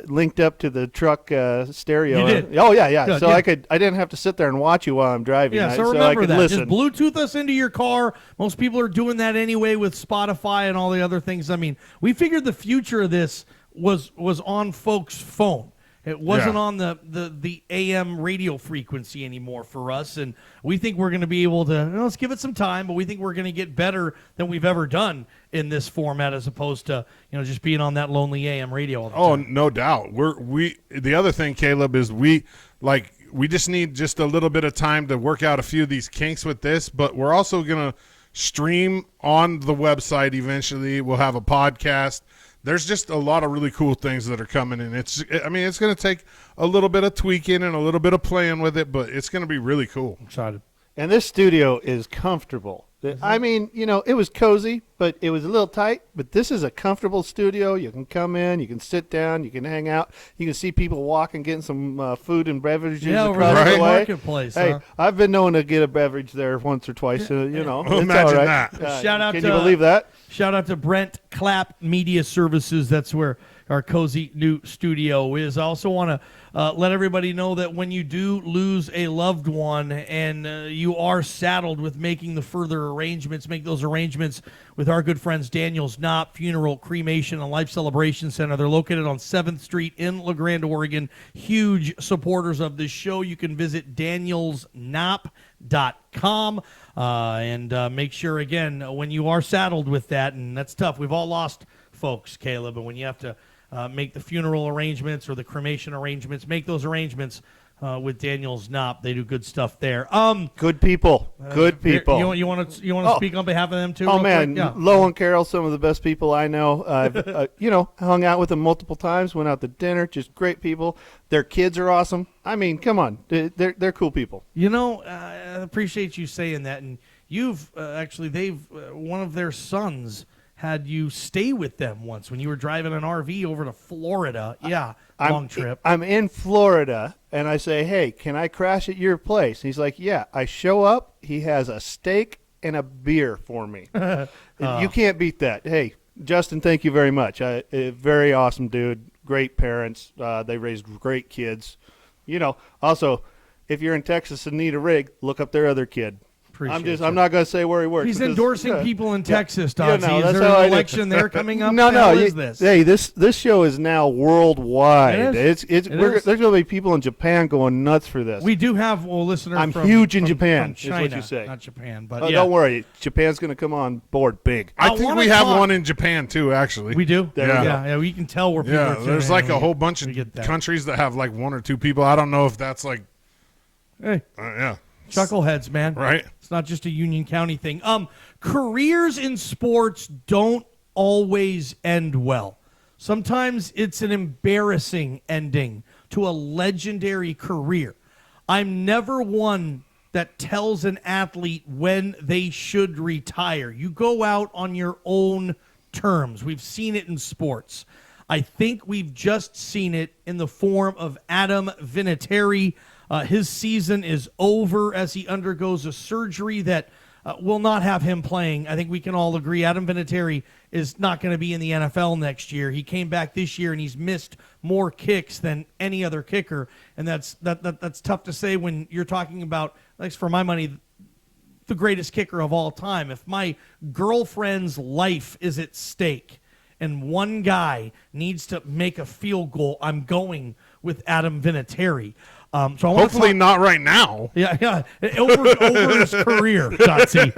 Speaker 1: linked up to the truck stereo.
Speaker 2: You did?
Speaker 1: Oh yeah.
Speaker 2: Good,
Speaker 1: so
Speaker 2: yeah.
Speaker 1: I didn't have to sit there and watch you while I'm driving.
Speaker 2: Yeah, so
Speaker 1: I
Speaker 2: remember
Speaker 1: could
Speaker 2: that.
Speaker 1: listen.
Speaker 2: Just Bluetooth us into your car. Most people are doing that anyway with Spotify and all the other things. I mean, we figured the future of this was on folks' phone. It wasn't on the AM radio frequency anymore for us, and we think we're going to be able to, let's give it some time, but we think we're going to get better than we've ever done in this format as opposed to, just being on that lonely AM radio all the time.
Speaker 3: Oh, no doubt. The other thing, Caleb, is we just need just a little bit of time to work out a few of these kinks with this, but we're also going to stream on the website eventually. We'll have a podcast. There's just a lot of really cool things that are coming, and it's going to take a little bit of tweaking and a little bit of playing with it, but it's going to be really cool.
Speaker 2: I'm excited.
Speaker 1: And this studio is comfortable. I mean, it was cozy, but it was a little tight. But this is a comfortable studio. You can come in, you can sit down, you can hang out. You can see people walking, getting some food and beverages across the way.
Speaker 2: Marketplace.
Speaker 1: Hey, I've been known to get a beverage there once or twice. It's all
Speaker 3: Imagine
Speaker 1: right.
Speaker 3: that.
Speaker 2: Shout out
Speaker 1: can
Speaker 2: to,
Speaker 1: you believe that?
Speaker 2: Shout out to Brent Clapp Media Services. That's where our cozy new studio is. I also want to let everybody know that when you do lose a loved one and you are saddled with making the further arrangements, make those arrangements with our good friends Daniels Knopp Funeral, Cremation, and Life Celebration Center. They're located on 7th Street in La Grande, Oregon. Huge supporters of this show. You can visit danielsknopp.com and make sure, again, when you are saddled with that, and that's tough. We've all lost folks, Caleb, and when you have to make the funeral arrangements or the cremation arrangements, make those arrangements with Daniels Knopp. They do good stuff there.
Speaker 1: Good people. Good people.
Speaker 2: You want to speak on behalf of them too?
Speaker 1: Oh
Speaker 2: real
Speaker 1: man,
Speaker 2: quick? Yeah.
Speaker 1: Lo and Carol, some of the best people I know. I've hung out with them multiple times. Went out to dinner. Just great people. Their kids are awesome. I mean, come on, they're cool people.
Speaker 2: I appreciate you saying that. And you've they've one of their sons had you stay with them once when you were driving an RV over to Florida. Yeah, long trip.
Speaker 1: I'm in Florida, and I say, hey, can I crash at your place? And he's like, yeah. I show up. He has a steak and a beer for me. You can't beat that. Hey, Justin, thank you very much. Very awesome dude. Great parents. They raised great kids. Also, if you're in Texas and need a rig, look up their other kid. I'm not going to say where he works.
Speaker 2: He's endorsing people in Texas,
Speaker 1: Yeah,
Speaker 2: Dogsy. Is there an election there coming up?
Speaker 1: No.
Speaker 2: How is this?
Speaker 1: Hey, this show is now worldwide.
Speaker 2: It is.
Speaker 1: There's going to be people in Japan going nuts for this.
Speaker 2: We do have listeners.
Speaker 1: I'm
Speaker 2: from,
Speaker 1: huge in
Speaker 2: from,
Speaker 1: Japan.
Speaker 2: From China,
Speaker 1: is what you say.
Speaker 2: not Japan, but
Speaker 1: Don't worry, Japan's going to come on board big.
Speaker 3: I think we have one in Japan too. Actually,
Speaker 2: we do.
Speaker 3: Yeah.
Speaker 2: We can tell where people are tuning
Speaker 3: there's
Speaker 2: in.
Speaker 3: like a whole bunch of countries that have like 1 or 2 people. I don't know if that's like.
Speaker 2: Hey.
Speaker 3: Yeah.
Speaker 2: Chuckleheads, man.
Speaker 3: Right.
Speaker 2: It's not just a Union County thing. Careers in sports don't always end well. Sometimes it's an embarrassing ending to a legendary career. I'm never one that tells an athlete when they should retire. You go out on your own terms. We've seen it in sports. I think we've just seen it in the form of Adam Vinatieri. His season is over as he undergoes a surgery that will not have him playing. I think we can all agree Adam Vinatieri is not going to be in the NFL next year. He came back this year and he's missed more kicks than any other kicker, and that's tough to say when you're talking about, at least for my money, the greatest kicker of all time. If my girlfriend's life is at stake and one guy needs to make a field goal, I'm going with Adam Vinatieri. So I
Speaker 3: hopefully not right now.
Speaker 2: Yeah. Over his career, Dotsie.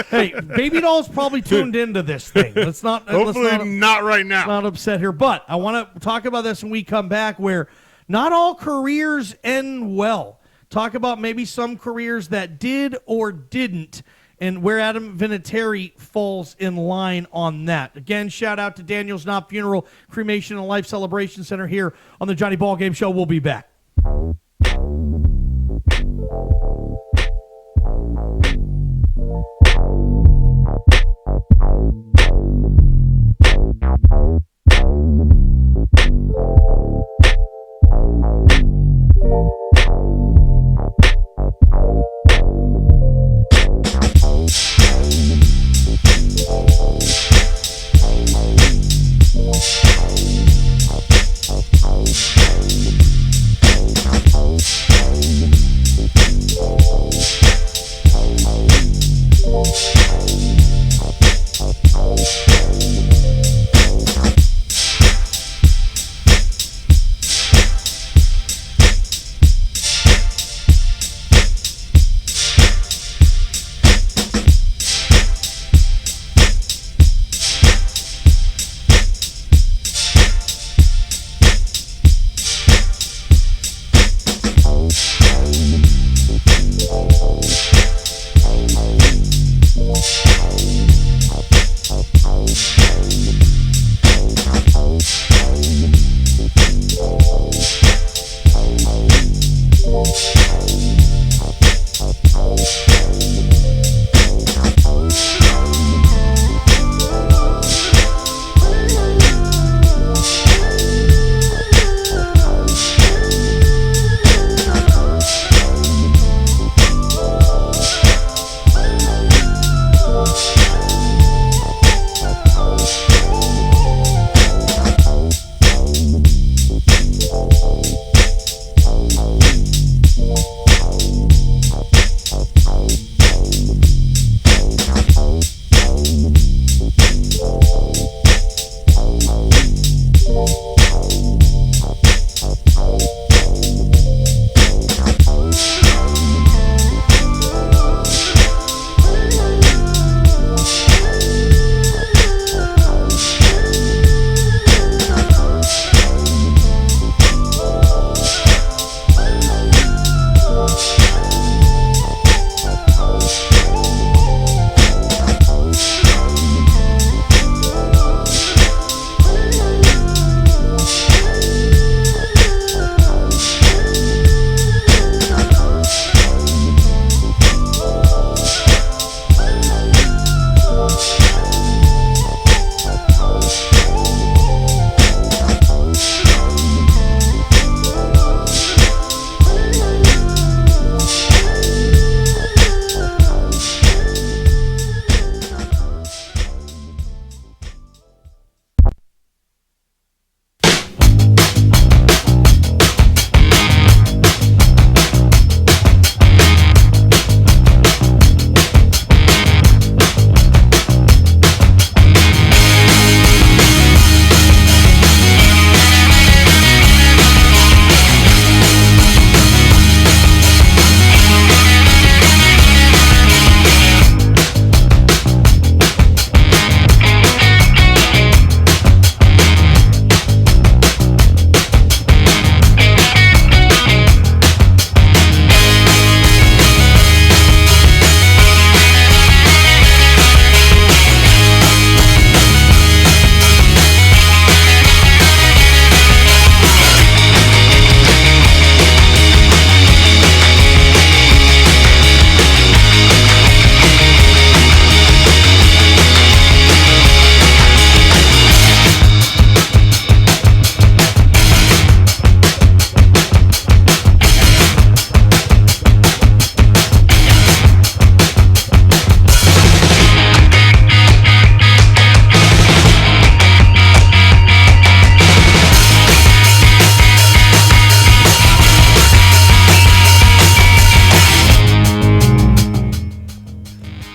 Speaker 2: Hey, Baby Doll's probably tuned into this thing.
Speaker 3: Hopefully not right now.
Speaker 2: Not upset here, but I want to talk about this when we come back. Where not all careers end well. Talk about maybe some careers that did or didn't, and where Adam Vinatieri falls in line on that. Again, shout out to Daniel's Knott Funeral, Cremation and Life Celebration Center here on the Johnny Ballgame Show. We'll be back.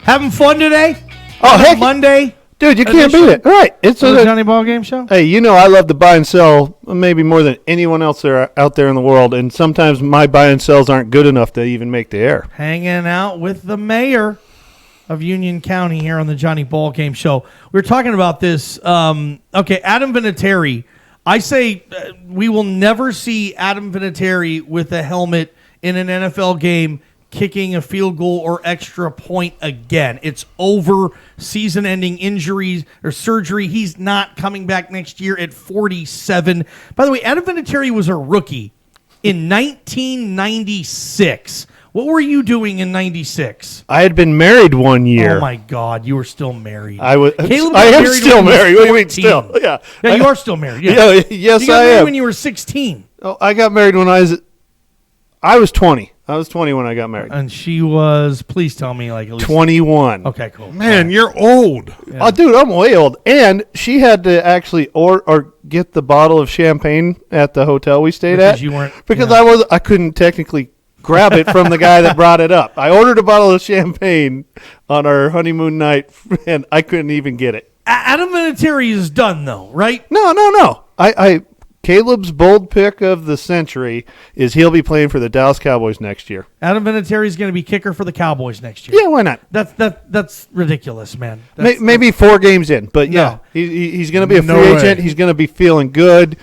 Speaker 2: Having fun today?
Speaker 1: Oh,
Speaker 2: On a
Speaker 1: heck,
Speaker 2: Monday?
Speaker 1: dude, you can't beat it. All right, it's
Speaker 2: The
Speaker 1: a
Speaker 2: Johnny Ball Game Show?
Speaker 1: Hey, you know I love to buy and sell maybe more than anyone else out there in the world, and sometimes my buy and sells aren't good enough to even make the air.
Speaker 2: Hanging out with the mayor of Union County here on the Johnny Ball Game Show. We were talking about this. Okay, Adam Vinatieri. I say we will never see Adam Vinatieri with a helmet in an NFL game kicking a field goal or extra point again. It's over. Season-ending injuries or surgery. He's not coming back next year at 47. By the way, Adam Vinatieri was a rookie in 1996. What were you doing in 96?
Speaker 1: I had been married 1 year.
Speaker 2: Oh, my God. You were still married.
Speaker 1: I was.
Speaker 2: Caleb
Speaker 1: I
Speaker 2: got
Speaker 1: am
Speaker 2: married
Speaker 1: still
Speaker 2: when he was
Speaker 1: married. What do you mean
Speaker 2: 14.
Speaker 1: still? Yeah.
Speaker 2: Yeah, you are still married. Yeah.
Speaker 1: Yeah, yes,
Speaker 2: you got
Speaker 1: I
Speaker 2: married
Speaker 1: am.
Speaker 2: when you were 16.
Speaker 1: Oh, I got married when I was 20. I was 20 when I got married.
Speaker 2: And she was, please tell me, like at least
Speaker 1: 21.
Speaker 2: Okay, cool.
Speaker 3: Man, you're old.
Speaker 2: Yeah.
Speaker 1: Oh, dude, I'm way old. And she had to actually or get the bottle of champagne at the hotel we stayed
Speaker 2: Because
Speaker 1: at.
Speaker 2: you weren't-
Speaker 1: Because
Speaker 2: yeah.
Speaker 1: I couldn't technically grab it from the guy that brought it up. I ordered a bottle of champagne on our honeymoon night, and I couldn't even get it.
Speaker 2: Adam Vinatieri is done, though, right?
Speaker 1: No. Caleb's bold pick of the century is he'll be playing for the Dallas Cowboys next year.
Speaker 2: Adam Vinatieri is going to be kicker for the Cowboys next year.
Speaker 1: Yeah, why not?
Speaker 2: That's ridiculous, man. That's,
Speaker 1: Maybe 4 games in, but yeah,
Speaker 2: No.
Speaker 1: he's going to be a free
Speaker 3: No way.
Speaker 1: agent. He's going to be feeling good.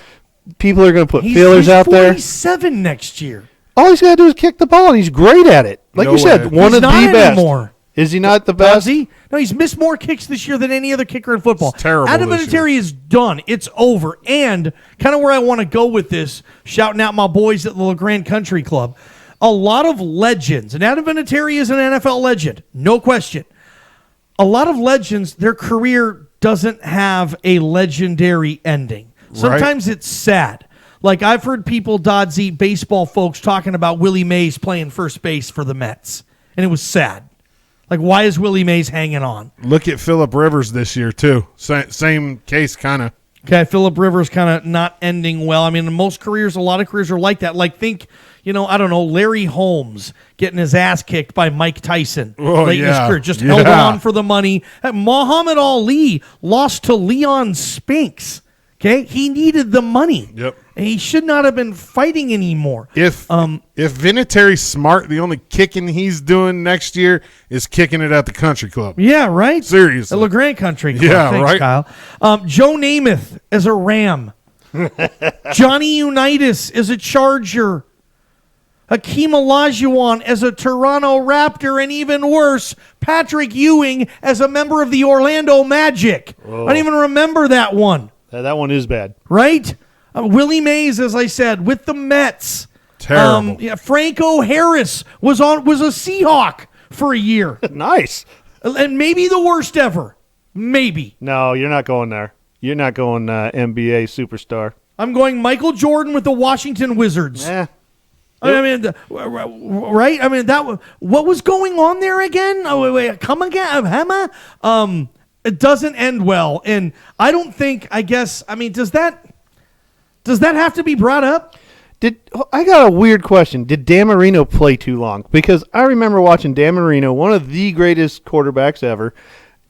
Speaker 1: People are going to put
Speaker 2: he's
Speaker 1: feelers out there.
Speaker 2: 47 next year.
Speaker 1: All he's got to do is kick the ball, and he's great at it. Like
Speaker 3: No
Speaker 1: you said,
Speaker 3: way.
Speaker 1: one
Speaker 2: He's
Speaker 1: of the
Speaker 2: not
Speaker 1: best.
Speaker 2: anymore.
Speaker 1: Is he not the
Speaker 2: Does
Speaker 1: best?
Speaker 2: he? No, he's missed more kicks this year than any other kicker in football.
Speaker 3: It's terrible
Speaker 2: Adam
Speaker 3: this
Speaker 2: Vinatieri is done. It's over. And kind of where I want to go with this, shouting out my boys at the LeGrand Country Club, a lot of legends, and Adam Vinatieri is an NFL legend, no question. A lot of legends, their career doesn't have a legendary ending. Sometimes it's sad. Like I've heard people, Dodsy, baseball folks, talking about Willie Mays playing first base for the Mets, and it was sad. Like, why is Willie Mays hanging on?
Speaker 3: Look at Phillip Rivers this year, too. Same case, kind of.
Speaker 2: Okay, Phillip Rivers kind of not ending well. I mean, in most careers, a lot of careers are like that. Like, think, I don't know, Larry Holmes getting his ass kicked by Mike Tyson late in his career. Just held on for the money. Muhammad Ali lost to Leon Spinks. Okay, he needed the money.
Speaker 3: Yep.
Speaker 2: And he should not have been fighting anymore.
Speaker 3: If Vinatieri's smart, the only kicking he's doing next year is kicking it at the country club.
Speaker 2: Yeah, right?
Speaker 3: Seriously.
Speaker 2: The LeGrand Country Club.
Speaker 3: Yeah,
Speaker 2: Thanks,
Speaker 3: right.
Speaker 2: Kyle. Joe Namath as a Ram. Johnny Unitas as a Charger. Hakeem Olajuwon as a Toronto Raptor, and even worse, Patrick Ewing as a member of the Orlando Magic. I don't even remember that one.
Speaker 1: That one is bad.
Speaker 2: Right? Willie Mays, as I said, with the Mets.
Speaker 3: Terrible.
Speaker 2: Franco Harris was a Seahawk for a year.
Speaker 1: Nice.
Speaker 2: And maybe the worst ever. Maybe.
Speaker 1: No, you're not going there. You're not going NBA superstar.
Speaker 2: I'm going Michael Jordan with the Washington Wizards. I mean, right? I mean, what was going on there again? Oh, wait, come again, Hema? It doesn't end well, and I don't think. I guess. I mean, does that have to be brought up?
Speaker 1: I got a weird question. Did Dan Marino play too long? Because I remember watching Dan Marino, one of the greatest quarterbacks ever,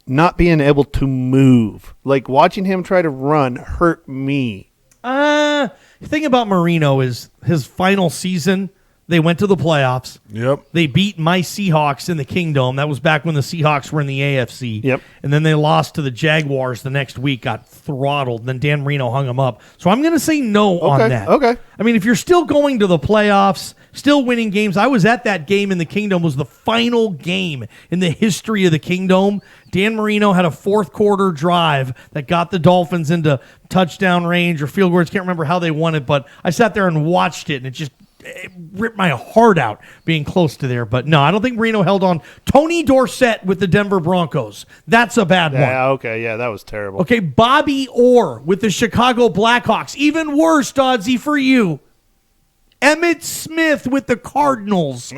Speaker 1: not being able to move. Like watching him try to run hurt me.
Speaker 2: The thing about Marino is his final season, they went to the playoffs.
Speaker 3: Yep.
Speaker 2: They beat my Seahawks in the Kingdom. That was back when the Seahawks were in the AFC.
Speaker 1: Yep.
Speaker 2: And then they lost to the Jaguars the next week, got throttled. And then Dan Marino hung them up. So I'm going to say no on that.
Speaker 1: Okay.
Speaker 2: I mean, if you're still going to the playoffs, still winning games. I was at that game in the Kingdom. It was the final game in the history of the Kingdom. Dan Marino had a fourth quarter drive that got the Dolphins into touchdown range or field goals. Can't remember how they won it, but I sat there and watched it, and it ripped my heart out being close to there. But no, I don't think Marino held on. Tony Dorsett with the Denver Broncos. That's a bad one.
Speaker 1: Yeah, okay. Yeah, that was terrible.
Speaker 2: Okay, Bobby Orr with the Chicago Blackhawks. Even worse, Dodsy, for you. Emmitt Smith with the Cardinals.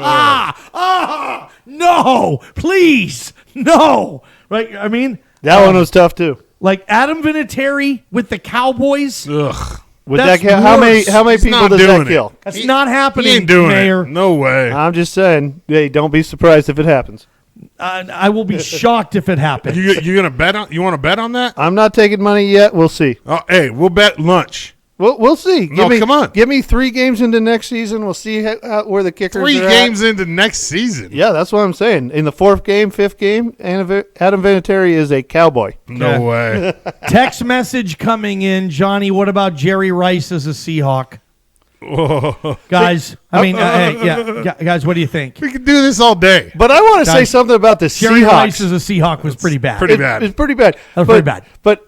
Speaker 2: No, please, no. Right? I mean,
Speaker 1: That one was tough too.
Speaker 2: like Adam Vinatieri with the Cowboys.
Speaker 3: Ugh.
Speaker 1: Would
Speaker 2: That's
Speaker 1: that how many
Speaker 2: worse.
Speaker 1: how many
Speaker 3: He's
Speaker 1: people
Speaker 3: not
Speaker 1: does that
Speaker 3: doing it.
Speaker 1: kill?
Speaker 2: That's not happening,
Speaker 3: He ain't doing
Speaker 2: Mayor.
Speaker 3: it. No way.
Speaker 1: I'm just saying, hey, don't be surprised if it happens.
Speaker 2: I will be shocked if it happens.
Speaker 3: You gonna bet on? You want to bet on that?
Speaker 1: I'm not taking money yet. We'll see.
Speaker 3: Oh, hey, we'll bet lunch.
Speaker 1: We'll see.
Speaker 3: Come on.
Speaker 1: Give me 3 games into next season. We'll see where the kickers
Speaker 3: 3
Speaker 1: are
Speaker 3: games into next season.
Speaker 1: Yeah, that's what I'm saying. In the 4th game, 5th game, Adam Vinatieri is a Cowboy.
Speaker 3: No way.
Speaker 2: Text message coming in, Johnny. What about Jerry Rice as a Seahawk?
Speaker 3: Whoa.
Speaker 2: Guys, I mean, guys, what do you think?
Speaker 3: We could do this all day.
Speaker 1: But I want to say
Speaker 2: Guys,
Speaker 1: something about the
Speaker 2: Jerry
Speaker 1: Seahawks.
Speaker 2: Rice as a Seahawk was pretty bad.
Speaker 3: pretty bad.
Speaker 1: It's pretty bad.
Speaker 2: That was pretty bad.
Speaker 1: But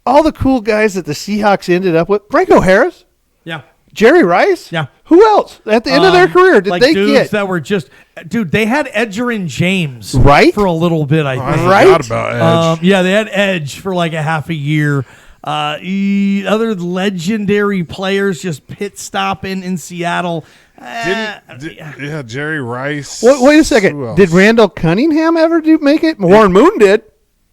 Speaker 1: all the cool guys that the Seahawks ended up with, Franco Harris,
Speaker 2: Yeah.
Speaker 1: Jerry Rice.
Speaker 2: Yeah.
Speaker 1: Who else at the end of their career did
Speaker 2: like
Speaker 1: they
Speaker 2: dudes
Speaker 1: get?
Speaker 2: that were just they had Edgerrin James
Speaker 1: Right?
Speaker 2: for a little bit, I
Speaker 3: I
Speaker 2: think.
Speaker 3: forgot about Edge.
Speaker 2: Yeah, they had Edge for like a half a year. Other legendary players just pit stopping in Seattle.
Speaker 3: Jerry Rice.
Speaker 1: Wait a
Speaker 3: Who
Speaker 1: second.
Speaker 3: else?
Speaker 1: Did Randall Cunningham ever make it? Warren Moon did.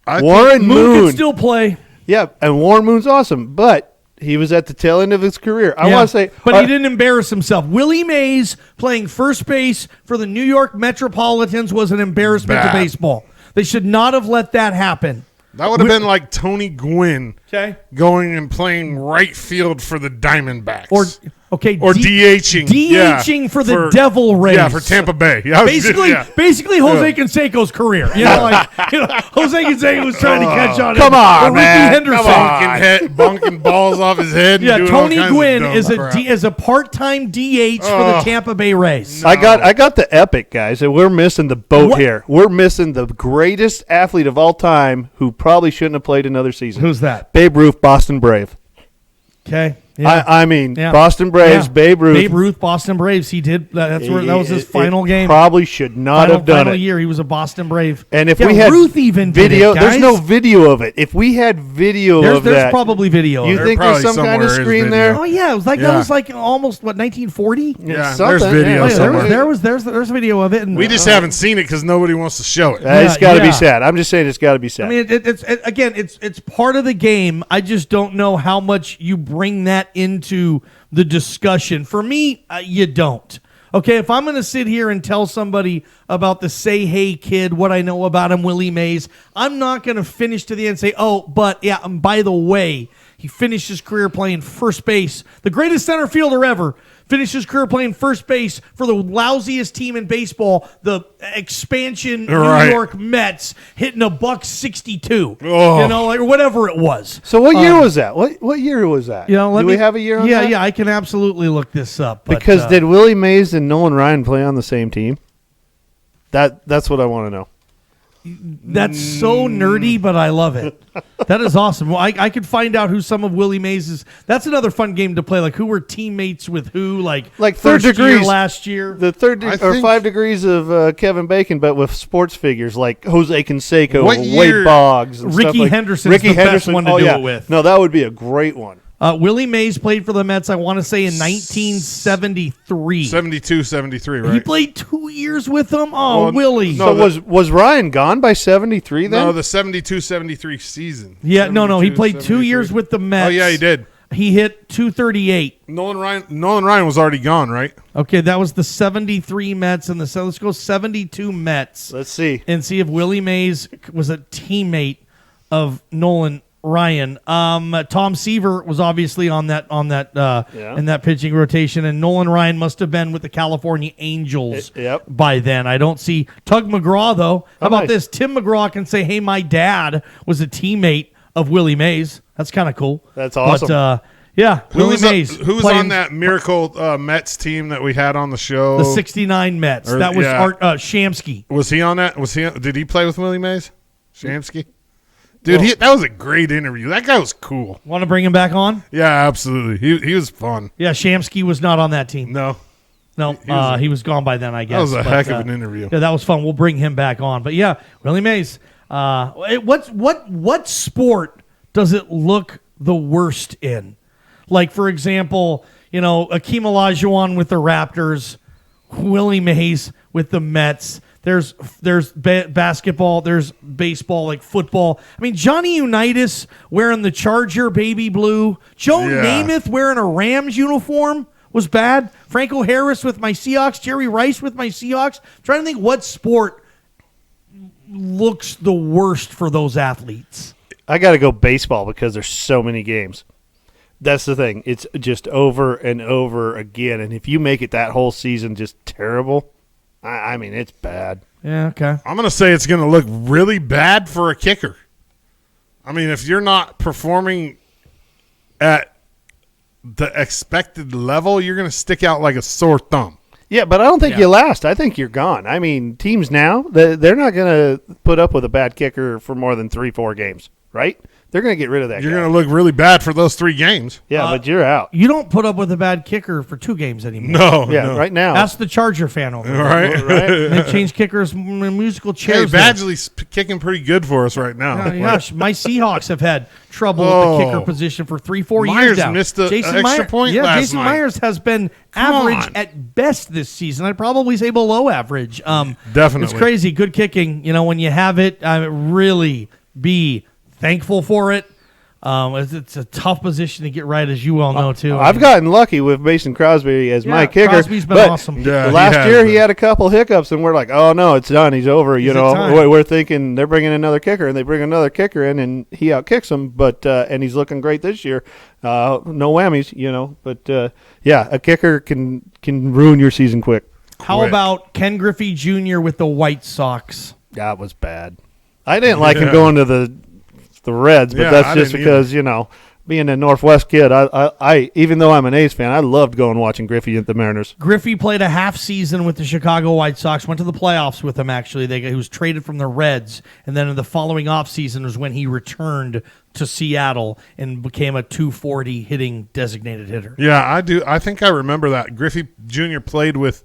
Speaker 3: I
Speaker 1: Warren
Speaker 2: Moon
Speaker 1: Moon.
Speaker 2: could still play.
Speaker 1: Yeah, and Warren Moon's awesome, but he was at the tail end of his career. I
Speaker 2: Yeah,
Speaker 1: want to say,
Speaker 2: but he didn't embarrass himself. Willie Mays playing first base for the New York Metropolitans was an embarrassment to
Speaker 3: Bad.
Speaker 2: baseball. They should not have let that happen.
Speaker 3: That would have been like Tony Gwynn
Speaker 2: Okay.
Speaker 3: going and playing right field for the Diamondbacks.
Speaker 2: Or
Speaker 3: DHing.
Speaker 2: DHing for the Devil Rays.
Speaker 3: Yeah, for Tampa Bay. Yeah,
Speaker 2: Basically Jose Canseco's career. Jose Canseco was trying to catch on.
Speaker 1: Come on,
Speaker 2: or Ricky
Speaker 1: man.
Speaker 2: Henderson.
Speaker 3: bonking balls off his head. And
Speaker 2: Yeah,
Speaker 3: doing all
Speaker 2: Tony
Speaker 3: kinds of
Speaker 2: Gwynn
Speaker 3: dumb
Speaker 2: is
Speaker 3: crap.
Speaker 2: a part-time DH for the Tampa Bay Rays.
Speaker 1: I got the epic, guys, and we're missing the boat
Speaker 2: What?
Speaker 1: here. We're missing the greatest athlete of all time who probably shouldn't have played another season.
Speaker 2: Who's that?
Speaker 1: Babe Ruth, Boston Brave.
Speaker 2: Okay. Yeah.
Speaker 1: I mean,
Speaker 2: Yeah.
Speaker 1: Boston Braves,
Speaker 2: Yeah.
Speaker 1: Babe Ruth.
Speaker 2: Babe Ruth, Boston Braves. He did. That was his final game.
Speaker 1: Probably should not have done
Speaker 2: Final
Speaker 1: it.
Speaker 2: year, he was a Boston Brave.
Speaker 1: And if
Speaker 2: Yeah,
Speaker 1: we had
Speaker 2: Ruth even did
Speaker 1: video,
Speaker 2: it,
Speaker 1: there's
Speaker 2: guys.
Speaker 1: no video of it. If we had video
Speaker 2: There's
Speaker 1: of that,
Speaker 2: probably video.
Speaker 1: you
Speaker 2: of it.
Speaker 1: think there's some kind of
Speaker 3: somewhere is
Speaker 1: screen
Speaker 3: video.
Speaker 1: there?
Speaker 2: Oh yeah, it was like
Speaker 3: Yeah.
Speaker 2: that was like almost 1940.
Speaker 3: Yeah,
Speaker 1: Something,
Speaker 3: there's video
Speaker 1: yeah.
Speaker 2: Oh, yeah,
Speaker 3: somewhere.
Speaker 2: there's video of it. And,
Speaker 3: We just haven't seen it because nobody wants to show it.
Speaker 1: It's got to
Speaker 2: yeah.
Speaker 1: be sad. I'm just saying it's got to be sad.
Speaker 2: I mean, it's part of the game. I just don't know how much you bring that into the discussion. For me, you don't. Okay, if I'm going to sit here and tell somebody about the Say Hey kid, what I know about him, Willie Mays, I'm not going to finish to the end and say, oh, but yeah, and by the way, he finished his career playing first base, the greatest center fielder ever. Finished his career playing first base for the lousiest team in baseball, the expansion
Speaker 3: Right.
Speaker 2: New York Mets, hitting $162.
Speaker 3: Oh.
Speaker 2: Or whatever it was.
Speaker 1: so what year was that? What year was that?
Speaker 2: Let
Speaker 1: Do
Speaker 2: me
Speaker 1: we have a year on
Speaker 2: yeah,
Speaker 1: that?
Speaker 2: Yeah, I can absolutely look this up. But,
Speaker 1: Because did Willie Mays and Nolan Ryan play on the same team? That's what I want to know.
Speaker 2: that's so nerdy, but I love it. That is awesome. Well, I could find out who some of Willie Mays's. That's another fun game to play. Like who were teammates with who? Like
Speaker 1: Third
Speaker 2: first year,
Speaker 1: degrees
Speaker 2: last year.
Speaker 1: The
Speaker 3: I
Speaker 1: or
Speaker 3: think-
Speaker 1: 5 degrees of Kevin Bacon, but with sports figures like Jose Canseco,
Speaker 3: What
Speaker 1: Wade
Speaker 3: year-
Speaker 1: Boggs, and
Speaker 2: Ricky
Speaker 1: stuff like
Speaker 2: Henderson's
Speaker 1: Ricky
Speaker 2: the best
Speaker 1: Henderson.
Speaker 2: one to
Speaker 1: oh,
Speaker 2: do
Speaker 1: yeah.
Speaker 2: it with.
Speaker 1: No, that would be a great one.
Speaker 2: Willie Mays played for the Mets. I want to say in 1973.
Speaker 3: 72, 73, right?
Speaker 2: He played 2 years with them. Oh,
Speaker 3: Well,
Speaker 2: Willie.
Speaker 3: no,
Speaker 1: So was Ryan gone by 73 then?
Speaker 3: No, the 72, 73 season.
Speaker 2: Yeah, no. He
Speaker 3: 72,
Speaker 2: played 2
Speaker 3: 73.
Speaker 2: years with the Mets.
Speaker 3: Oh, yeah, he did.
Speaker 2: He hit 238.
Speaker 3: Nolan Ryan was already gone, right?
Speaker 2: Okay, that was the 73 Mets and let's go 72 Mets
Speaker 1: Let's see.
Speaker 2: and see if Willie Mays was a teammate of Nolan Ryan. Tom Seaver was obviously on that
Speaker 1: Yeah.
Speaker 2: in that pitching rotation, and Nolan Ryan must have been with the California Angels
Speaker 1: Yep.
Speaker 2: by then. I don't see Tug McGraw though. How about
Speaker 1: nice.
Speaker 2: this? Tim McGraw can say, "Hey, my dad was a teammate of Willie Mays." That's kind of cool.
Speaker 1: That's awesome.
Speaker 2: But, yeah, Willie Mays.
Speaker 3: Who was
Speaker 2: playing
Speaker 3: on that miracle Mets team that we had on the show?
Speaker 2: The 69 Mets.
Speaker 3: Or-
Speaker 2: That was
Speaker 3: yeah.
Speaker 2: Art Shamsky.
Speaker 3: Was he on that? Did he play with Willie Mays? Shamsky? Dude, that was a great interview. That guy was cool.
Speaker 2: Want to bring him back on?
Speaker 3: Yeah, absolutely. He was fun.
Speaker 2: Yeah, Shamsky was not on that team.
Speaker 3: No,
Speaker 2: No, he was gone by then, I guess.
Speaker 3: that was a
Speaker 2: But,
Speaker 3: heck of an interview.
Speaker 2: Yeah, that was fun. We'll bring him back on. But yeah, Willie Mays. What sport does it look the worst in? Like, for example, Akeem Olajuwon with the Raptors, Willie Mays with the Mets. There's basketball, there's baseball, like football. I mean, Johnny Unitas wearing the Charger baby blue. Joe
Speaker 3: Yeah.
Speaker 2: Namath wearing a Rams uniform was bad. Franco Harris with my Seahawks. Jerry Rice with my Seahawks. I'm trying to think what sport looks the worst for those athletes?
Speaker 1: I got to go baseball because there's so many games. That's the thing. It's just over and over again. And if you make it that whole season just terrible, I mean, it's bad.
Speaker 2: Yeah, okay.
Speaker 3: I'm going to say it's going to look really bad for a kicker. I mean, if you're not performing at the expected level, you're going to stick out like a sore thumb.
Speaker 1: Yeah, but I don't think you last. I think you're gone. I mean, teams now, they're not going to put up with a bad kicker for more than 3-4 games, right? They're going to get rid of that
Speaker 3: You're
Speaker 1: guy.
Speaker 3: going to look really bad for those 3 games.
Speaker 1: Yeah, but you're out.
Speaker 2: You don't put up with a bad kicker for 2 games anymore.
Speaker 3: No.
Speaker 1: Yeah,
Speaker 3: no.
Speaker 1: right now.
Speaker 2: That's the Charger fan over there.
Speaker 3: Right?
Speaker 1: Right?
Speaker 2: They've changed kickers musical
Speaker 3: Hey,
Speaker 2: chairs. there.
Speaker 3: Badgley's kicking pretty good for us right now.
Speaker 2: Oh, gosh, my Seahawks have had trouble with the kicker position for 3-4 years
Speaker 3: Myers
Speaker 2: now.
Speaker 3: missed an extra point
Speaker 2: yeah,
Speaker 3: last
Speaker 2: Jason
Speaker 3: night.
Speaker 2: Myers has been average at best this season. I'd probably say below average.
Speaker 3: Definitely.
Speaker 2: It's crazy. Good kicking. You know, when you have it, really be thankful for it. It's a tough position to get right, as you all know, too.
Speaker 1: I've gotten lucky with Mason Crosby as my kicker.
Speaker 2: Crosby's been
Speaker 1: but
Speaker 2: awesome.
Speaker 3: Yeah,
Speaker 1: last
Speaker 3: he
Speaker 1: year
Speaker 3: has
Speaker 1: he
Speaker 3: been.
Speaker 1: had a couple hiccups, and we're like, oh, no, it's done. He's over.
Speaker 2: Is
Speaker 1: You
Speaker 2: it
Speaker 1: know,
Speaker 2: time?
Speaker 1: we're thinking they're bringing another kicker, and they bring another kicker in, and he outkicks him. But and he's looking great this year. No whammies, you know. But, yeah, a kicker can ruin your season quick.
Speaker 2: How
Speaker 3: Quick.
Speaker 2: about Ken Griffey Jr. with the White Sox?
Speaker 1: That was bad. I didn't like him going to the Reds, but
Speaker 3: Yeah,
Speaker 1: that's
Speaker 3: I
Speaker 1: just
Speaker 3: didn't
Speaker 1: because, you know, being a Northwest kid, I even though I'm an A's fan, I loved going watching Griffey at the Mariners.
Speaker 2: Griffey played a half season with the Chicago White Sox, went to the playoffs with them, actually. He was traded from the Reds, and then in the following offseason was when he returned to Seattle and became a .240 hitting designated hitter.
Speaker 3: Yeah, I do. I think I remember that. Griffey Jr. played with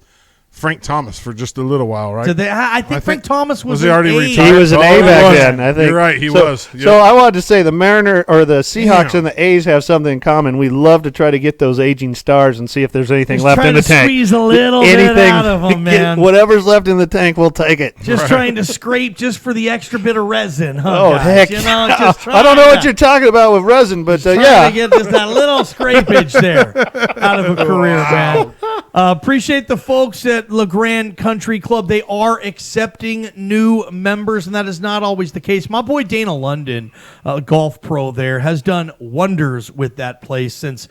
Speaker 3: Frank Thomas for just a little while, right?
Speaker 2: I think Frank Thomas was
Speaker 3: he
Speaker 2: an
Speaker 3: already
Speaker 2: A.
Speaker 3: retired?
Speaker 1: He was an
Speaker 3: Oh,
Speaker 1: A
Speaker 3: he
Speaker 1: back
Speaker 3: was.
Speaker 1: then, I think.
Speaker 3: You're right, he
Speaker 1: So-
Speaker 3: was. Yeah.
Speaker 1: So I wanted to say the Mariner or the Seahawks
Speaker 3: Damn.
Speaker 1: and the A's have something in common. We love to try to get those aging stars and see if there's anything
Speaker 2: Just
Speaker 1: left
Speaker 2: trying
Speaker 1: in the
Speaker 2: to
Speaker 1: tank.
Speaker 2: squeeze a little bit out of 'em, man.
Speaker 1: Whatever's left in the tank, we'll take it.
Speaker 2: Just trying to scrape just for the extra bit of resin, huh?
Speaker 1: Oh,
Speaker 2: guys?
Speaker 1: heck.
Speaker 2: You know, just
Speaker 1: I don't know what
Speaker 2: trying
Speaker 1: you're talking about with resin, but
Speaker 2: Trying
Speaker 1: yeah.
Speaker 2: to get just that little scrapage there out of a career, man. Appreciate the folks at LeGrand Country Club. They are accepting new members, and that is not always the case. My boy Dana London, golf pro there, has done wonders with that place since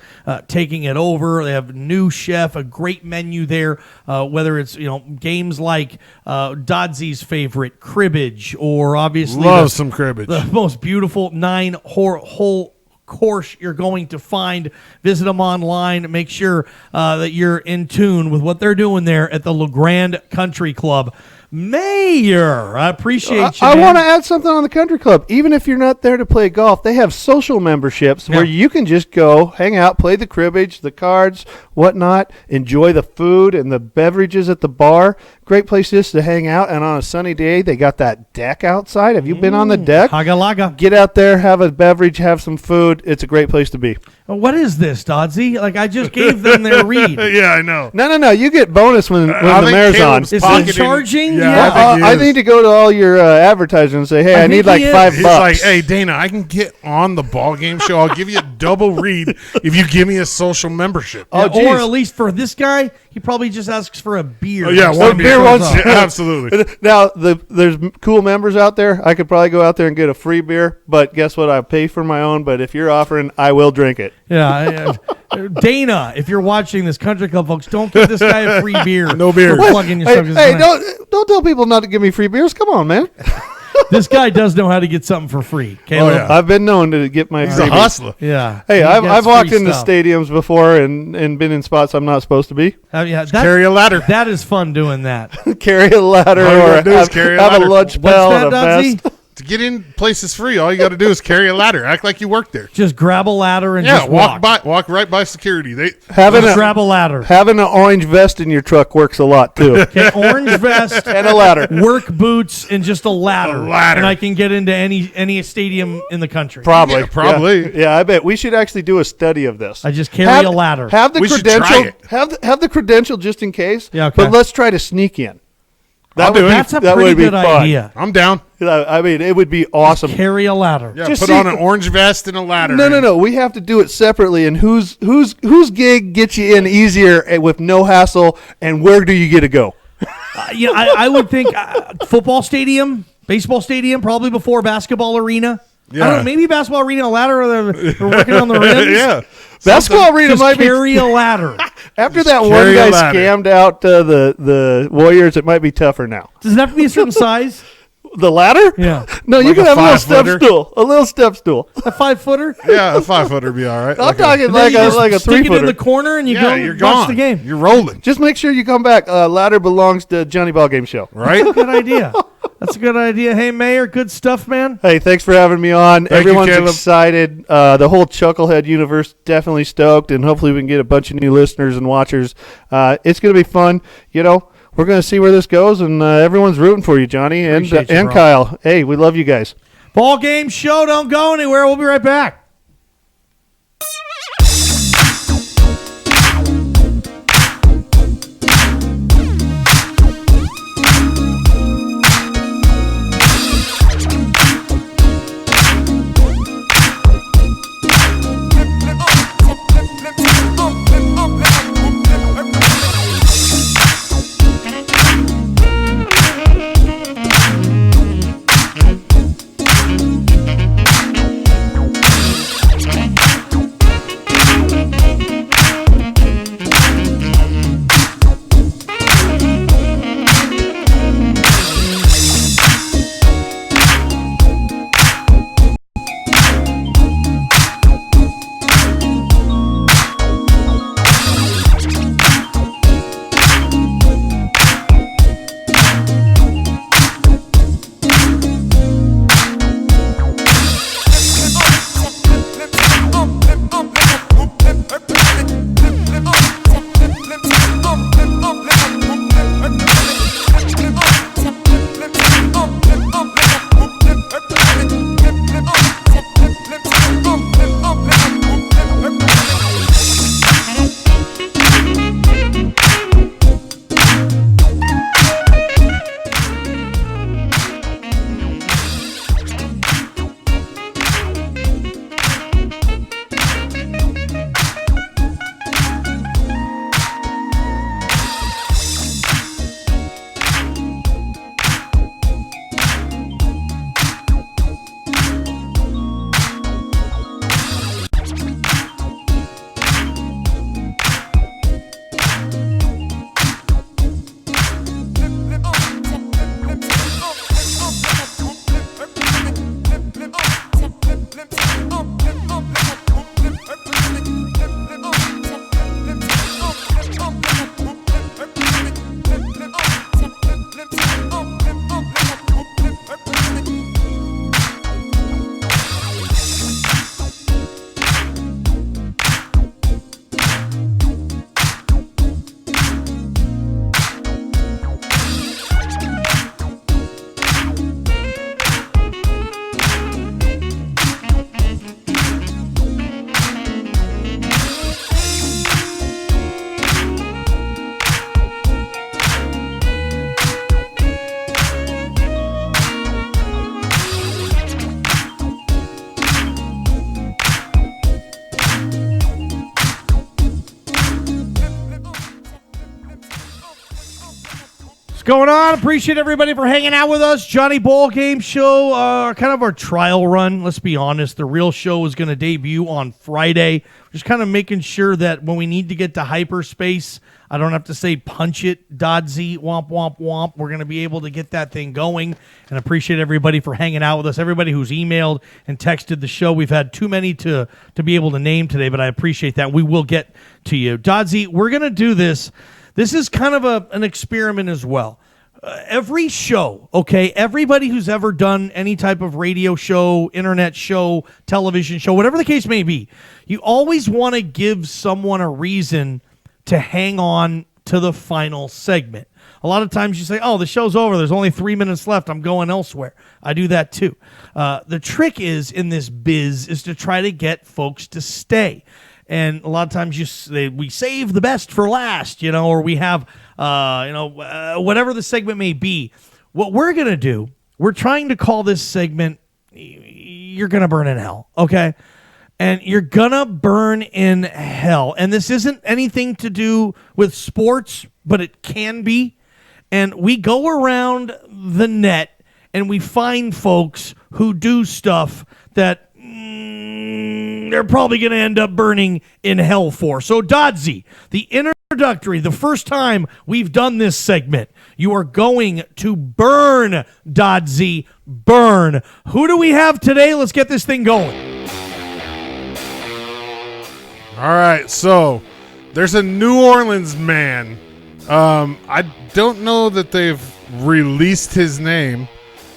Speaker 2: taking it over. They have a new chef, a great menu there, whether it's games like Dodsey's favorite, cribbage, or obviously
Speaker 3: Love some cribbage.
Speaker 2: the most beautiful 9-hole course you're going to find. Visit them online. Make sure that you're in tune with what they're doing there at the LeGrand Country Club. Mayor, I appreciate you.
Speaker 1: I
Speaker 2: man.
Speaker 1: want to add something on the country club. Even if you're not there to play golf, they have social memberships where you can just go, hang out, play the cribbage, the cards, whatnot, enjoy the food and the beverages at the bar. Great place just to hang out. And on a sunny day, they got that deck outside. Have you been on the deck?
Speaker 2: Hagalaga.
Speaker 1: Get out there, have a beverage, have some food. It's a great place to be.
Speaker 2: What is this, Dodsey? Like, I just gave them their read.
Speaker 3: Yeah, I know.
Speaker 1: No. You get bonus when
Speaker 3: I
Speaker 1: the
Speaker 3: think
Speaker 1: mayor's on.
Speaker 3: Caleb's
Speaker 2: Is he
Speaker 3: pocketing-
Speaker 2: charging?
Speaker 3: Yeah,
Speaker 2: Yeah.
Speaker 3: I think he
Speaker 1: I
Speaker 3: is.
Speaker 1: need to go to all your advertisers and say, hey,
Speaker 2: I
Speaker 1: I
Speaker 2: think
Speaker 1: need like
Speaker 2: he is.
Speaker 1: $5.
Speaker 3: He's like, hey, Dana, I can get on the ball game show. I'll give you a double read if you give me a social membership.
Speaker 1: Oh,
Speaker 2: or
Speaker 1: geez.
Speaker 2: at least for this guy, he probably just asks for a beer.
Speaker 3: Oh, yeah,
Speaker 2: Next
Speaker 3: one
Speaker 2: time he
Speaker 3: beer
Speaker 2: shows
Speaker 3: once.
Speaker 2: up.
Speaker 3: Yeah, absolutely.
Speaker 1: Now, there's cool members out there. I could probably go out there and get a free beer, but guess what? I pay for my own, but if you're offering, I will drink it.
Speaker 2: Yeah, Dana, if you're watching this, Country Club folks, don't give this guy a free beer.
Speaker 3: No beer.
Speaker 2: For plugging
Speaker 1: Hey,
Speaker 2: yourself.
Speaker 1: hey, don't tell people not to give me free beers. Come on, man.
Speaker 2: This guy does know how to get something for free. Caleb.
Speaker 3: Oh, yeah.
Speaker 1: I've been known to get my
Speaker 3: He's
Speaker 1: free
Speaker 3: a hustler.
Speaker 2: Yeah.
Speaker 1: Hey,
Speaker 2: He
Speaker 1: I've
Speaker 2: gets
Speaker 1: walked
Speaker 2: free
Speaker 1: into
Speaker 2: stuff.
Speaker 1: stadiums before and been in spots I'm not supposed to be.
Speaker 2: Yeah,
Speaker 3: Carry a ladder.
Speaker 2: That is fun doing that.
Speaker 1: Carry a ladder
Speaker 3: All you
Speaker 1: or
Speaker 3: gotta do is
Speaker 1: have,
Speaker 3: carry a
Speaker 1: have a
Speaker 3: ladder.
Speaker 1: lunch
Speaker 2: What's
Speaker 1: bell
Speaker 2: that,
Speaker 1: and a
Speaker 2: Dodsey?
Speaker 1: vest.
Speaker 3: To get in places free, all you got to do is carry a ladder. Act like you work there.
Speaker 2: Just grab a ladder and
Speaker 3: Yeah,
Speaker 2: just
Speaker 3: walk right by security.
Speaker 1: Having
Speaker 2: Just
Speaker 1: a,
Speaker 2: grab a ladder.
Speaker 1: having an orange vest in your truck works a lot, too.
Speaker 2: Okay, orange vest,
Speaker 1: And a ladder.
Speaker 2: work boots, and just a ladder.
Speaker 3: A ladder.
Speaker 2: And I can get into any stadium in the country.
Speaker 1: Probably.
Speaker 3: Yeah, probably.
Speaker 1: Yeah, I bet. We should actually do a study of this.
Speaker 2: I just carry a ladder.
Speaker 1: Have the
Speaker 3: We should
Speaker 1: credential.
Speaker 3: try it.
Speaker 1: Have the credential just in case.
Speaker 2: Yeah, okay.
Speaker 1: But let's try to sneak in.
Speaker 3: I'll do it.
Speaker 2: That's a
Speaker 1: that
Speaker 2: pretty
Speaker 1: would be
Speaker 2: good
Speaker 1: fun.
Speaker 2: idea.
Speaker 3: I'm down.
Speaker 1: I mean, it would be awesome.
Speaker 2: Carry a ladder.
Speaker 3: Yeah,
Speaker 1: Just
Speaker 3: put
Speaker 1: see-
Speaker 3: on an orange vest and a ladder.
Speaker 1: No. We have to do it separately. And whose gig gets you in easier and with no hassle? And where do you get to go?
Speaker 2: I would think football stadium, Baseball stadium, probably before basketball arena.
Speaker 3: Yeah.
Speaker 2: I don't know, maybe basketball arena, a ladder, or they're working on the rims.
Speaker 3: Yeah.
Speaker 1: Basketball arena
Speaker 2: Just
Speaker 1: might be
Speaker 2: carry a ladder.
Speaker 1: after
Speaker 3: Just
Speaker 1: that one
Speaker 3: carry
Speaker 1: guy
Speaker 3: a ladder.
Speaker 1: scammed out the Warriors. It might be tougher now.
Speaker 2: Does it have to be a certain size?
Speaker 1: The ladder?
Speaker 2: Yeah.
Speaker 1: No, you
Speaker 3: Like
Speaker 1: can
Speaker 3: a
Speaker 1: have a little step
Speaker 3: 5-footer?
Speaker 1: stool. A little step stool.
Speaker 2: A 5-footer?
Speaker 3: Yeah, a 5-footer would be all right.
Speaker 1: I'm
Speaker 3: Like a-
Speaker 1: talking
Speaker 2: And then
Speaker 1: like
Speaker 2: you
Speaker 1: a
Speaker 2: just
Speaker 1: like a
Speaker 2: stick it in
Speaker 1: 3-footer.
Speaker 2: the corner and you
Speaker 3: yeah,
Speaker 2: go
Speaker 3: you're
Speaker 2: watch
Speaker 3: gone.
Speaker 2: the game.
Speaker 3: You're rolling,
Speaker 1: Just make sure you come back. Ladder belongs to Johnny Ball Game Show.
Speaker 3: right?
Speaker 2: Good idea. That's a good idea. Hey, Mayor, good stuff, man.
Speaker 1: Hey, thanks for having me on.
Speaker 3: Thank you,
Speaker 1: Everyone's
Speaker 3: Caleb.
Speaker 1: excited. The whole Chucklehead universe definitely stoked, and hopefully we can get a bunch of new listeners and watchers. It's going to be fun. You know, we're going to see where this goes, and everyone's rooting for you, Johnny and
Speaker 2: Appreciate you, bro.
Speaker 1: Kyle. Hey, we love you guys.
Speaker 2: Ball Game Show. Don't go anywhere. We'll be right back. Going on. Appreciate everybody for hanging out with us. Johnny Ball Game Show, kind of our trial run. Let's be honest. The real show is going to debut on Friday. Just kind of making sure that when we need to get to hyperspace, I don't have to say punch it, Dodsy, womp, womp, womp. We're going to be able to get that thing going. And appreciate everybody for hanging out with us. Everybody who's emailed and texted the show. We've had too many to be able to name today, but I appreciate that. We will get to you. Dodsy, we're going to do this. This is kind of an experiment as well. Every show, okay, everybody who's ever done any type of radio show, internet show, television show, whatever the case may be, you always want to give someone a reason to hang on to the final segment. A lot of times you say, oh, the show's over. There's only 3 minutes left. I'm going elsewhere. I do that too. The trick is in this biz is to try to get folks to stay. And a lot of times we save the best for last, or we have, whatever the segment may be. What we're going to do, we're trying to call this segment, You're Going to Burn in Hell, okay? And you're going to burn in hell. And this isn't anything to do with sports, but it can be. And we go around the net and we find folks who do stuff that they're probably going to end up burning in hell for. So, Dodsy, the introductory, the first time we've done this segment, you are going to burn, Dodsy, burn. Who do we have today? Let's get this thing going.
Speaker 3: All right, so there's a New Orleans man. I don't know that they've released his name.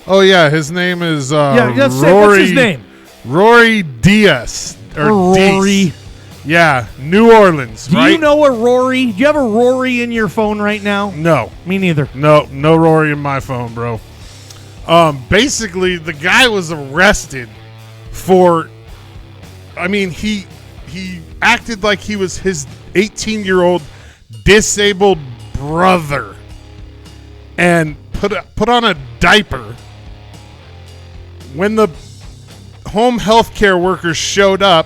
Speaker 3: Oh, yeah, his name is
Speaker 2: Rory. What's his name?
Speaker 3: Rory Diaz.
Speaker 2: Rory.
Speaker 3: Diaz. Yeah, New Orleans,
Speaker 2: Do
Speaker 3: right?
Speaker 2: you know a Rory? Do you have a Rory in your phone right now?
Speaker 3: No.
Speaker 2: Me neither.
Speaker 3: No Rory in my phone, bro. Basically, the guy was arrested for, he acted like he was his 18-year-old disabled brother and put on a diaper. When the home health care workers showed up,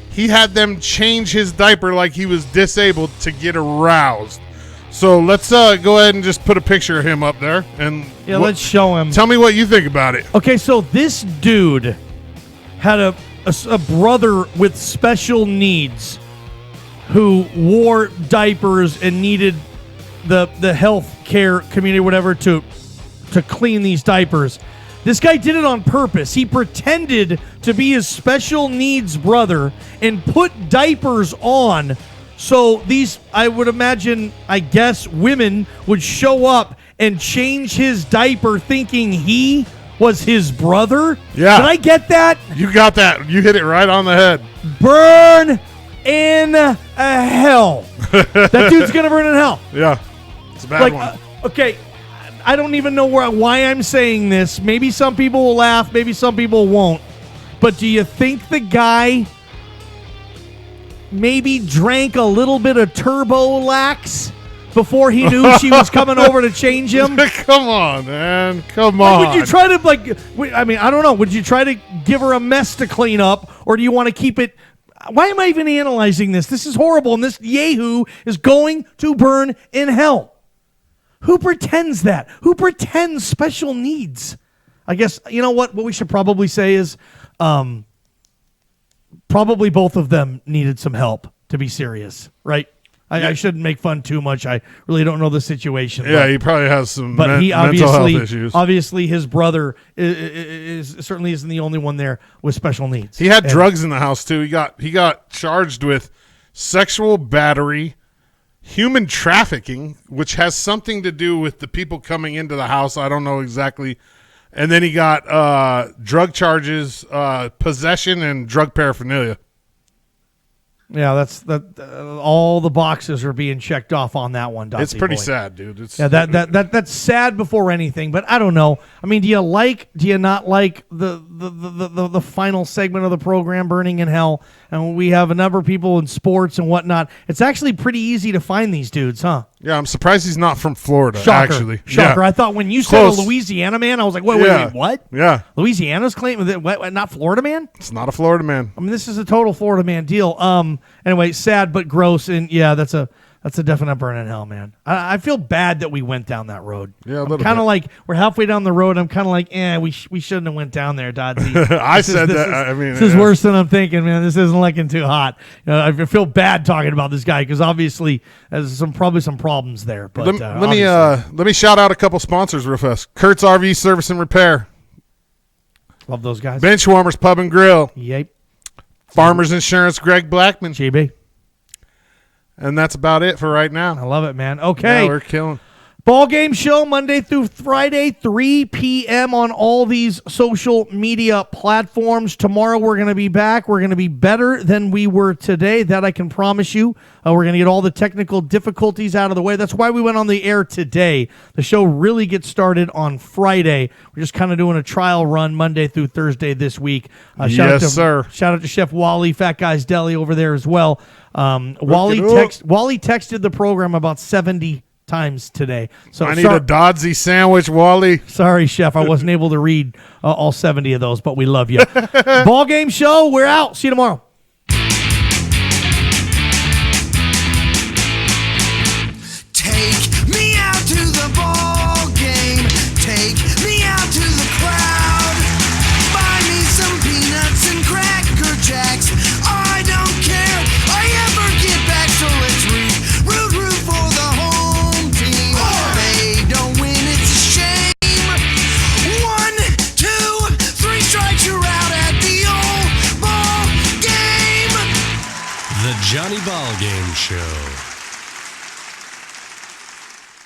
Speaker 3: he had them change his diaper like he was disabled to get aroused. So let's go ahead and just put a picture of him up there. And
Speaker 2: let's show him.
Speaker 3: Tell me what you think about it.
Speaker 2: Okay, so this dude had a brother with special needs who wore diapers and needed the health care community, whatever, to clean these diapers. This guy did it on purpose. He pretended to be his special needs brother and put diapers on. So these, I would imagine, I guess, women would show up and change his diaper thinking he was his brother.
Speaker 3: Yeah.
Speaker 2: Did I get that?
Speaker 3: You got that. You hit it right on the head.
Speaker 2: Burn in hell. That dude's going to burn in hell.
Speaker 3: Yeah. It's a bad one.
Speaker 2: Okay, I don't even know why I'm saying this. Maybe some people will laugh. Maybe some people won't. But do you think the guy maybe drank a little bit of Turbo Lax before he knew she was coming over to change him?
Speaker 3: Come on, man. Come on.
Speaker 2: Would you try to, I don't know. Would you try to give her a mess to clean up? Or do you want to keep it? Why am I even analyzing this? This is horrible. And this Yahoo is going to burn in hell. Who pretends that? Who pretends special needs? I guess, you know what? What we should probably say is probably both of them needed some help, to be serious, right? I shouldn't make fun too much. I really don't know the situation.
Speaker 3: Yeah, he probably has some
Speaker 2: he
Speaker 3: mental health issues.
Speaker 2: Obviously, his brother is certainly isn't the only one there with special needs.
Speaker 3: He had drugs in the house, too. He got charged with sexual battery, human trafficking, which has something to do with the people coming into the house. I don't know exactly. And then he got drug charges, possession, and drug paraphernalia.
Speaker 2: Yeah, that's all the boxes are being checked off on that one.
Speaker 3: It's pretty sad, dude.
Speaker 2: That's sad before anything. But I don't know. I mean, do you not like the final segment of the program, Burning in Hell? And we have a number of people in sports and whatnot. It's actually pretty easy to find these dudes, huh?
Speaker 3: Yeah, I'm surprised he's not from Florida.
Speaker 2: Shocker.
Speaker 3: Actually,
Speaker 2: Shocker.
Speaker 3: Yeah.
Speaker 2: I thought when you
Speaker 3: Close.
Speaker 2: said a Louisiana man, I was like, wait, what?
Speaker 3: Yeah,
Speaker 2: Louisiana's claim that what, not Florida man?
Speaker 3: It's not a Florida man.
Speaker 2: I mean, this is a total Florida man deal. Anyway, sad but gross, and yeah, that's a definite burn in hell, man. I feel bad that we went down that road.
Speaker 3: Yeah, a little
Speaker 2: kind of
Speaker 3: bit.
Speaker 2: like we're halfway down the road. I'm kind of like, we shouldn't have went down there, Dodsy. This is worse than I'm thinking, man. This isn't looking too hot. I feel bad talking about this guy because obviously there's probably some problems there. But
Speaker 3: let me shout out a couple sponsors real fast. Kurt's RV Service and Repair,
Speaker 2: love those guys.
Speaker 3: Benchwarmers Pub and Grill,
Speaker 2: Yep.
Speaker 3: Farmers Insurance, Greg Blackman,
Speaker 2: GB.
Speaker 3: And that's about it for right now.
Speaker 2: I love it, man. Okay.
Speaker 3: Yeah, we're killing.
Speaker 2: Ball Game Show, Monday through Friday, 3 p.m. on all these social media platforms. Tomorrow we're going to be back. We're going to be better than we were today. That I can promise you. We're going to get all the technical difficulties out of the way. That's why we went on the air today. The show really gets started on Friday. We're just kind of doing a trial run Monday through Thursday this week.
Speaker 3: Yes, sir.
Speaker 2: Shout out to Chef Wally, Fat Guys Deli over there as well. Wally texted the program about 70 times today. So
Speaker 3: I need a Dodsy sandwich, Wally.
Speaker 2: Sorry, Chef. I wasn't able to read all 70 of those, but we love you. Ball Game Show. We're out. See you tomorrow.
Speaker 4: Take me out to the ball game. Take me out to the Johnny Ballgame Show.